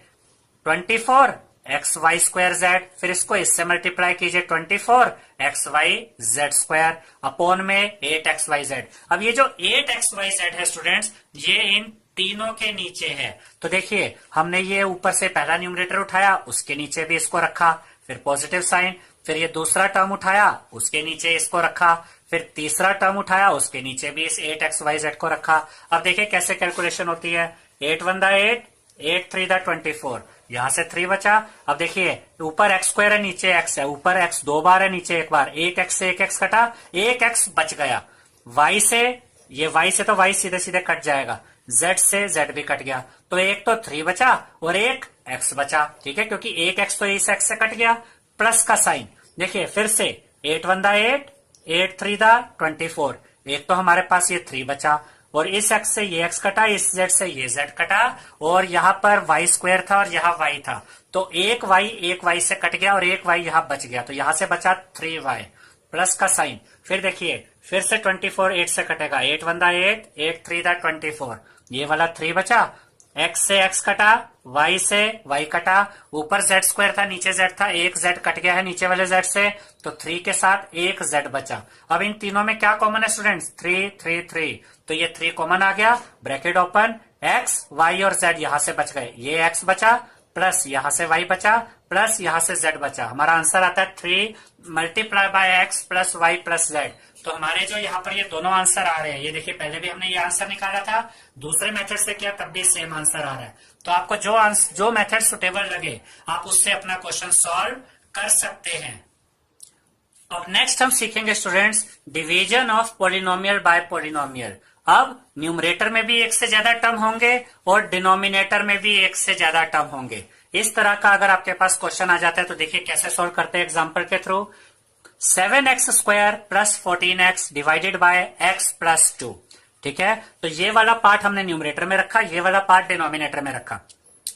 24 X Y square Z, फिर इसको इससे मल्टीप्लाई कीजिए 24 X Y Z square upon में 8 एक्स वाई जेड। अब ये जो 8 एक्स वाई जेड है स्टूडेंट्स, ये इन तीनों के नीचे है। तो देखिए हमने ये ऊपर से पहला न्यूमरेटर उठाया, उसके नीचे भी इसको रखा, फिर पॉजिटिव साइन, फिर ये दूसरा टर्म उठाया, उसके नीचे इसको रखा, फिर तीसरा टर्म उठाया, उसके नीचे भी इस 8xyz को रखा। अब देखिए कैसे कैलकुलेशन होती है। 8 1 दा 8, 8 3 दा 24, यहां से 3 बचा। अब देखिए ऊपर एक्स स्क्वायर है, नीचे एक्स है, ऊपर एक्स 2 बार है, नीचे एक बार, एक एक्स से एक एक्स कटा, एक एक्स बच गया। वाई से ये वाई से तो वाई सीधे सीधे कट जाएगा, जेड से जेड भी कट गया, तो एक तो 3 बचा और एक एक्स बचा, ठीक है, क्योंकि एक एक्स तो इस एक्स से कट गया। प्लस का साइन देखिए फिर से 8 1 दा 8, 8 3 दा 24, एक तो हमारे पास ये 3 बचा और इस एक्स से ये एक्स कटा, इस जेड से ये जेड कटा, और यहाँ पर वाई स्क्वायर था और यहाँ वाई था, तो एक वाई से कट गया और एक वाई यहाँ बच गया, तो यहाँ से बचा 3y प्लस का साइन। फिर देखिए फिर से 24 8 से कटेगा, 8 1 दा 8, 8 3 दा 24, ये वाला 3 बचा, x से x कटा, y से y कटा, ऊपर z स्क्वायर था, नीचे z था, एक z कट गया है नीचे वाले z से, तो 3 के साथ एक z बचा। अब इन तीनों में क्या कॉमन है स्टूडेंट्स? 3 3 3, तो ये 3 कॉमन आ गया, ब्रैकेट ओपन, x y और z यहां से बच गए, ये x बचा प्लस यहां से y बचा प्लस यहां से z बचा। हमारा आंसर आता है 3 multiply by x plus y plus z। तो हमारे जो यहाँ पर ये दोनों आंसर आ रहे हैं, ये देखिए पहले भी हमने ये आंसर निकाला था, दूसरे मेथड से किया तब भी सेम आंसर आ रहा है। तो आपको जो मेथड सुटेबल लगे आप उससे अपना क्वेश्चन सॉल्व कर सकते हैं। अब नेक्स्ट हम सीखेंगे students division of polynomial bye polynomial. अब न्यूमरेटर में भी एक से ज्यादा टर्म होंगे और डिनोमिनेटर में भी एक से ज्यादा टर्म होंगे। इस तरह का अगर आपके पास क्वेश्चन आ जाता है तो देखिए कैसे सॉल्व करते हैं एग्जांपल के through. 7x square plus 14x divided by x plus 2, ठीक है। तो ये वाला पार्ट हमने न्यूमरेटर में रखा, ये वाला पार्ट डिनोमिनेटर में रखा।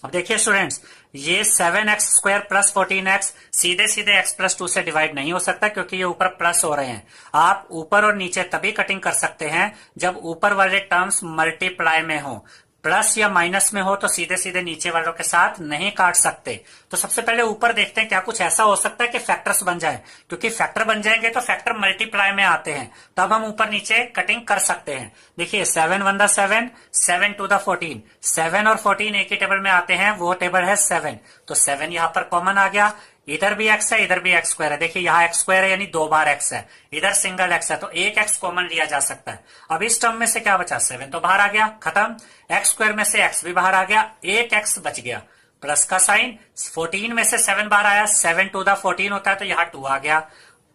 अब देखिए स्टूडेंट्स, ये 7x स्क्वायर प्लस 14x सीधे सीधे x प्लस 2 से डिवाइड नहीं हो सकता क्योंकि ये ऊपर प्लस हो रहे हैं। आप ऊपर और नीचे तभी कटिंग कर सकते हैं जब ऊपर वाले टर्म्स मल्टीप्लाई में हो, प्लस या माइनस में हो तो सीधे सीधे नीचे वालों के साथ नहीं काट सकते। तो सबसे पहले ऊपर देखते हैं क्या कुछ ऐसा हो सकता है कि फैक्टर्स बन जाए, क्योंकि फैक्टर बन जाएंगे तो फैक्टर मल्टीप्लाई में आते हैं, तब हम ऊपर नीचे कटिंग कर सकते हैं। देखिए 7 1 7, 7 2 14, 7 और 14 एक ही टेबल में आते हैं, वो टेबल है 7, तो 7 यहां पर कॉमन आ गया। इधर भी x है, इधर भी x स्क्वायर है, देखिए यहाँ x स्क्वायर है यानी 2 बार x है, इधर सिंगल x है, तो एक x कॉमन लिया जा सकता है। अब इस टर्म में से क्या बचा? 7 तो बाहर आ गया, खत्म। x स्क्वायर में से x भी बाहर आ गया, एक x बच गया, प्लस का साइन। 14 में से 7 बाहर आया, 7 2 14 होता है तो यहाँ 2 आ गया,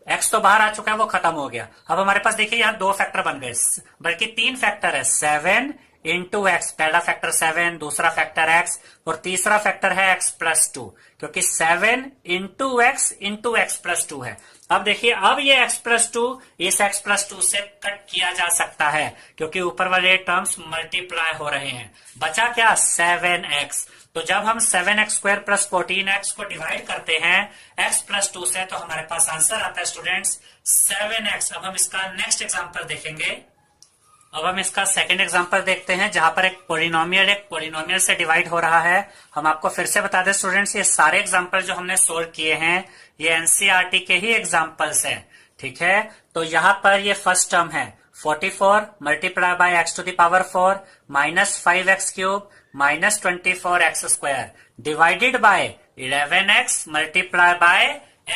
x तो बाहर आ चुका है वो खत्म हो गया। अब हमारे पास देखिए यहाँ 2 फैक्टर बन गए, बल्कि 3 फैक्टर है, 7 इंटू एक्स, पहला फैक्टर 7, दूसरा फैक्टर x और तीसरा फैक्टर है x प्लस 2, क्योंकि 7 इंटू एक्स प्लस 2 है। अब देखिए, अब ये x प्लस 2 इस x प्लस 2 से कट किया जा सकता है क्योंकि ऊपर वाले टर्म्स मल्टीप्लाई हो रहे हैं। बचा क्या? 7x। तो जब हम 7x स्क्वायर प्लस 14x को डिवाइड करते हैं x प्लस 2 से, तो हमारे पास आंसर आता है स्टूडेंट्स 7x। अब हम इसका नेक्स्ट एग्जाम्पल देखेंगे। अब हम इसका सेकंड एग्जांपल देखते हैं जहां पर एक पॉलिनोमियल से डिवाइड हो रहा है। हम आपको फिर से बता दें स्टूडेंट्स, ये सारे एग्जांपल जो हमने सोल्व किए हैं ये एनसीईआरटी के ही एग्जांपल्स हैं, ठीक है। तो यहां पर ये फर्स्ट टर्म है 44 multiply by x to the power 4 minus 5x cube minus 24x square divided by 11x multiply by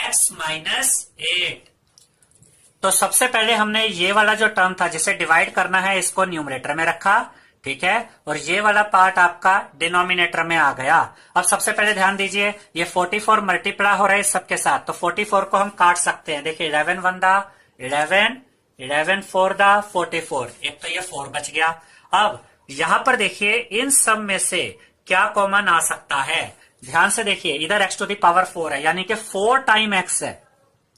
x minus 8। तो सबसे पहले हमने ये वाला जो टर्म था जिसे डिवाइड करना है इसको न्यूमरेटर में रखा, ठीक है, और ये वाला पार्ट आपका डिनोमिनेटर में आ गया। अब सबसे पहले ध्यान दीजिए, ये 44 मल्टीप्लाई हो रहा है सबके साथ, तो 44 को हम काट सकते हैं। देखिए 11 1 दा 11, 11 4 दा 44, एक तो ये 4 बच गया। अब यहां पर देखिए इन सब में से क्या कॉमन आ सकता है, ध्यान से देखिए। इधर x टू द पावर 4 है यानी कि 4 टाइम x है,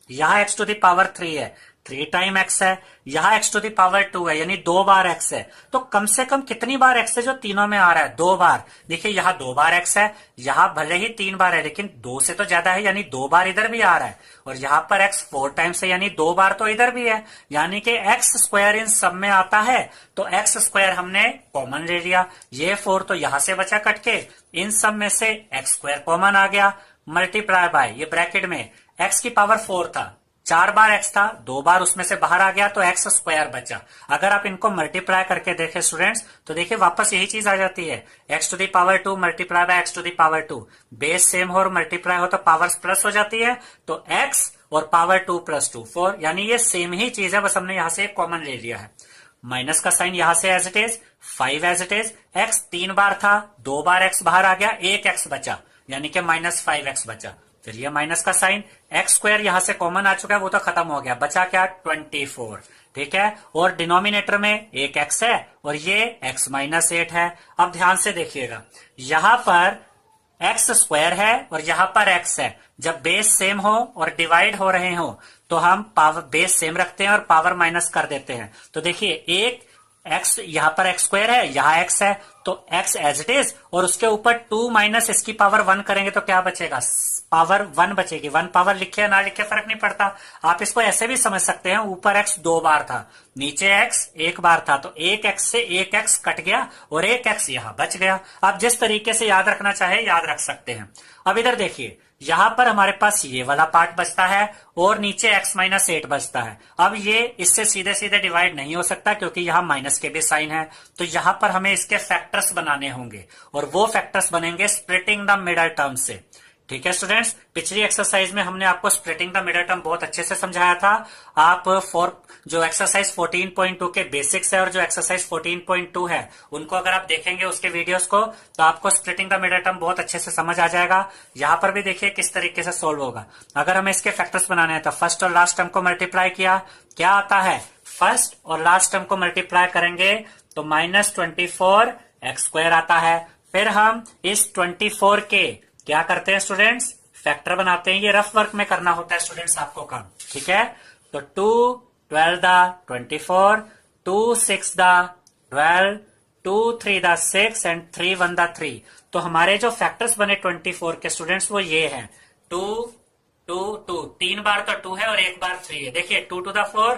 यहां x टू द पावर 3 है, 3 टाइम x है, यहां x टू द पावर 2 है यानी 2 बार x है। तो कम से कम कितनी बार x है जो तीनों में आ रहा है? 2 बार। देखिए यहाँ 2 बार x है, यहाँ भले ही 3 बार है लेकिन 2 से तो ज्यादा है यानी 2 बार इधर भी आ रहा है, और यहाँ पर x 4 टाइम्स है यानी 2 बार तो इधर भी है, यानी कि x स्क्वायर इन सब में आता है। तो x स्क्वायर हमने कॉमन ले लिया, ये 4 तो यहां से बचा कट के, इन सब में से x स्क्वायर कॉमन आ गया, मल्टीप्लाई बाय ये ब्रैकेट में x की पावर 4 था, 4 बार x था, 2 बार उसमें से बाहर आ गया तो x स्क्वायर बचा। अगर आप इनको मल्टीप्लाई करके देखें स्टूडेंट्स तो देखिए वापस यही चीज आ जाती है, x to the power 2 multiply by x to the power 2, base same हो और मल्टीप्लाई हो तो पावर्स प्लस हो जाती है, तो x और पावर 2 प्लस 2 4, यानी ये सेम ही चीज है, बस हमने यहां से कॉमन ले लिया है। माइनस का साइन यहां से as it is, 5 as it is, x 3 बार था, 2 बार x बाहर आ गया, एक x बचा यानी कि माइनस 5x बचा। फिर ये माइनस का साइन, एक्स स्क्वायर यहां से कॉमन आ चुका है वो तो खत्म हो गया, बचा क्या? 24, ठीक है। और डिनोमिनेटर में एक x है और ये x माइनस 8 है। अब ध्यान से देखिएगा, यहां पर x स्क्वायर है और यहां पर x है, जब बेस सेम हो और डिवाइड हो रहे हो तो हम पावर बेस सेम रखते हैं और पावर माइनस कर देते हैं। तो देखिए एक x, यहां पर x स्क्वायर है, यहां x है, तो x एज इट इज, और उसके ऊपर 2 माइनस इसकी पावर 1 करेंगे तो क्या बचेगा, पावर 1 बचेगी। 1 पावर लिखे या ना लिखे फर्क नहीं पड़ता। आप इसको ऐसे भी समझ सकते हैं, ऊपर x 2 बार था, नीचे x 1 बार था, तो एक x से एक x कट गया और एक x यहां बच गया। आप जिस तरीके से याद रखना चाहे याद रख सकते हैं। अब इधर देखिए, यहां पर हमारे पास ये वाला पार्ट बचता है और नीचे x माइनस 8 बचता है। अब ये इससे सीधे सीधे डिवाइड नहीं हो सकता क्योंकि यहां माइनस के भी साइन है, तो यहां पर हमें इसके फैक्टर्स बनाने होंगे और वो फैक्टर्स बनेंगे स्प्लिटिंग द मिडल टर्म से। ठीक है स्टूडेंट्स, पिछली एक्सरसाइज में हमने आपको स्प्लिटिंग द मिडल टर्म बहुत अच्छे से समझाया था। आप जो एक्सरसाइज 14.2 के बेसिक्स है और जो एक्सरसाइज 14.2 है उनको अगर आप देखेंगे उसके वीडियोस को, तो आपको स्प्लिटिंग द मिडल टर्म बहुत अच्छे से समझ आ जाएगा। यहां पर भी देखिए किस तरीके से सोल्व होगा। अगर हमें इसके फैक्टर्स बनाने हैं तो फर्स्ट और लास्ट टर्म को मल्टीप्लाई किया, क्या आता है, फर्स्ट और लास्ट टर्म को मल्टीप्लाई करेंगे तो -24 एक्स स्क्वायर आता है। फिर हम इस 24 के क्या करते हैं स्टूडेंट्स, फैक्टर बनाते हैं। ये रफ वर्क में करना होता है स्टूडेंट्स आपको काम, ठीक है। तो 2 12 द 24, 2 6 द 12, 2 3 द 6 एंड 3 1 द 3। तो हमारे जो फैक्टर्स बने 24 के स्टूडेंट्स वो ये हैं, 2 2 2, 3 बार तो 2 है और एक बार 3 है। देखिए 2 to the 4,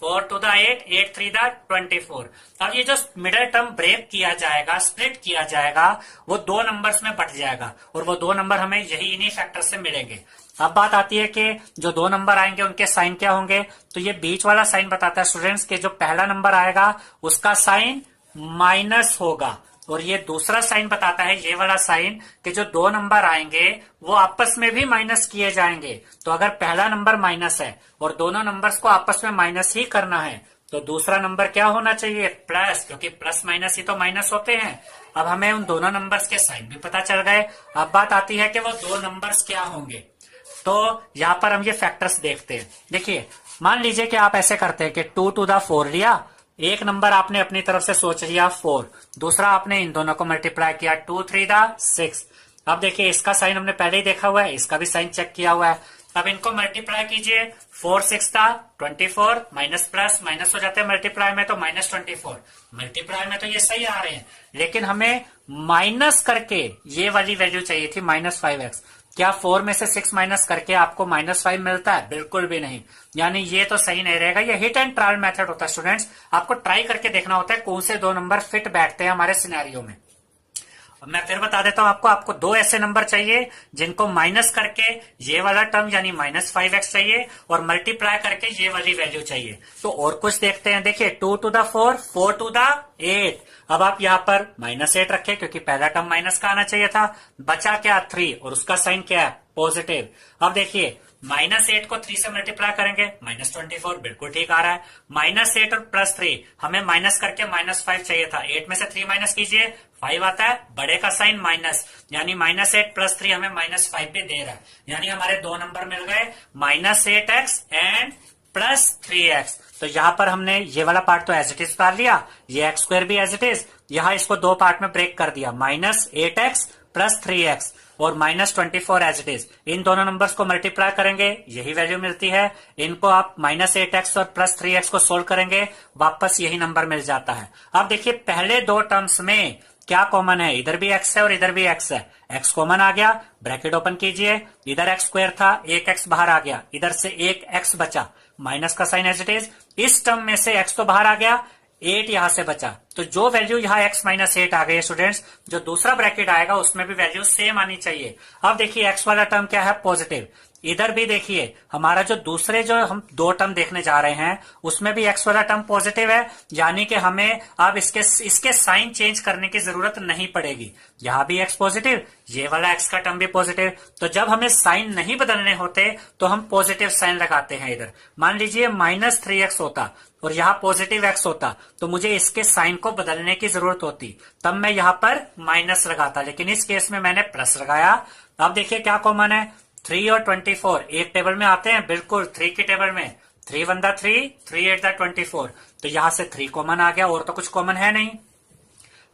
4 to the 8, 8 3 the 24। अब ये जो मिडल टर्म ब्रेक किया जाएगा, स्प्लिट किया जाएगा, वो 2 नंबर्स में बट जाएगा और वो 2 नंबर हमें यही इन्हीं फैक्टर से मिलेंगे। अब बात आती है कि जो 2 नंबर आएंगे उनके साइन क्या होंगे। तो ये बीच वाला साइन बताता है स्टूडेंट्स के जो पहला नंबर आएगा उसका साइन माइनस होगा, और ये दूसरा साइन बताता है, ये वाला साइन, कि जो 2 नंबर आएंगे वो आपस में भी माइनस किए जाएंगे। तो अगर पहला नंबर माइनस है और दोनों नंबर्स को आपस में माइनस ही करना है तो दूसरा नंबर क्या होना चाहिए, प्लस, क्योंकि प्लस माइनस ही तो माइनस होते हैं। अब हमें उन दोनों नंबर्स के साइन भी पता चल गए। अब बात आती है कि वो 2 नंबर्स क्या होंगे। तो यहां पर हम ये फैक्टर्स देखते हैं। देखिए मान लीजिए कि आप ऐसे करते हैं कि 2 to the 4 लिया, एक नंबर आपने अपनी तरफ से सोच लिया 4, दूसरा आपने इन दोनों को मल्टीप्लाई किया 2 3 द 6। अब देखिए इसका साइन हमने पहले ही देखा हुआ है, इसका भी साइन चेक किया हुआ है। अब इनको मल्टीप्लाई कीजिए, 4 6 द 24, माइनस प्लस माइनस हो जाते हैं मल्टीप्लाई में, तो -24। मल्टीप्लाई में तो ये सही आ रहे हैं, लेकिन हमें माइनस करके ये वाली वैल्यू चाहिए थी -5x। क्या 4 में से 6 माइनस करके आपको -5 मिलता है? बिल्कुल भी नहीं, यानी ये तो सही नहीं रहेगा। ये हिट एंड ट्रायल मेथड होता है स्टूडेंट्स, आपको ट्राई करके देखना होता है कौन से 2 नंबर फिट बैठते हैं हमारे सिनेरियो में। मैं फिर बता देता हूं आपको 2 ऐसे नंबर चाहिए जिनको माइनस करके ये वाला टर्म यानी -5x चाहिए और मल्टीप्लाई करके ये वाली वैल्यू चाहिए। तो और कुछ देखते हैं। देखिए 2 to the 4, 4 to the 8। अब आप यहाँ पर -8 रखें क्योंकि पहला टर्म माइनस का आना चाहिए था। बचा क्या, 3, और उसका साइन क्या है, पॉजिटिव। अब देखिए -8 को 3 से मल्टीप्लाई करेंगे, -24, बिल्कुल ठीक आ रहा है। -8 और +3, हमें माइनस करके -5 चाहिए था। 8 में से 3 माइनस कीजिए, 5 आता है, बड़े का साइन माइनस, यानी -8 + 3 हमें -5 पे दे रहा है। यानी हमारे 2 नंबर मिल गए, -8x एंड +3x। तो यहाँ पर हमने ये वाला पार्ट तो एज इट इज उतार लिया, ये x² भी एज इट इज, यहाँ इसको 2 पार्ट में ब्रेक कर दिया, -8x + 3x और -24 एज इट इज। इन दोनों नंबर्स को मल्टीप्लाई करेंगे, यही वैल्यू मिलती है। इनको आप -8x और +3x को सोल्व करेंगे, वापस यही नंबर मिल जाता है। अब देखिए पहले 2 टर्म्स में क्या कॉमन है, इधर भी x है और इधर भी x है। x कॉमन आ गया, ब्रैकेट ओपन कीजिए, इधर x² था, एक x बाहर आ गया, इधर से एक x बचा, माइनस का साइन एज इट इज। इस टर्म में से x तो बाहर आ गया, 8 यहां से बचा, तो जो वैल्यू यहाँ x -8 आ गई स्टूडेंट्स, जो दूसरा ब्रैकेट आएगा उसमें भी वैल्यू सेम आनी चाहिए। अब देखिए x वाला टर्म क्या है, पॉजिटिव। इधर भी देखिए हमारा जो दूसरे जो हम 2 टर्म देखने जा रहे हैं उसमें भी x वाला टर्म पॉजिटिव है, यानी कि हमें अब इसके साइन चेंज करने की जरूरत नहीं पड़ेगी। यहां भी x पॉजिटिव, ये वाला x का टर्म भी पॉजिटिव। तो जब हमें साइन नहीं बदलने होते तो हम पॉजिटिव साइन लगाते हैं। इधर मान लीजिए -3x होता और यहाँ पॉजिटिव x होता, तो मुझे इसके साइन को बदलने की जरूरत होती, तब मैं यहाँ पर माइनस लगाता, लेकिन इस केस में मैंने प्लस लगाया। अब देखिए क्या कॉमन है, 3 और 24 एक टेबल में आते हैं, बिल्कुल 3 की टेबल में, 3 1 द 3, 3 8 द 24। तो यहां से 3 कॉमन आ गया, और तो कुछ कॉमन है नहीं।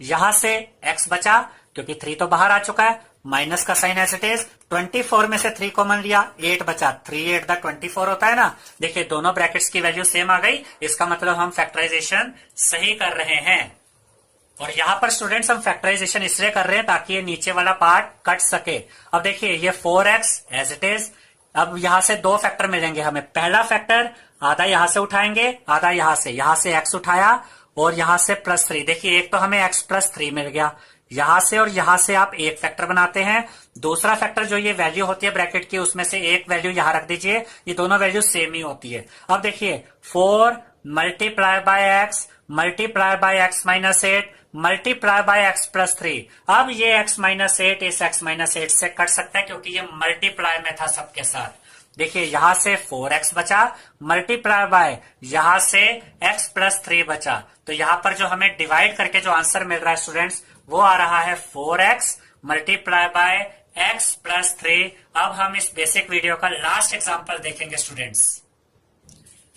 यहां से x बचा क्योंकि 3 तो बाहर आ चुका है, माइनस का साइन एज इट इज। 24 में से 3 कॉमन लिया, 8 बचा, 3 8 द 24 होता है ना। देखिए दोनों ब्रैकेट्स की वैल्यू सेम आ गई, इसका मतलब हम फैक्टराइजेशन सही कर रहे हैं। और यहाँ पर स्टूडेंट्स हम फैक्टराइजेशन इसलिए कर रहे हैं ताकि ये नीचे वाला पार्ट कट सके। अब देखिए ये 4x एज इट इज। अब यहां से दो फैक्टर मिलेंगे हमें। पहला फैक्टर आधा यहां से उठाएंगे, आधा यहां से x उठाया और यहां से +3। देखिए एक तो हमें x +3 मिल गया। यहां से और यहां से आप एक फैक्टर बनाते हैं। दूसरा फैक्टर जो ये वैल्यू होती है ब्रैकेट की, उसमें से एक वैल्यू यहां रख दीजिए। ये दोनों वैल्यू सेम ही होती है। अब देखिए 4 multiply by x multiply by x -8 multiply by x +3। अब ये x -8 इस x -8 से कट सकता है क्योंकि ये मल्टीप्लाई में था सबके साथ। देखिए यहां से 4x बचा मल्टीप्लाई बाय यहां से x +3 बचा। तो यहां पर जो हमें डिवाइड करके जो आंसर मिल रहा है स्टूडेंट्स, वो आ रहा है 4x मल्टीप्लाई बाय x +3। अब हम इस बेसिक वीडियो का लास्ट एग्जांपल देखेंगे स्टूडेंट्स।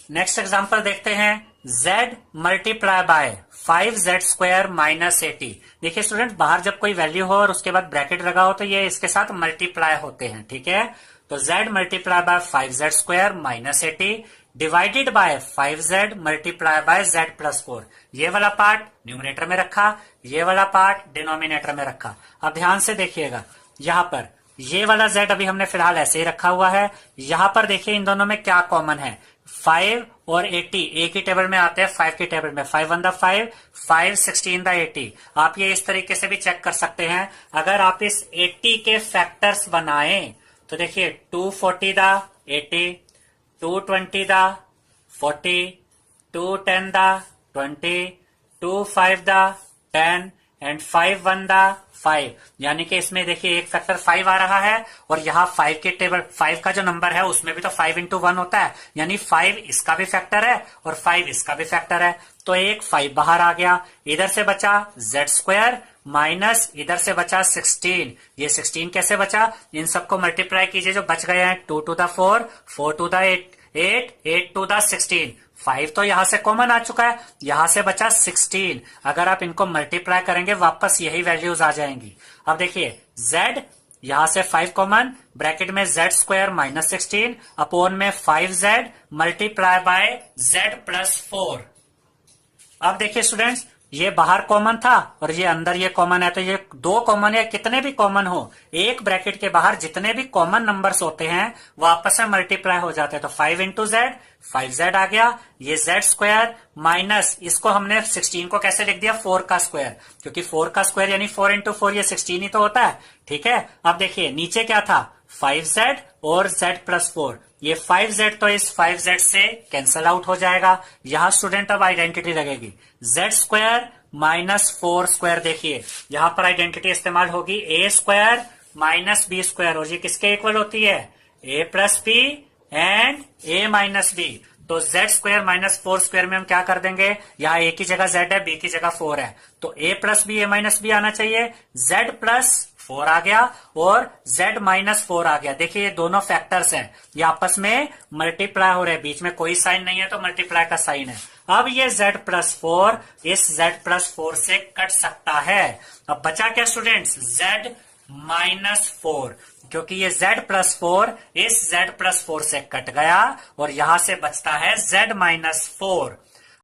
नेक्स्ट एग्जांपल देखते हैं। z multiply by 5z² -80। देखिए स्टूडेंट, बाहर जब कोई वैल्यू हो और उसके बाद ब्रैकेट लगा हो तो ये इसके साथ मल्टीप्लाई होते हैं, ठीक है। तो z multiply by 5z² -80 divided by 5z multiply by z +4। ये वाला पार्ट न्यूमरेटर में रखा, ये वाला पार्ट डिनोमिनेटर में रखा। अब ध्यान से देखिएगा, यहां पर ये वाला z अभी हमने फिलहाल ऐसे ही रखा हुआ है। यहां पर देखिए इन दोनों में क्या कॉमन है, 5 और 80 एक ही टेबल में आते हैं, 5 की टेबल में। 5 1 5 5 16 80। आप ये इस तरीके से भी चेक कर सकते हैं। अगर आप इस 80 के फैक्टर्स बनाएं तो देखिए 240 दा 80, 220 दा 40, 210 दा 20, 25 दा 10 एंड 51 दा 5। यानी कि इसमें देखिए एक फैक्टर 5 आ रहा है और यहाँ 5 के टेबल 5 का जो नंबर है उसमें भी तो 5 × 1 होता है, यानी 5 इसका भी फैक्टर है और 5 इसका भी फैक्टर है। तो एक 5 बाहर आ गया। इधर से बचा z² माइनस इधर से बचा 16। ये 16 कैसे बचा, इन सबको मल्टीप्लाई कीजिए जो बच गए हैं। 2 to the 4, 4 to the 8, 8 to the 16। 5 तो यहां से कॉमन आ चुका है, यहां से बचा 16। अगर आप इनको मल्टीप्लाई करेंगे वापस यही वैल्यूज आ जाएंगी। अब देखिए z यहां से 5 कॉमन, ब्रैकेट में z² -16 अपॉन में 5z मल्टीप्लाई बाय z +4। अब देखिए स्टूडेंट्स, ये बाहर कॉमन था और ये अंदर ये कॉमन है, तो ये दो कॉमन है। कितने भी कॉमन हो, एक ब्रैकेट के बाहर जितने भी कॉमन नंबर्स होते हैं वो आपस में मल्टीप्लाई हो जाते हैं। तो 5 × z 5z आ गया। ये z² माइनस इसको हमने 16 को कैसे लिख दिया, 4 का स्क्वायर, क्योंकि 4 का स्क्वायर यानी 4 × 4 ये 16 ही तो होता है, ठीक है। अब देखिए नीचे क्या था, 5z और z +4। ये 5z तो इस 5z से कैंसल आउट हो जाएगा। यहां स्टूडेंट अब आइडेंटिटी लगेगी, z² -4²। देखिए यहां पर आइडेंटिटी इस्तेमाल होगी a² -b²। और ये किसके इक्वल होती है, a + b and a - b। तो z² -4² में हम क्या कर देंगे, यहाँ a की जगह z है, b की जगह 4 है, तो a + b a - b आना चाहिए। z +4 आ गया और z -4 आ गया। देखिए ये दोनों फैक्टर्स हैं, ये आपस में मल्टीप्लाई हो रहे हैं, बीच में कोई साइन नहीं है तो मल्टीप्लाई का साइन है। अब ये z +4 इस z +4 से कट सकता है। अब बचा क्या स्टूडेंट्स, z -4, क्योंकि ये z +4 इस z +4 से कट गया और यहां से बचता है z -4।